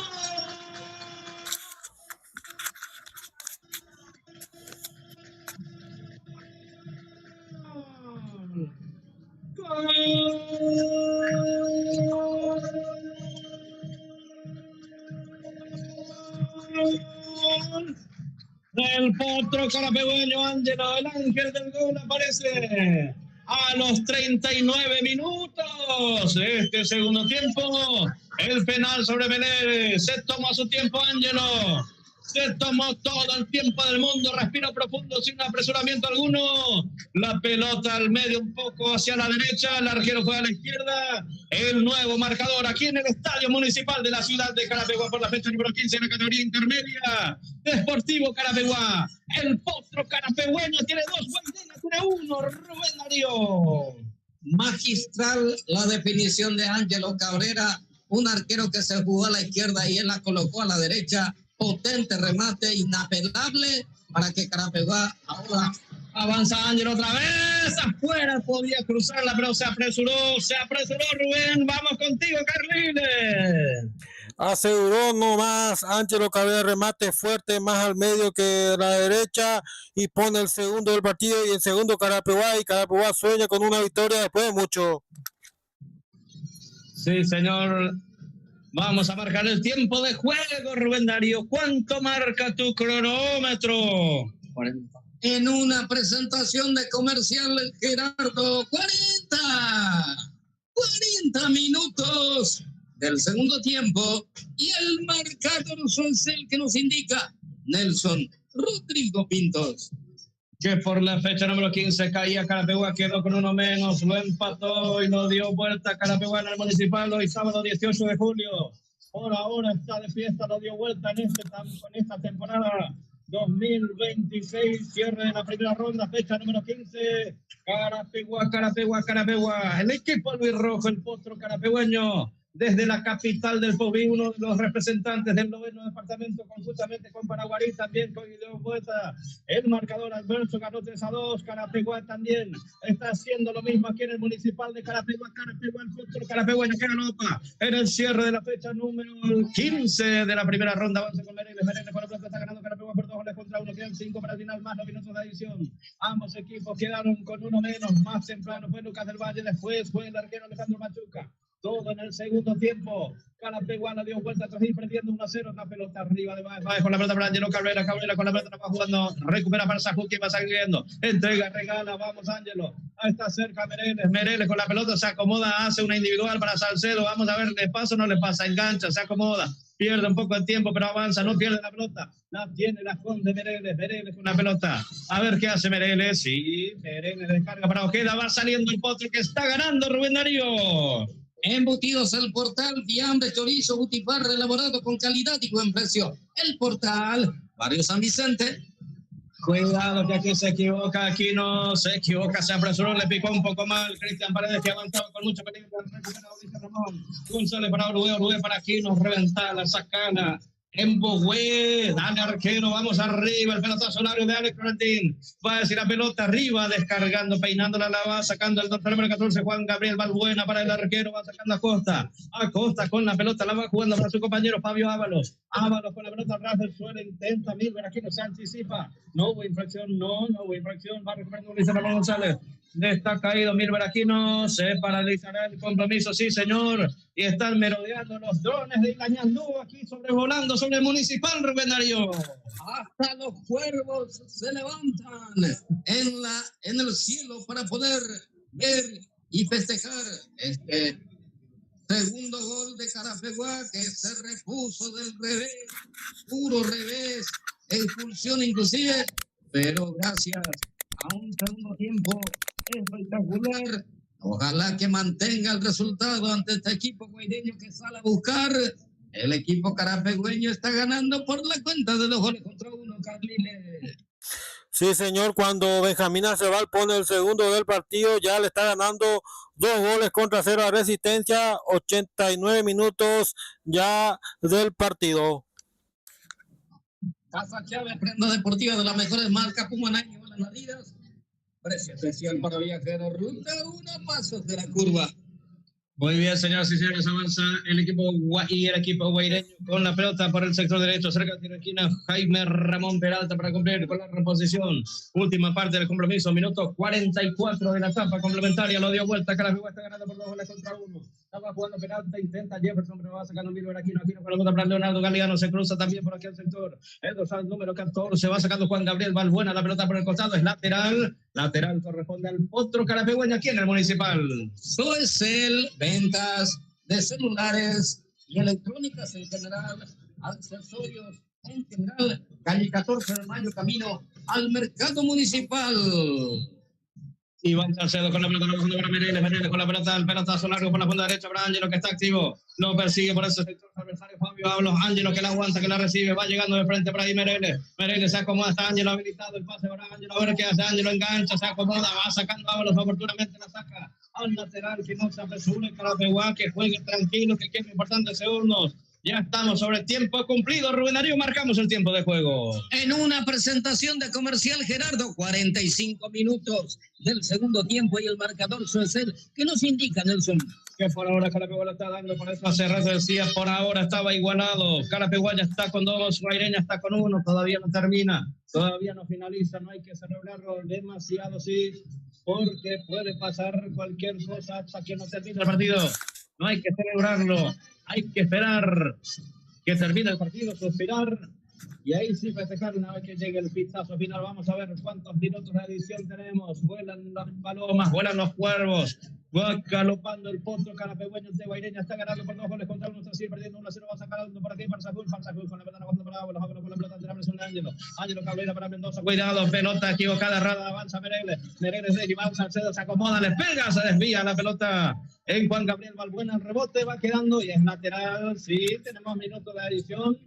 El potro carapegüeño Ángelo, el ángel del gol, aparece a los 39 minutos de este segundo tiempo. El penal sobre Meneses, se tomó su tiempo Ángelo, se tomó todo el tiempo del mundo, respiro profundo sin apresuramiento alguno. La pelota al medio, un poco hacia la derecha, el arquero juega a la izquierda. El nuevo marcador aquí en el Estadio Municipal de la ciudad de Carapeguá por la fecha número 15 en la categoría intermedia. Deportivo Carapeguá. El potro carapegüeño tiene 2, Guaireña tiene 1. Rubén Darío. Magistral la definición de Ángelo Cabrera, un arquero que se jugó a la izquierda y él la colocó a la derecha. Potente remate, inapelable para que Carapeguá ahora avanza Ángelo otra vez, afuera, podía cruzarla, pero se apresuró Rubén, vamos contigo, Carliles. Aseguró nomás Ángelo Cabrera, remate fuerte, más al medio que la derecha, y pone el segundo del partido, y el segundo Carapeguá, y Carapeguá sueña con una victoria después de mucho. Sí, señor. Vamos a marcar el tiempo de juego, Rubén Darío. ¿Cuánto marca tu cronómetro? 40. En una presentación de Comercial Gerardo, 40 minutos del segundo tiempo, y el marcador es el que nos indica Nelson Rodrigo Pintos. Que por la fecha número 15 caía Carapeguá, quedó con uno menos, lo empató y lo dio vuelta Carapeguá en el Municipal hoy sábado 18 de julio. Por ahora está de fiesta, lo dio vuelta en esta temporada 2026, cierre de la primera ronda, fecha número 15, Carapegua. El equipo albirrojo, el Potro Carapegüeño, desde la capital del Pobí, uno de los representantes del 9º departamento, conjuntamente con Paraguarí, también con Guido Poeta. El marcador adverso ganó 3-2. Carapegua también está haciendo lo mismo aquí en el municipal de Carapegua, el Potro Carapegüeño que anota en el cierre de la fecha número 15 de la primera ronda. Avanza con Mereles con la pelota, está ganando Carapegua por 2-1, quedan 5 para el final, más 9 minutos de adición. Ambos equipos quedaron con uno menos, más temprano fue Lucas del Valle, después fue el arquero Alejandro Machuca. Todo en el segundo tiempo. Carapegua dio vuelta atrás y perdiendo 1-0. La pelota arriba de Baez con la pelota para Ángelo Cabrera con la pelota va jugando. Recupera para Sajú, que va saliendo. Entrega, regala. Vamos, Ángelo. Ahí está cerca Mereles con la pelota. Se acomoda, hace una individual para Salcedo. Vamos a ver, ¿le pasa o no le pasa? Engancha, se acomoda. Pierde un poco de tiempo, pero avanza. No pierde la pelota. La tiene, la esconde Mereles con la pelota. A ver qué hace Mereles. Sí, Mereles descarga para Ojeda. Va saliendo el Potro que está ganando Rubén Darío. Embutidos El Portal, fiambre, chorizo, butifarra, elaborado con calidad y buen precio. El Portal, Barrio San Vicente. Cuidado que aquí se equivoca, aquí no se equivoca, se apresuró, le picó un poco mal Cristian Paredes, que avanzaba con mucho peligro. Ramón González para Orué para aquí, nos reventa la sacana. En Bogüé, dale arquero, vamos arriba, el pelotazo largo de Alex Florentín, va a decir la pelota arriba, descargando, peinándola, la va sacando el doctor número 14, Juan Gabriel Balbuena para el arquero, va sacando a Costa con la pelota, la va jugando para su compañero Fabio Ábalos con la pelota atrás del suelo, intenta Milber, aquí no se anticipa, no hubo infracción, va recuperando Luis Ramón González. Está caído Milber Aquino, se paralizará el compromiso, sí señor, y están merodeando los drones de Ilañandú aquí sobrevolando sobre el municipal, Rubén Darío. Hasta los cuervos se levantan en el cielo para poder ver y festejar este segundo gol de Carapegua, que se repuso del revés, puro revés, expulsión inclusive, pero gracias a un segundo tiempo espectacular. Ojalá que mantenga el resultado ante este equipo guaireño que sale a buscar. El equipo carapegüeño está ganando por la cuenta de 2-1, Carliles. Sí, señor, cuando Benjamín Acebal pone el segundo del partido, ya le está ganando 2-0 a Resistencia, 89 minutos ya del partido. Casa Chávez, prenda deportiva de las mejores marcas, Pumanay y las Adidas. Precio especial para viajeros, ruta 1, pasos de la curva. Muy bien, señoras y señores, avanza el equipo guaireño con la pelota por el sector derecho, cerca de la esquina, Jaime Ramón Peralta para cumplir con la reposición. Última parte del compromiso, minuto 44 de la etapa complementaria, lo dio vuelta, Carapegua está ganando por 2-1. Estaba jugando Peralta, intenta Jefferson, pero va sacando Milber Aquino con la pelota para Leonardo Galeano, se cruza también por aquí el sector. El dorsal número 14, va sacando Juan Gabriel Balbuena, la pelota por el costado, es lateral corresponde al otro carapegüeño aquí en el municipal. Soesel, ventas de celulares y electrónicas en general, accesorios en general, calle 14 de Mayo, camino al mercado municipal. Iván Salcedo con la pelota, para Mereles con la pelota, el pelotazo largo por la punta derecha para Ángelo, que está activo, lo persigue por ese sector adversario Fabio Ábalos, Ángelo que la aguanta, que la recibe, va llegando de frente por ahí Mereles se acomoda, está Ángelo habilitado, el pase para Ángelo, a ver qué hace Ángelo, engancha, se acomoda, va sacando Ábalos, oportunamente la saca al lateral, que no se apresure, Carapegua, que juegue tranquilo, que quede importantes segundos. Ya estamos sobre el tiempo cumplido, Rubén Darío, marcamos el tiempo de juego. En una presentación de Comercial Gerardo, 45 minutos del segundo tiempo y el marcador Soesel, que nos indica, Nelson. Que por ahora Carapegua lo está dando, por eso hace rato decía, por ahora estaba igualado. Carapegua ya está con 2, Guaireña está con 1, todavía no termina, todavía no finaliza, no hay que celebrarlo demasiado, sí, porque puede pasar cualquier cosa hasta que no termine el partido. No hay que celebrarlo. Hay que esperar que termine el partido, suspirar y ahí sí festejar una vez que llegue el pitazo final. Vamos a ver cuántos minutos de adición tenemos. Vuelan las palomas, vuelan los cuervos. Va galopando el Potro Carapegüeño de Guaireña. Está ganando por 2-1, está así perdiendo 1-0. Va a sacar por aquí para Sajul con la pelota jugando para Ábalos, con la pelota de la presión de Ángelo Cabrera para Mendoza. Cuidado, pelota equivocada, errada, avanza Mereles de Iván Salcedo, se acomoda, le pega, se desvía la pelota en Juan Gabriel Balbuena. El rebote va quedando y es lateral. Sí, tenemos minutos de adición.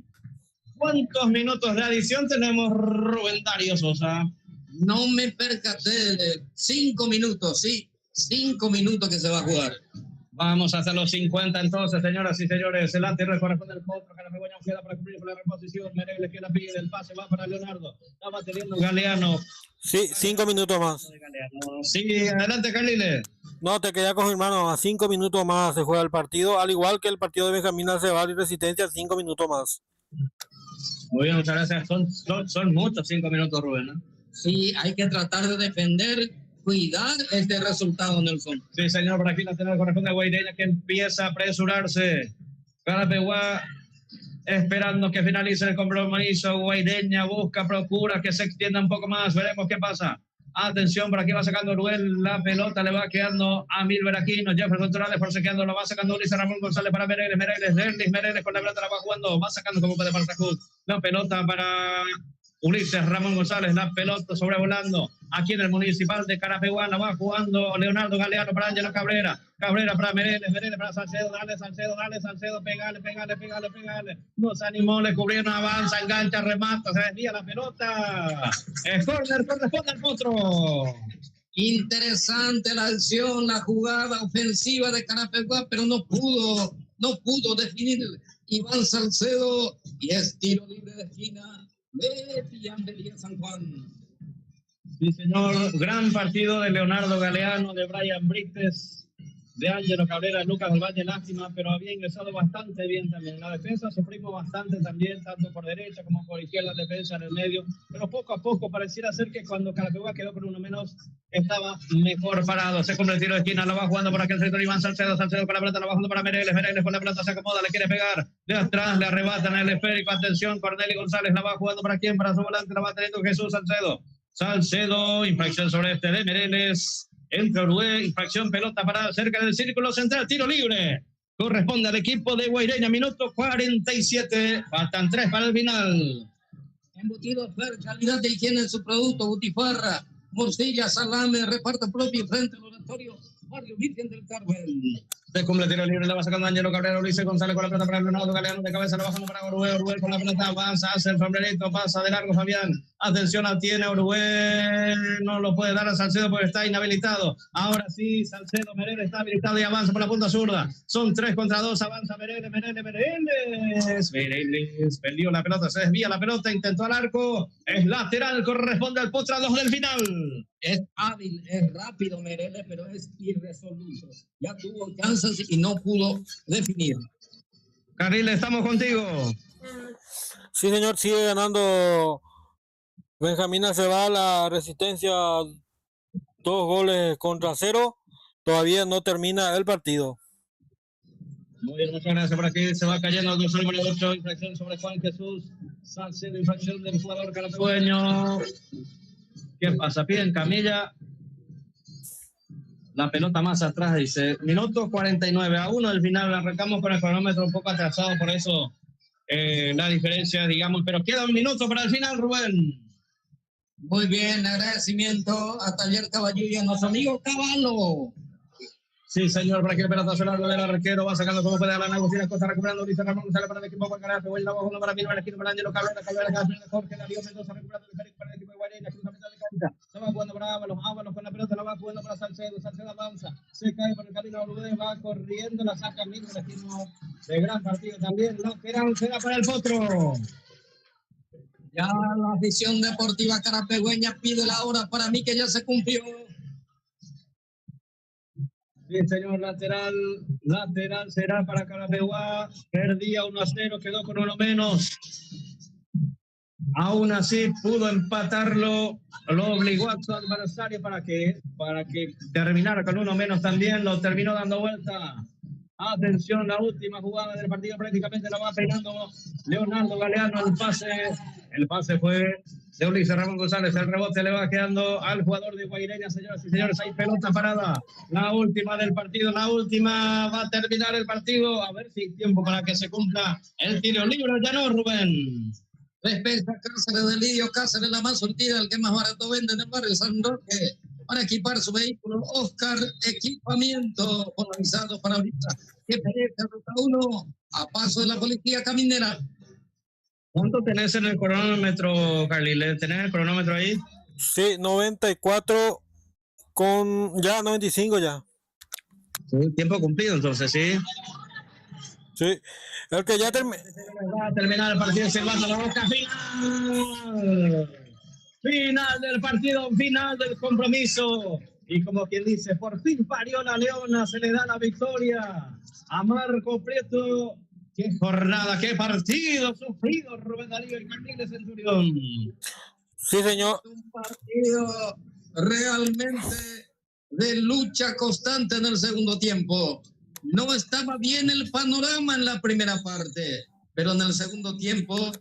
¿Cuántos minutos de adición tenemos, Rubén Darío Sosa? No me percaté de 5 minutos, sí, 5 minutos que se va a jugar. Vamos hasta los 50 entonces, señoras y señores. El anterior corresponde al Potro, Carapeguaña queda para cumplir con la reposición. Mereles que la pide, el pase va para Leonardo. Está manteniendo Galeano. Sí, 5 minutos más. Sí, adelante, Carliles. No, te quería confirmar, no, a 5 minutos más se juega el partido, al igual que el partido de Benjamín Aceval y Resistencia, 5 minutos más. Muy bien, muchas gracias. Son muchos 5 minutos, Rubén, ¿no? Sí, hay que tratar de defender, cuidar este resultado, Nelson. Sí, señor, por aquí la lateral corresponde a Guaireña, que empieza a apresurarse. Carapeguá esperando que finalice el compromiso. Guaireña busca, procura que se extienda un poco más. Veremos qué pasa. Atención, por aquí va sacando Uruel, la pelota le va quedando a Milber Aquino, Jefferson Torales forcejeando, lo va sacando Ulises Ramón González para Mereles, Mereles con la pelota la va jugando, va sacando como puede para Sajud, la pelota para Ulises Ramón González, la pelota sobrevolando aquí en el Municipal de Carapeguá, la va jugando Leonardo Galeano para Ángelo Cabrera, Cabrera para Mereles para Salcedo, dale Salcedo, pegale, no se animó, le cubrieron, avanza, engancha, remata, se desvía la pelota, es córner, corresponde al Potro. Interesante la acción, la jugada ofensiva de Carapeguá, pero no pudo definir Iván Salcedo, y es tiro libre de esquina de Villambería San Juan. Sí, señor, gran partido de Leonardo Galeano, de Brian Brites, de Ángelo Cabrera, Lucas del Valle, lástima, pero había ingresado bastante bien también. La defensa sufrimos bastante también, tanto por derecha como por izquierda, la defensa en el medio, pero poco a poco pareciera ser que cuando Carapeguá quedó con uno menos, estaba mejor parado. Se cumple el tiro de esquina, la va jugando por aquel sector Iván Salcedo con la pelota, la va jugando para Mereles con la pelota se acomoda, le quiere pegar, de atrás le arrebatan el esférico, atención, Cornelio González, la va jugando para quién, para su volante, la va teniendo Jesús Salcedo, infracción sobre este de Mereles, entre Uruguay, infracción, pelota parada cerca del círculo central, tiro libre, corresponde al equipo de Guaireña, minuto 47, faltan 3 para el final. Embutido Fer, calidad de higiene en su producto, butifarra, morcilla, salame, reparto propio frente al oratorio Barrio Virgen del Carmen. Se cumple el tiro libre, le va sacando Ángelo Cabrera, Ulises González con la pelota para Leonardo Galeano, de cabeza, le bajamos para Uruguay con la pelota, avanza, hace el sombrerito, pasa de largo Fabián, atención, tiene Uruguay, no lo puede dar a Salcedo porque está inhabilitado, ahora sí, Salcedo, Mereles está habilitado y avanza por la punta zurda, son 3 contra 2, avanza Mereles, perdió la pelota, se desvía la pelota, intentó al arco, es lateral, corresponde al Potra 2 del final. Es hábil, es rápido Mereles, pero es irresoluto. Ya tuvo chances y no pudo definir. Carril, estamos contigo. Sí, señor, sigue ganando Benjamín Aceval, la Resistencia 2-0. Todavía no termina el partido. Muy bien, muchas gracias. Por aquí se va cayendo el dorsal número 8, infracción sobre Juan Jesús Salcedo, infracción del jugador carapegueño. ¿Qué pasa? Piden camilla. La pelota más atrás, dice. Minuto 49-1 del final. Arrancamos con el cronómetro un poco atrasado, por eso la diferencia, digamos. Pero queda un minuto para el final, Rubén. Muy bien, agradecimiento a Taller Caballero y a nuestro amigo Caballo. Sí, señor, por aquí el pelotazo largo del arquero, va sacando como puede a la Agustina Costa, recuperando Ulises Ramón, sale para el equipo de Carape, vuelve abajo, uno para Milber Aquino, para Ángelo Cabrera, Jorge Darío Mendoza, recuperando el para el equipo de Guaireña, cruzamiento de cancha, se va jugando para Ábalos con la pelota, la va jugando para Salcedo avanza, se cae por el camino a Uruguay, va corriendo, la saca Milber Aquino, de gran partido también, lateral, será para el Potro. Ya la afición deportiva carapegüeña pide la hora, para mí que ya se cumplió. Sí, señor, lateral será para Carapeguá, perdía 1-0, quedó con uno menos. Aún así pudo empatarlo, lo obligó a su adversario para que terminara con uno menos también, lo terminó dando vuelta. Atención, la última jugada del partido prácticamente la va peinando Leonardo Galeano, el pase fue de Ulises Ramón González, el rebote le va quedando al jugador de Guaireña, señoras y señores, hay pelota parada, la última del partido, va a terminar el partido, a ver si hay tiempo para que se cumpla el tiro libre, ya no, Rubén. Despeja Cáceres de Lidio, Cáceres la más surtida, el que más barato vende en el barrio San Roque, para equipar su vehículo, Oscar Equipamiento, polarizado para ahorita, que perece ruta 1, a paso de la policía caminera. ¿Cuánto tenés en el cronómetro, Carly? ¿Tenés el cronómetro ahí? Sí, 94 con ya 95 ya. Sí, tiempo cumplido, entonces, sí. Sí, el que ya Va a terminar el partido, se va a la boca. Final. Final del partido, final del compromiso. Y como quien dice, por fin parió la Leona, se le da la victoria a Marco Prieto. Qué jornada, qué partido sufrido, Rubén Darío y Carmín de Centurión. Sí, señor. Un partido realmente de lucha constante en el segundo tiempo. No estaba bien el panorama en la primera parte, pero en el segundo tiempo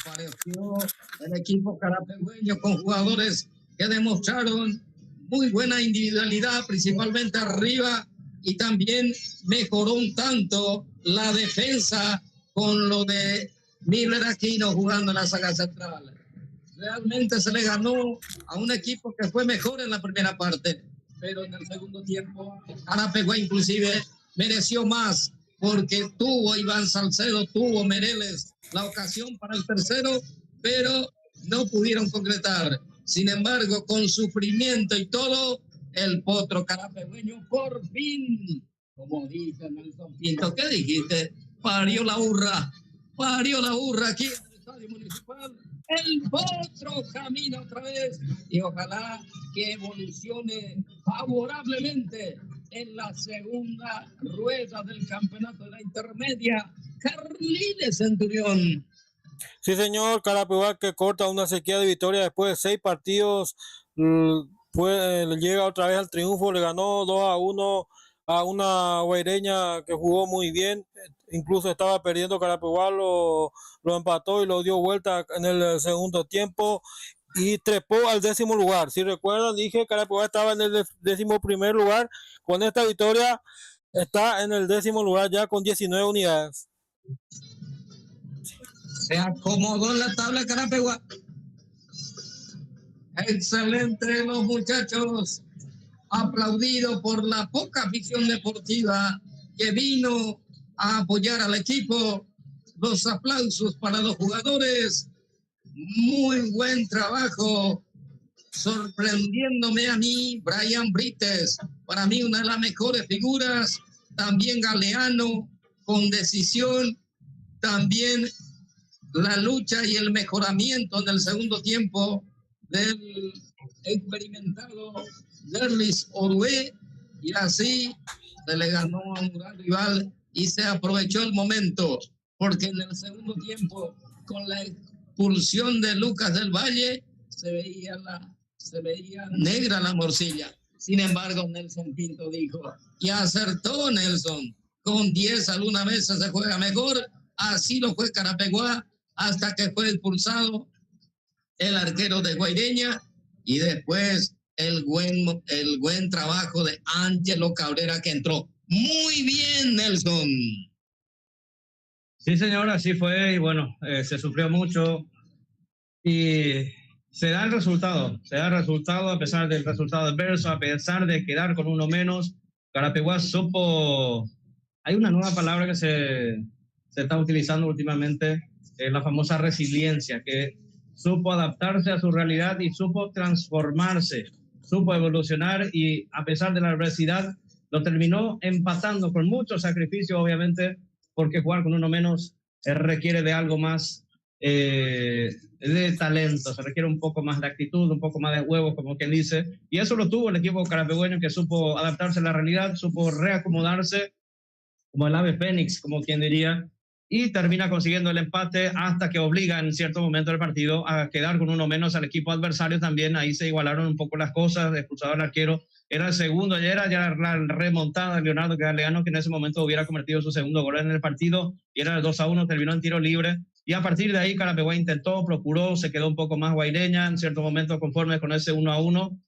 apareció el equipo carapegüeño con jugadores que demostraron muy buena individualidad, principalmente arriba, y también mejoró un tanto la defensa con lo de Miller Aquino jugando en la saga central. Realmente se le ganó a un equipo que fue mejor en la primera parte, pero en el segundo tiempo Carapegüe inclusive mereció más, porque tuvo Iván Salcedo, tuvo Mereles la ocasión para el tercero, pero no pudieron concretar. Sin embargo, con sufrimiento y todo, el potro carapegüeño por fin, como dice Nelson Pinto, ¿qué dijiste? Parió la burra aquí en el Estadio Municipal. El potro camina otra vez y ojalá que evolucione favorablemente en la segunda rueda del campeonato de la intermedia. Carly de Centurión. Sí, señor. Carapeguá, que corta una sequía de victoria después de 6 partidos, llega otra vez al triunfo, le ganó 2-1 a una guaireña que jugó muy bien, incluso estaba perdiendo Carapeguá, lo empató y lo dio vuelta en el segundo tiempo y trepó al 10º lugar. Si recuerdan, dije Carapeguá estaba en el 11º lugar, con esta victoria está en el 10º lugar ya con 19 unidades. Se acomodó en la tabla Carapeguá. Excelente los muchachos, aplaudido por la poca afición deportiva que vino a apoyar al equipo. Los aplausos para los jugadores. Muy buen trabajo. Sorprendiéndome a mí, Brian Brites, para mí una de las mejores figuras. También Galeano, con decisión. También la lucha y el mejoramiento en el segundo tiempo del experimentado Derlis Orué, y así se le ganó a un gran rival y se aprovechó el momento, porque en el segundo tiempo, con la expulsión de Lucas del Valle, se veía negra la morcilla. Sin embargo, Nelson Pinto dijo, y acertó Nelson, con 10 algunas veces se juega mejor. Así lo fue Carapeguá hasta que fue expulsado el arquero de Guaireña, y después el buen trabajo de Ángelo Cabrera, que entró muy bien, Nelson. Sí, señor, así fue, y bueno, se sufrió mucho y se da el resultado a pesar del resultado adverso, a pesar de quedar con uno menos. Carapeguá supo, hay una nueva palabra que se está utilizando últimamente, la famosa resiliencia, que supo adaptarse a su realidad y supo transformarse, supo evolucionar, y a pesar de la adversidad lo terminó empatando con mucho sacrificio, obviamente, porque jugar con uno menos requiere de algo más de talento, se requiere un poco más de actitud, un poco más de huevos, como quien dice, y eso lo tuvo el equipo carapegüeño, que supo adaptarse a la realidad, supo reacomodarse como el ave fénix, como quien diría, y termina consiguiendo el empate hasta que obliga en cierto momento del partido a quedar con uno menos al equipo adversario. También ahí se igualaron un poco las cosas, expulsado al arquero, era el segundo, ya era la remontada de Leonardo Galeano, que en ese momento hubiera convertido su segundo gol en el partido, y era el 2-1, terminó en tiro libre, y a partir de ahí Carapeguá intentó, procuró, se quedó un poco más guaireña, en cierto momento conforme con ese 1-1,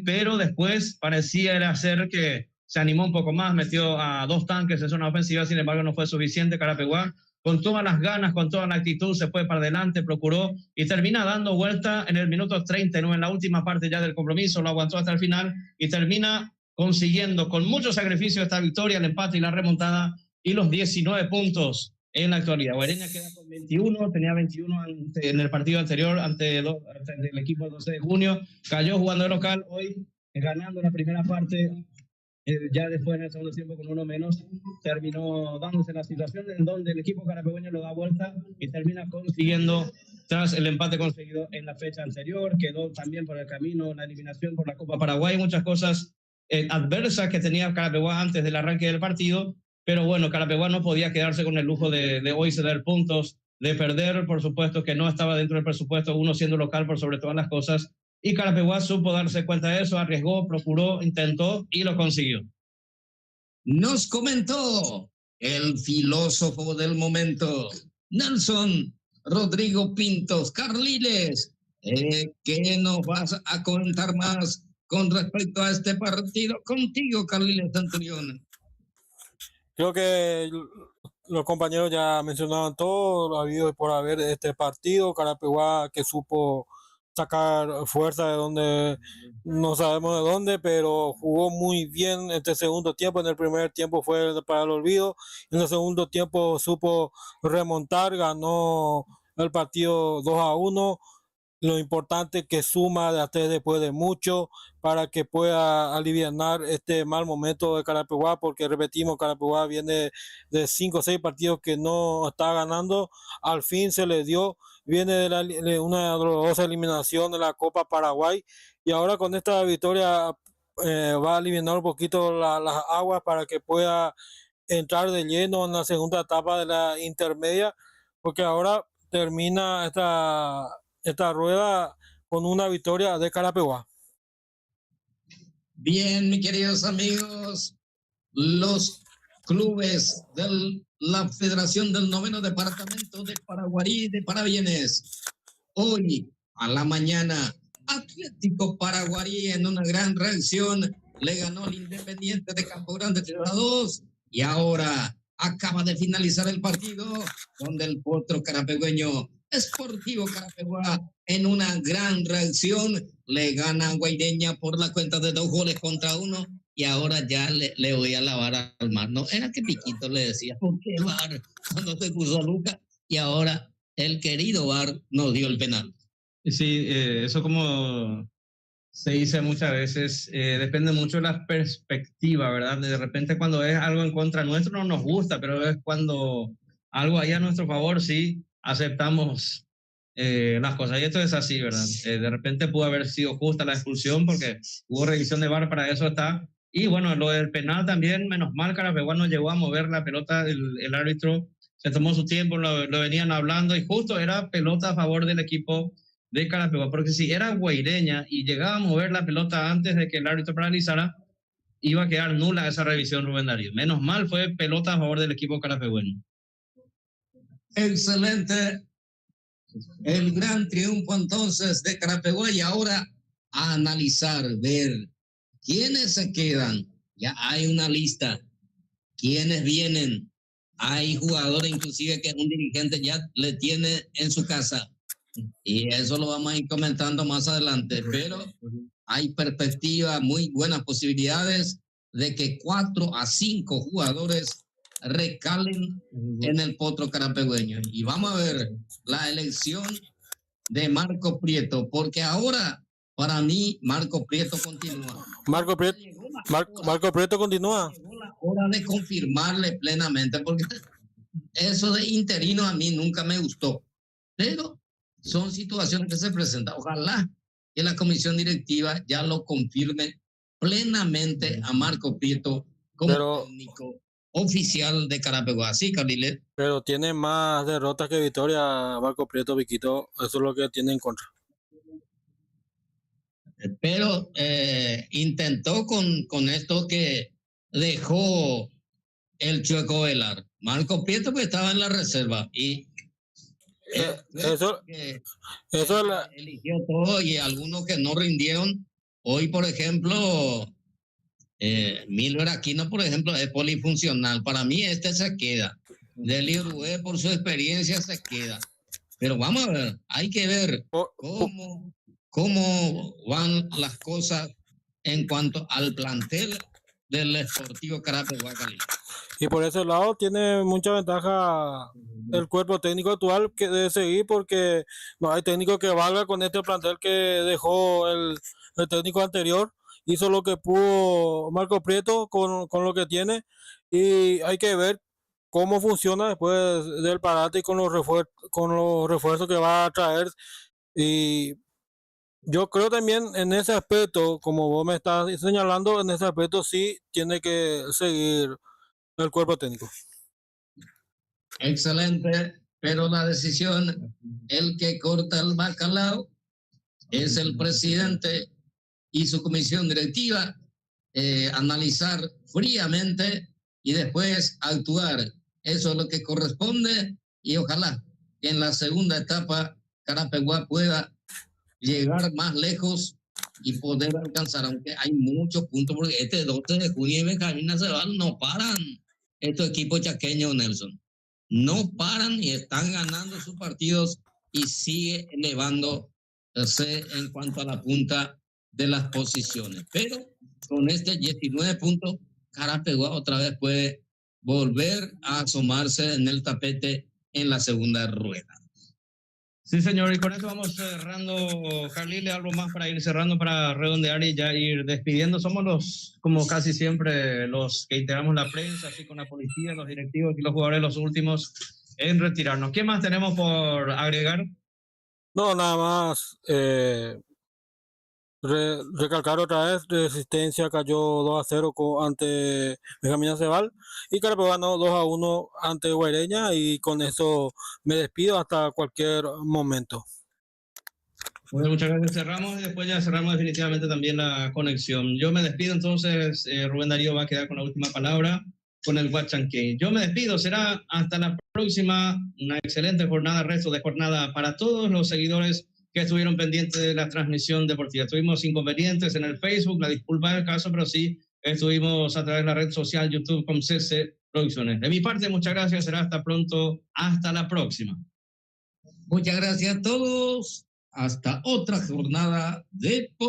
pero después parecía ser que se animó un poco más, metió a 2 tanques en zona ofensiva, sin embargo no fue suficiente. Carapeguá, con todas las ganas, con toda la actitud, se fue para adelante, procuró y termina dando vuelta en el minuto 39, en la última parte ya del compromiso, lo aguantó hasta el final y termina consiguiendo con mucho sacrificio esta victoria, el empate y la remontada y los 19 puntos en la actualidad. Guaireña queda con 21, tenía 21 en el partido anterior ante el equipo del 12 de junio. Cayó jugando de local, hoy ganando la primera parte. Ya después en el segundo tiempo con uno menos terminó dándose la situación en donde el equipo carapegueño lo da vuelta y termina consiguiendo, tras el empate conseguido en la fecha anterior, quedó también por el camino la eliminación por la Copa Paraguay, muchas cosas adversas que tenía Carapeguá antes del arranque del partido, pero bueno, Carapeguá no podía quedarse con el lujo de hoy ceder puntos, de perder, por supuesto que no estaba dentro del presupuesto, uno siendo local por sobre todas las cosas. Y Carapeguá supo darse cuenta de eso, arriesgó, procuró, intentó y lo consiguió. Nos comentó el filósofo del momento, Nelson Rodrigo Pintos. Carliles, ¿qué nos vas a comentar más con respecto a este partido? Contigo, Carliles Centurión. Creo que los compañeros ya mencionaban todo lo habido y por haber de este partido. Carapeguá que supo sacar fuerza de donde no sabemos de dónde, pero jugó muy bien este segundo tiempo. En el primer tiempo fue para el olvido, en el segundo tiempo supo remontar, ganó el partido 2-1. Lo importante es que suma después de mucho para que pueda aliviar este mal momento de Carapeguá, porque repetimos, Carapeguá viene de 5 o 6 partidos que no está ganando, al fin se le dio, viene de una dolorosa eliminación de la Copa Paraguay y ahora con esta victoria va a aliviar un poquito las aguas para que pueda entrar de lleno en la segunda etapa de la intermedia, porque ahora termina esta rueda con una victoria de Carapeguá. Bien, mis queridos amigos, los clubes de la Federación del Noveno Departamento de Paraguarí de Parabienes. Hoy a la mañana, Atlético Paraguarí en una gran reacción le ganó al Independiente de Campo Grande 3-2 y ahora acaba de finalizar el partido donde el potro carapegüeño Sportivo Carapeguá en una gran reacción le gana a Guaireña por la cuenta de 2-1 y ahora ya le voy a lavar al mar. No, era que Piquito le decía, ¿por qué VAR? Cuando se puso a Luca y ahora el querido VAR nos dio el penal. Sí, eso como se dice muchas veces, depende mucho de la perspectiva, ¿verdad? De repente cuando es algo en contra nuestro no nos gusta, pero es cuando algo ahí a nuestro favor, sí, aceptamos las cosas. Y esto es así, ¿verdad? De repente pudo haber sido justa la expulsión porque hubo revisión de VAR, para eso está. Y bueno, lo del penal también, menos mal, Carapeguá no llegó a mover la pelota, el árbitro se tomó su tiempo, lo venían hablando y justo era pelota a favor del equipo de Carapeguá, porque si era Guaireña y llegaba a mover la pelota antes de que el árbitro paralizara, iba a quedar nula esa revisión, Rubén Darío. Menos mal fue pelota a favor del equipo carapegueño. Excelente. El gran triunfo entonces de Carapeguá y ahora a analizar, ver quiénes se quedan. Ya hay una lista. Quiénes vienen. Hay jugadores inclusive que un dirigente ya le tiene en su casa. Y eso lo vamos a ir comentando más adelante. Pero hay perspectiva, muy buenas posibilidades de que 4 a 5 jugadores recalen en el potro carapegüeño. Y vamos a ver la elección de Marco Prieto, porque ahora para mí Marco Prieto continúa. Marco Prieto continúa. Llegó la hora de confirmarle plenamente, porque eso de interino a mí nunca me gustó, pero son situaciones que se presentan. Ojalá que la comisión directiva ya lo confirme plenamente a Marco Prieto como técnico oficial de Carapeguá. Sí, Carliles. Pero tiene más derrotas que victorias Marco Prieto, Viquito. Eso es lo que tiene en contra. Pero intentó con esto que dejó el Chueco Velar. Marco Prieto pues estaba en la reserva y eso eligió todo y algunos que no rindieron. Hoy, por ejemplo, Miller Aquino, por ejemplo, es polifuncional. Para mí se queda. Deli Uruguay, por su experiencia, se queda. Pero vamos a ver, hay que ver cómo van las cosas en cuanto al plantel del Sportivo Carapeguá. Y por ese lado tiene mucha ventaja el cuerpo técnico actual que debe seguir porque no hay técnico que valga con este plantel que dejó el técnico anterior. Hizo lo que pudo Marco Prieto con lo que tiene y hay que ver cómo funciona después del parate y con los refuerzos que va a traer. Y yo creo también en ese aspecto, como vos me estás señalando, en ese aspecto sí tiene que seguir el cuerpo técnico. Excelente, pero la decisión, el que corta el bacalao es el presidente y su comisión directiva, analizar fríamente y después actuar. Eso es lo que corresponde y ojalá que en la segunda etapa Carapeguá pueda llegar más lejos y poder alcanzar, aunque hay muchos puntos, porque este 12 de junio y Benjamín Aceval no paran. Estos equipos chaqueños, Nelson, no paran y están ganando sus partidos y sigue elevándose en cuanto a la punta de las posiciones. Pero con este 19 puntos, Carapeguá otra vez puede volver a asomarse en el tapete en la segunda rueda. Sí, señor, y con esto vamos cerrando. Carlile, algo más para ir cerrando, para redondear y ya ir despidiendo. Somos los, como casi siempre, los que integramos la prensa, así con la policía, los directivos y los jugadores, los últimos en retirarnos. ¿Qué más tenemos por agregar? No, nada más. Recalcar otra vez, Resistencia cayó 2-0 ante Benjamín Aceval y Carapeguá ganó 2-1 ante Guaireña y con eso me despido hasta cualquier momento. Bueno, muchas gracias. Cerramos y después ya cerramos definitivamente también la conexión. Yo me despido entonces, Rubén Darío va a quedar con la última palabra con el Huachanque. Yo me despido, será hasta la próxima, una excelente jornada, resto de jornada para todos los seguidores que estuvieron pendientes de la transmisión deportiva. Tuvimos inconvenientes en el Facebook, la disculpa del caso, pero sí estuvimos a través de la red social YouTube con CC Producciones. De mi parte, muchas gracias, será hasta pronto, hasta la próxima. Muchas gracias a todos, hasta otra jornada de